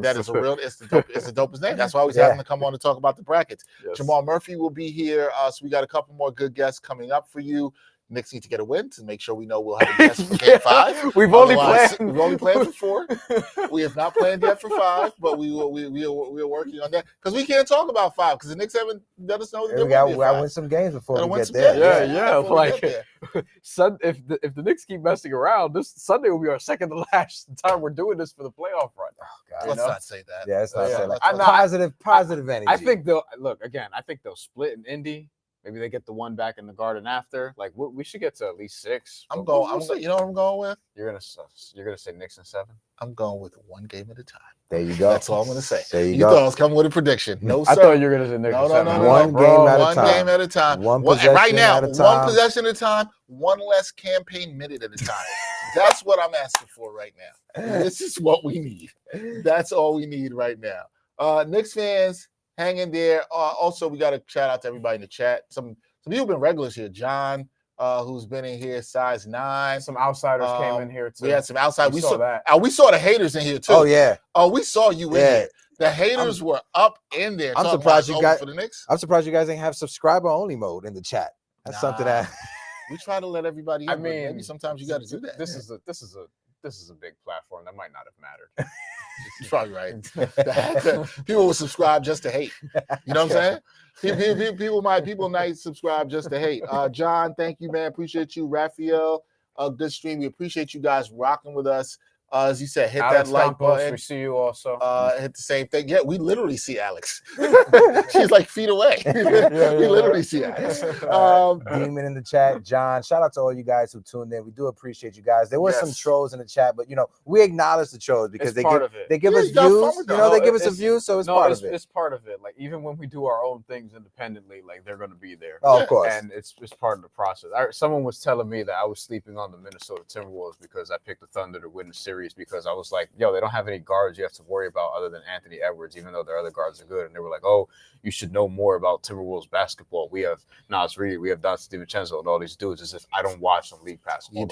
That is a real, it's the dopest name. That's why we have him to come on to talk about the brackets. Yes. Jamal Murphy will be here. So we got a couple more good guests coming up for you. Knicks need to get a win to make sure we know we'll have a guest for Game 5. We've only planned for 4. We have not planned yet for 5, but we are working on that because we can't talk about 5 because the Knicks haven't let us know that we gotta win some games before we get there. Yeah. Like, if the Knicks keep messing around, this Sunday will be our second to last time we're doing this for the playoff run. Oh, God. Let's not say that. Yeah, it's not say that. Positive energy. I think they'll split in Indy. Maybe they get the one back in the Garden after. Like we should get to at least 6. I'm but going. we'll see. You know what I'm going with? You're gonna say Knicks in 7. I'm going with one game at a time. There you go. That's all I'm going to say. There you thought go. I was coming with a prediction. No, sir. I thought you were gonna say Knicks No, in no, 7. no, I'm no, like, no. bro, One One game at a time. One Right possession now, at a one time. possession at a time, one less campaign minute at a time. That's what I'm asking for right now. This is what we need. That's all we need right now. Knicks fans, hang in there. Also, we got to shout out to everybody in the chat. Some people have been regulars here. John, who's been in here, size 9. Some outsiders came in here too. We had some outside. We saw that. We saw the haters in here too. Oh yeah. Oh, we saw you in here. The haters were up in there. I'm talking surprised about you got. for the Knicks. I'm surprised you guys ain't have subscriber only mode in the chat. That's something that we try to let everybody in. I But mean, maybe sometimes you got to do that. This is a big platform that might not have mattered. You're probably right. People will subscribe just to hate. You know what I'm saying? People might subscribe just to hate. John, thank you, man. Appreciate you. Raphael, good stream. We appreciate you guys rocking with us. As you said, hit Alex that like Campos, button. we see you also. Hit the same thing. Yeah, we literally see Alex. She's like feet away. We literally see Alex. Demon in the chat, John. Shout out to all you guys who tuned in. We do appreciate you guys. There were some trolls in the chat, but we acknowledge the trolls because they give us views. They give us a view, so it's part of it. It's part of it. Like even when we do our own things independently, like they're going to be there. Oh, of course. And it's part of the process. Someone was telling me that I was sleeping on the Minnesota Timberwolves because I picked the Thunder to win the series because I was like, yo, they don't have any guards you have to worry about other than Anthony Edwards, even though their other guards are good. And they were like, oh, you should know more about Timberwolves basketball. We have Nas Reed, we have Dante DiVincenzo, and all these dudes. As if I don't watch some league basketball. You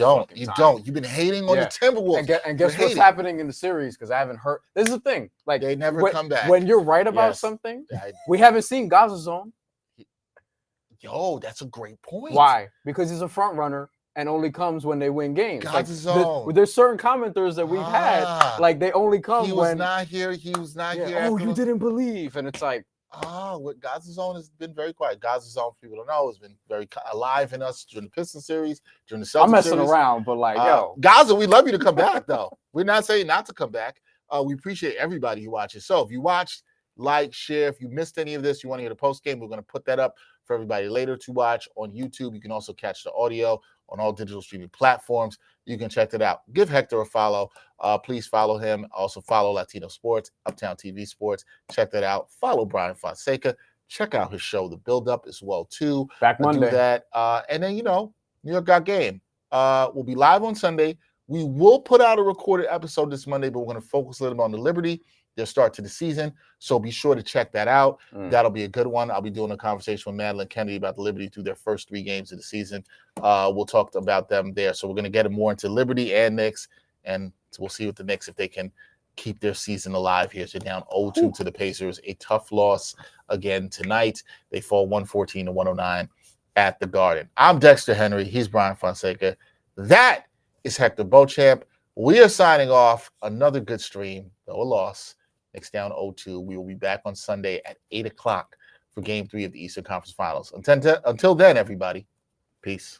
don't. You've been hating on the Timberwolves. And guess what's happening in the series? Because I haven't heard. This is the thing. Like they never come back. When you're right about something, we haven't seen Gaza Zone. Yo, that's a great point. Why? Because he's a front runner. And only comes when they win games. There's certain commenters that we've had, like they only come when he was not here. Oh, you didn't believe, and it's like, what Gaza Zone has been very quiet. Gaza Zone, for people don't know, has been very alive in us during the Pistons series, during the Celtics I'm messing series. around, but like, yo, Gaza, we love you to come back though. We're not saying not to come back. We appreciate everybody who watches. So if you watched, like, share. If you missed any of this, you want to hear the post game, we're going to put that up for everybody later to watch on YouTube. You can also catch the audio on all digital streaming platforms. You can check it out. Give Hector a follow. Please follow him. Also follow Latino Sports, Uptown TV Sports. Check that out. Follow Brian Fonseca. Check out his show, The Build Up, as well too. Back Monday. Do that. And then New York Got Game. We'll be live on Sunday. We will put out a recorded episode this Monday, but we're going to focus a little bit on the Liberty, their start to the season. So be sure to check that out. That'll be a good one. I'll be doing a conversation with Madeline Kennedy about the Liberty through their first 3 games of the season. We'll talk about them there. So we're going to get more into Liberty and Knicks, and we'll see with the Knicks if they can keep their season alive here. So down 0-2 to the Pacers, a tough loss again tonight. They fall 114-109 at the Garden. I'm Dexter Henry. He's Brian Fonseca. That is Hector Beauchamp. We are signing off. Another good stream, though a loss. Knicks down 0-2. We will be back on Sunday at 8 o'clock for Game 3 of the Eastern Conference Finals. Until then, everybody, peace.